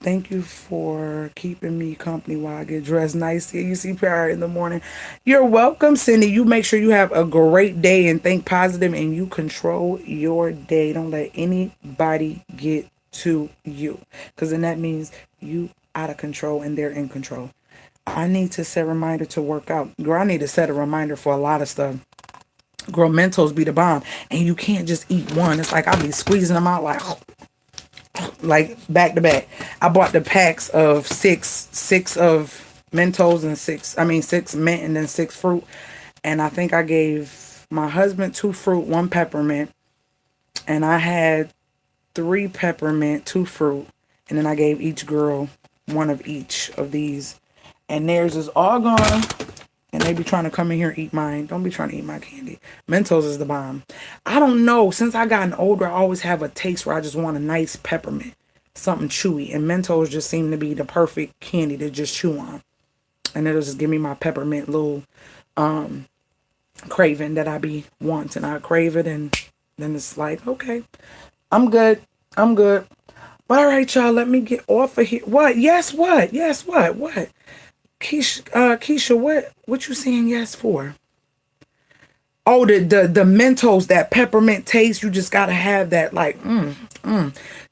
Thank you for keeping me company while I get dressed. Nice seeing you, CPR, in the morning. You're welcome, Cindy. You make sure you have a great day and think positive and you control your day. Don't let anybody get to you. Because then that means you out of control and they're in control. I need to set a reminder to work out. Girl, I need to set a reminder for a lot of stuff. Girl, Mentos be the bomb. And you can't just eat one. It's like I'll be squeezing them out like back to back. I bought the packs of six of Mentos and six mint and then 6 fruit. And I think I gave my husband 2 fruit, 1 peppermint. And I had 3 peppermint, 2 fruit. And then I gave each girl 1 of each of these. And theirs is all gone. And they be trying to come in here and eat mine. Don't be trying to eat my candy. Mentos is the bomb. I don't know. Since I gotten older, I always have a taste where I just want a nice peppermint. Something chewy. And Mentos just seem to be the perfect candy to just chew on. And it'll just give me my peppermint little craving that I be wanting. I crave it and then it's like, okay, I'm good. I'm good. But all right, y'all, let me get off of here. What? Yes, what? Yes, what? What? Keisha, what you saying yes for? Oh, the Mentos, that peppermint taste. You just gotta have that, like,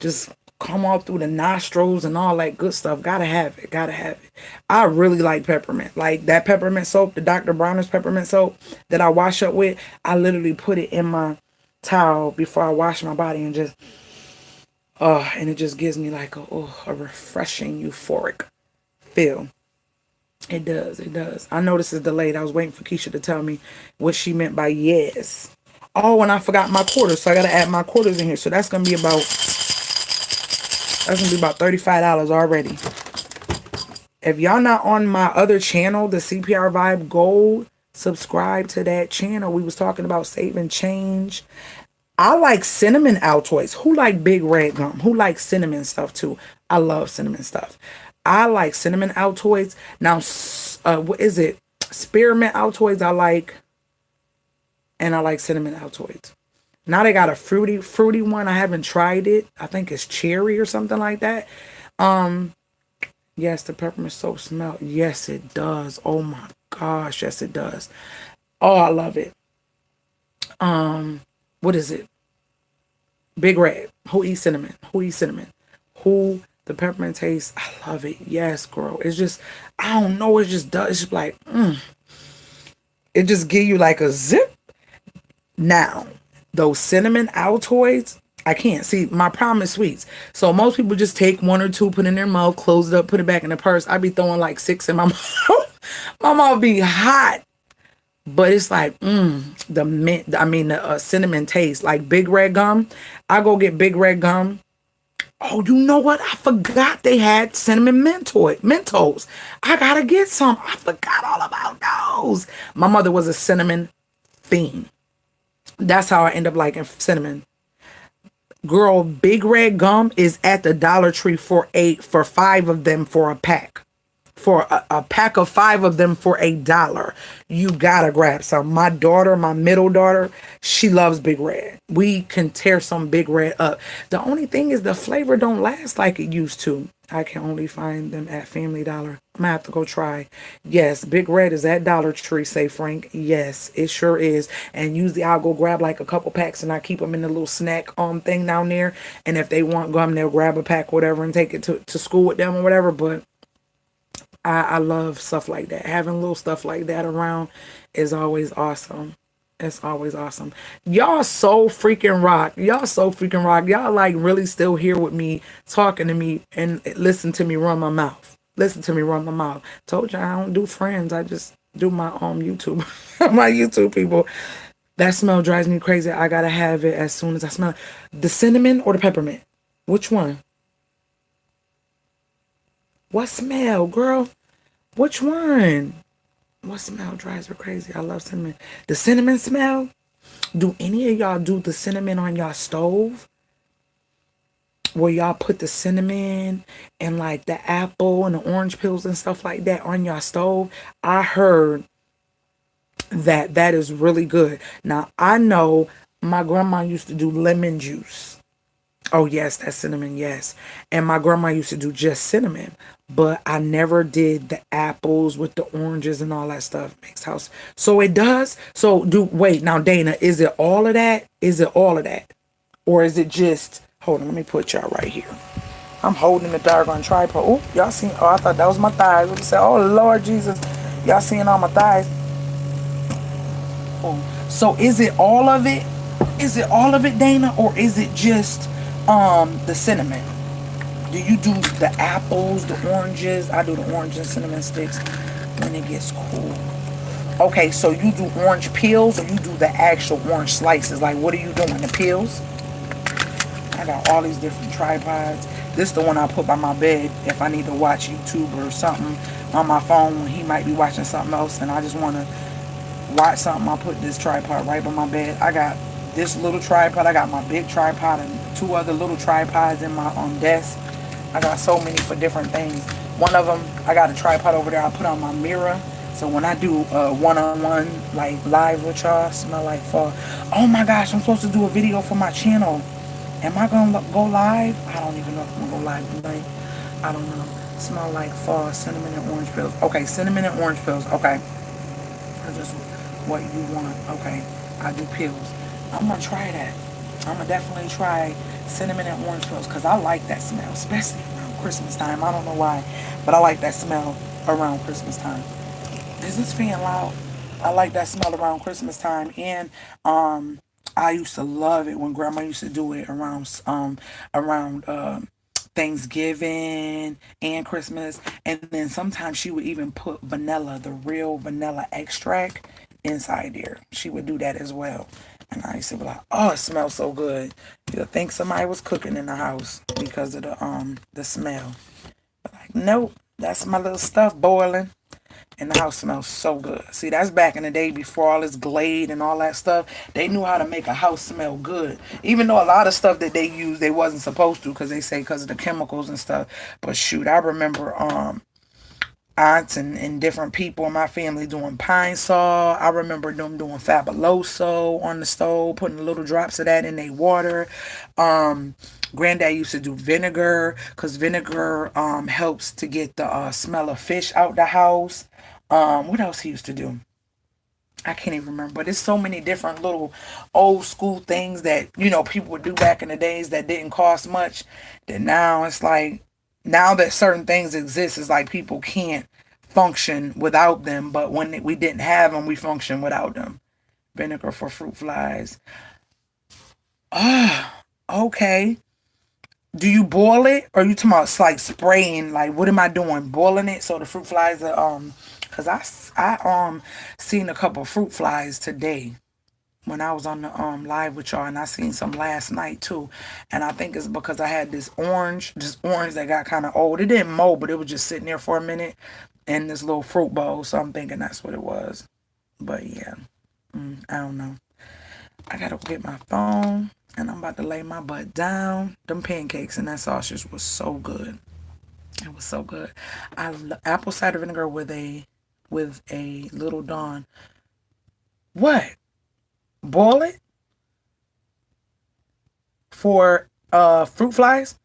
just come all through the nostrils and all that good stuff. Gotta have it. Gotta have it. I really like peppermint. Like that peppermint soap, the Dr. Bronner's peppermint soap that I wash up with. I literally put it in my towel before I wash my body and just, and it just gives me like a refreshing, euphoric feel. It does. It does. I know this is delayed. I was waiting for Keisha to tell me what she meant by yes. Oh, and I forgot my quarters, so I gotta add my quarters in here. So that's gonna be about $35 already. If y'all not on my other channel, the CPR Vibe, go subscribe to that channel. We was talking about saving change. I like cinnamon Altoids. Who like big red gum? Who likes cinnamon stuff too? I love cinnamon stuff. I like cinnamon Altoids. Now, what is it? Spearmint Altoids I like, and I like cinnamon Altoids. Now they got a fruity one. I haven't tried it. I think it's cherry or something like that. Yes, the peppermint soap smell. Yes, it does. Oh my gosh, yes it does. Oh, I love it. What is it? Big Red. Who eats cinnamon? Who eats cinnamon? Who the peppermint taste? I love it. Yes, girl. It's just, I don't know. It just does. It's just like, it just give you like a zip. Now, those cinnamon Altoids, I can't. See, my problem is sweets. So most people just take one or two, put in their mouth, close it up, put it back in the purse. I be throwing like six in my mouth. My mouth be hot. But it's like, the mint, I mean, the cinnamon taste, like Big Red gum. I go get Big Red gum. Oh, you know what? I forgot they had cinnamon Mentos. I gotta get some. I forgot all about those. My mother was a cinnamon fiend. That's how I end up liking cinnamon. Girl, Big Red gum is at the Dollar Tree for five of them for a pack. For a pack of five of them for $1. You gotta grab some. My daughter, my middle daughter, she loves Big Red. We can tear some Big Red up. The only thing is the flavor don't last like it used to. I can only find them at Family Dollar. I'm gonna have to go try. Yes, Big Red is at Dollar Tree, say Frank. Yes, it sure is. And usually I'll go grab like a couple packs and I keep them in the little snack thing down there. And if they want gum, they'll grab a pack, whatever, and take it to school with them or whatever. But I love stuff like that. Having little stuff like that around is always awesome. It's always awesome. Y'all so freaking rock. Y'all so freaking rock. Y'all like really still here with me, talking to me, and listen to me run my mouth. Listen to me run my mouth. Told you I don't do friends. I just do my own YouTube. My YouTube people. That smell drives me crazy. I gotta have it as soon as I smell it. The cinnamon or the peppermint? Which one? What smell, girl? Which one? What smell drives her crazy? I love cinnamon. The cinnamon smell? Do any of y'all do the cinnamon on y'all stove? Where y'all put the cinnamon and like the apple and the orange peels and stuff like that on y'all stove? I heard that that is really good. Now, I know my grandma used to do lemon juice. Oh, yes, that's cinnamon, yes. And my grandma used to do just cinnamon, but I never did the apples with the oranges and all that stuff. Makes house. So it does. So wait, now Dana, is it all of that? Is it all of that? Or is it just, hold on, let me put y'all right here. I'm holding the doggone tripod. Oh, y'all seen, oh, I thought that was my thighs. What you say? Oh, Lord Jesus. Y'all seeing all my thighs? Oh, so is it all of it? Is it all of it, Dana? Or is it just the cinnamon? Do you do the apples, the oranges? I do the orange and cinnamon sticks when it gets cool. Okay, so you do orange peels or you do the actual orange slices? Like, what are you doing? The peels? I got all these different tripods. This is the one I put by my bed if I need to watch YouTube or something on my phone when he might be watching something else and I just want to watch something. I put this tripod right by my bed. I got this little tripod. I got my big tripod and two other little tripods in my desk. I got so many for different things. One of them, I got a tripod over there I put on my mirror. So when I do one-on-one, like live with y'all, smell like fall. Oh my gosh, I'm supposed to do a video for my channel. Am I going to go live? I don't even know if I'm going to go live tonight. I don't know. Smell like fall, cinnamon and orange pills. Okay, cinnamon and orange pills. Okay. That's just what you want. Okay. I do pills. I'm going to try that. I'm going to definitely try cinnamon and orange pills because I like that smell, especially around Christmas time. I don't know why, but I like that smell around Christmas time. Is this fan loud? I like that smell around Christmas time. And I used to love it when Grandma used to do it around Thanksgiving and Christmas. And then sometimes she would even put vanilla, the real vanilla extract inside there. She would do that as well. And I used to be like, oh, it smells so good. You'll think somebody was cooking in the house because of the smell. But like, nope, that's my little stuff boiling. And the house smells so good. See, that's back in the day before all this Glade and all that stuff. They knew how to make a house smell good. Even though a lot of stuff that they used, they wasn't supposed to because they say because of the chemicals and stuff. But shoot, I remember aunts and different people in my family doing pine saw. I remember them doing fabuloso on the stove, putting little drops of that in their water. Granddad used to do vinegar because vinegar helps to get the smell of fish out the house. What else he used to do? I can't even remember, but it's so many different little old school things that, people would do back in the days that didn't cost much. That now it's like, now that certain things exist, it's like people can't function without them. But when we didn't have them, we functioned without them. Vinegar for fruit flies. Ah, okay. Do you boil it or you talking about like spraying? Like, what am I doing? Boiling it so the fruit flies are cause I seen a couple of fruit flies today when I was on the live with y'all, and I seen some last night too. And I think it's because I had this orange that got kind of old. It didn't mold, but it was just sitting there for a minute in this little fruit bowl. So I'm thinking that's what it was. But yeah, I don't know. I gotta get my phone and I'm about to lay my butt down. Them pancakes and that sausage was so good. It was so good. Apple cider vinegar with a little Dawn. What? Boil it for fruit flies?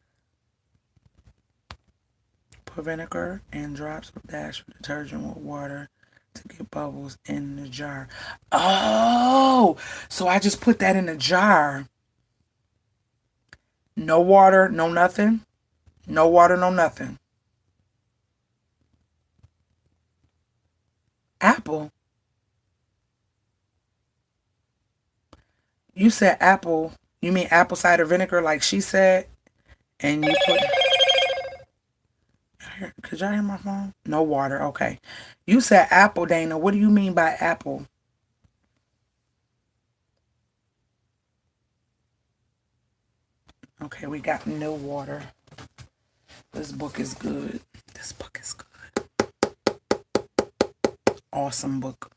Put vinegar and drops of dash of detergent with water to get bubbles in the jar. Oh, so I just put that in a jar. No water, no nothing. No water, no nothing. Apple. You said apple. You mean apple cider vinegar like she said? And you put... Could y'all hear my phone? No water. Okay. You said apple, Dana. What do you mean by apple? Okay, we got no water. This book is good. This book is good. Awesome book.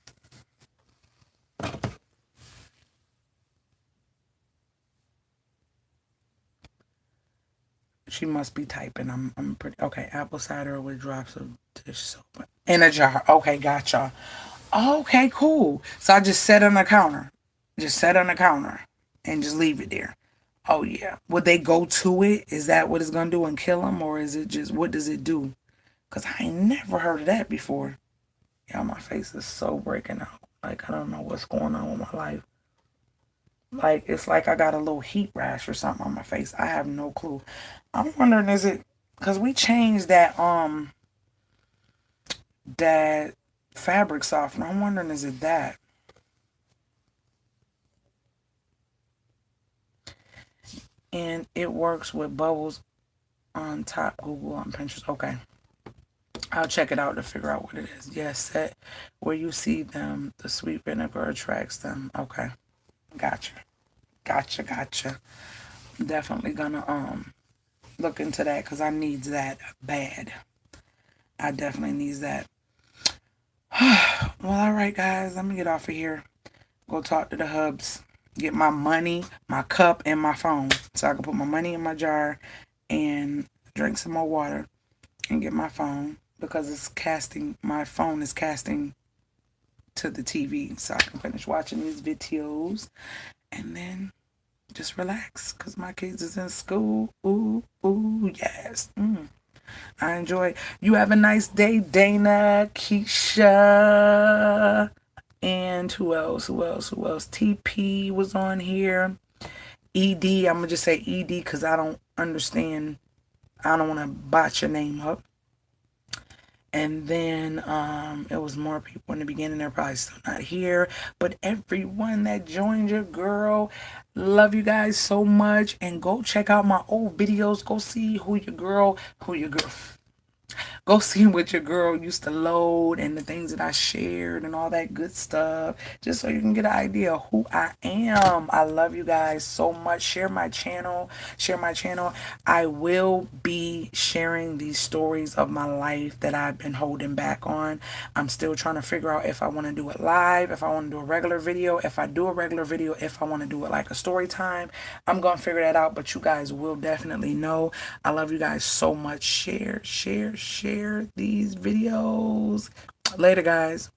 She must be typing. I'm pretty okay. Apple cider with drops of dish soap in a jar. Okay, gotcha. Okay, cool. So I just set on the counter. Just set on the counter and just leave it there. Oh yeah. Would they go to it? Is that what it's gonna do and kill them, or is it just what does it do? Cause I ain't never heard of that before. Yeah, my face is so breaking out. Like I don't know what's going on with my life. Like it's like I got a little heat rash or something on my face. I have no clue. I'm wondering is it because we changed that fabric softener. I'm wondering is it that? And it works with bubbles on top. Google on Pinterest. Okay. I'll check it out to figure out what it is. Yes, set where you see them, the sweet vinegar attracts them. Okay. Gotcha. Gotcha. Definitely gonna look into that because I needs that bad. I definitely needs that. Well, all right, guys. Let me get off of here. Go talk to the hubs. Get my money, my cup, and my phone. So I can put my money in my jar and drink some more water and get my phone because it's casting, my phone is casting to the TV so I can finish watching these videos and then just relax because my kids is in school. Ooh, yes. I enjoy it. You have a nice day, Dana, Keisha, and who else? TP was on here. ED, I'm going to just say ED because I don't understand. I don't want to botch your name up. And then it was more people in the beginning. They're probably still not here. But everyone that joined your girl, love you guys so much. And go check out my old videos. Go see who your girl Go see what your girl used to load and the things that I shared and all that good stuff, just so you can get an idea of who I am. I love you guys so much. Share my channel. Share my channel. I will be sharing these stories of my life that I've been holding back on. I'm still trying to figure out if I want to do it live, if I want to do a regular video, if I do a regular video, if I want to do it like a story time. I'm going to figure that out, but you guys will definitely know. I love you guys so much. Share these videos. Later, guys.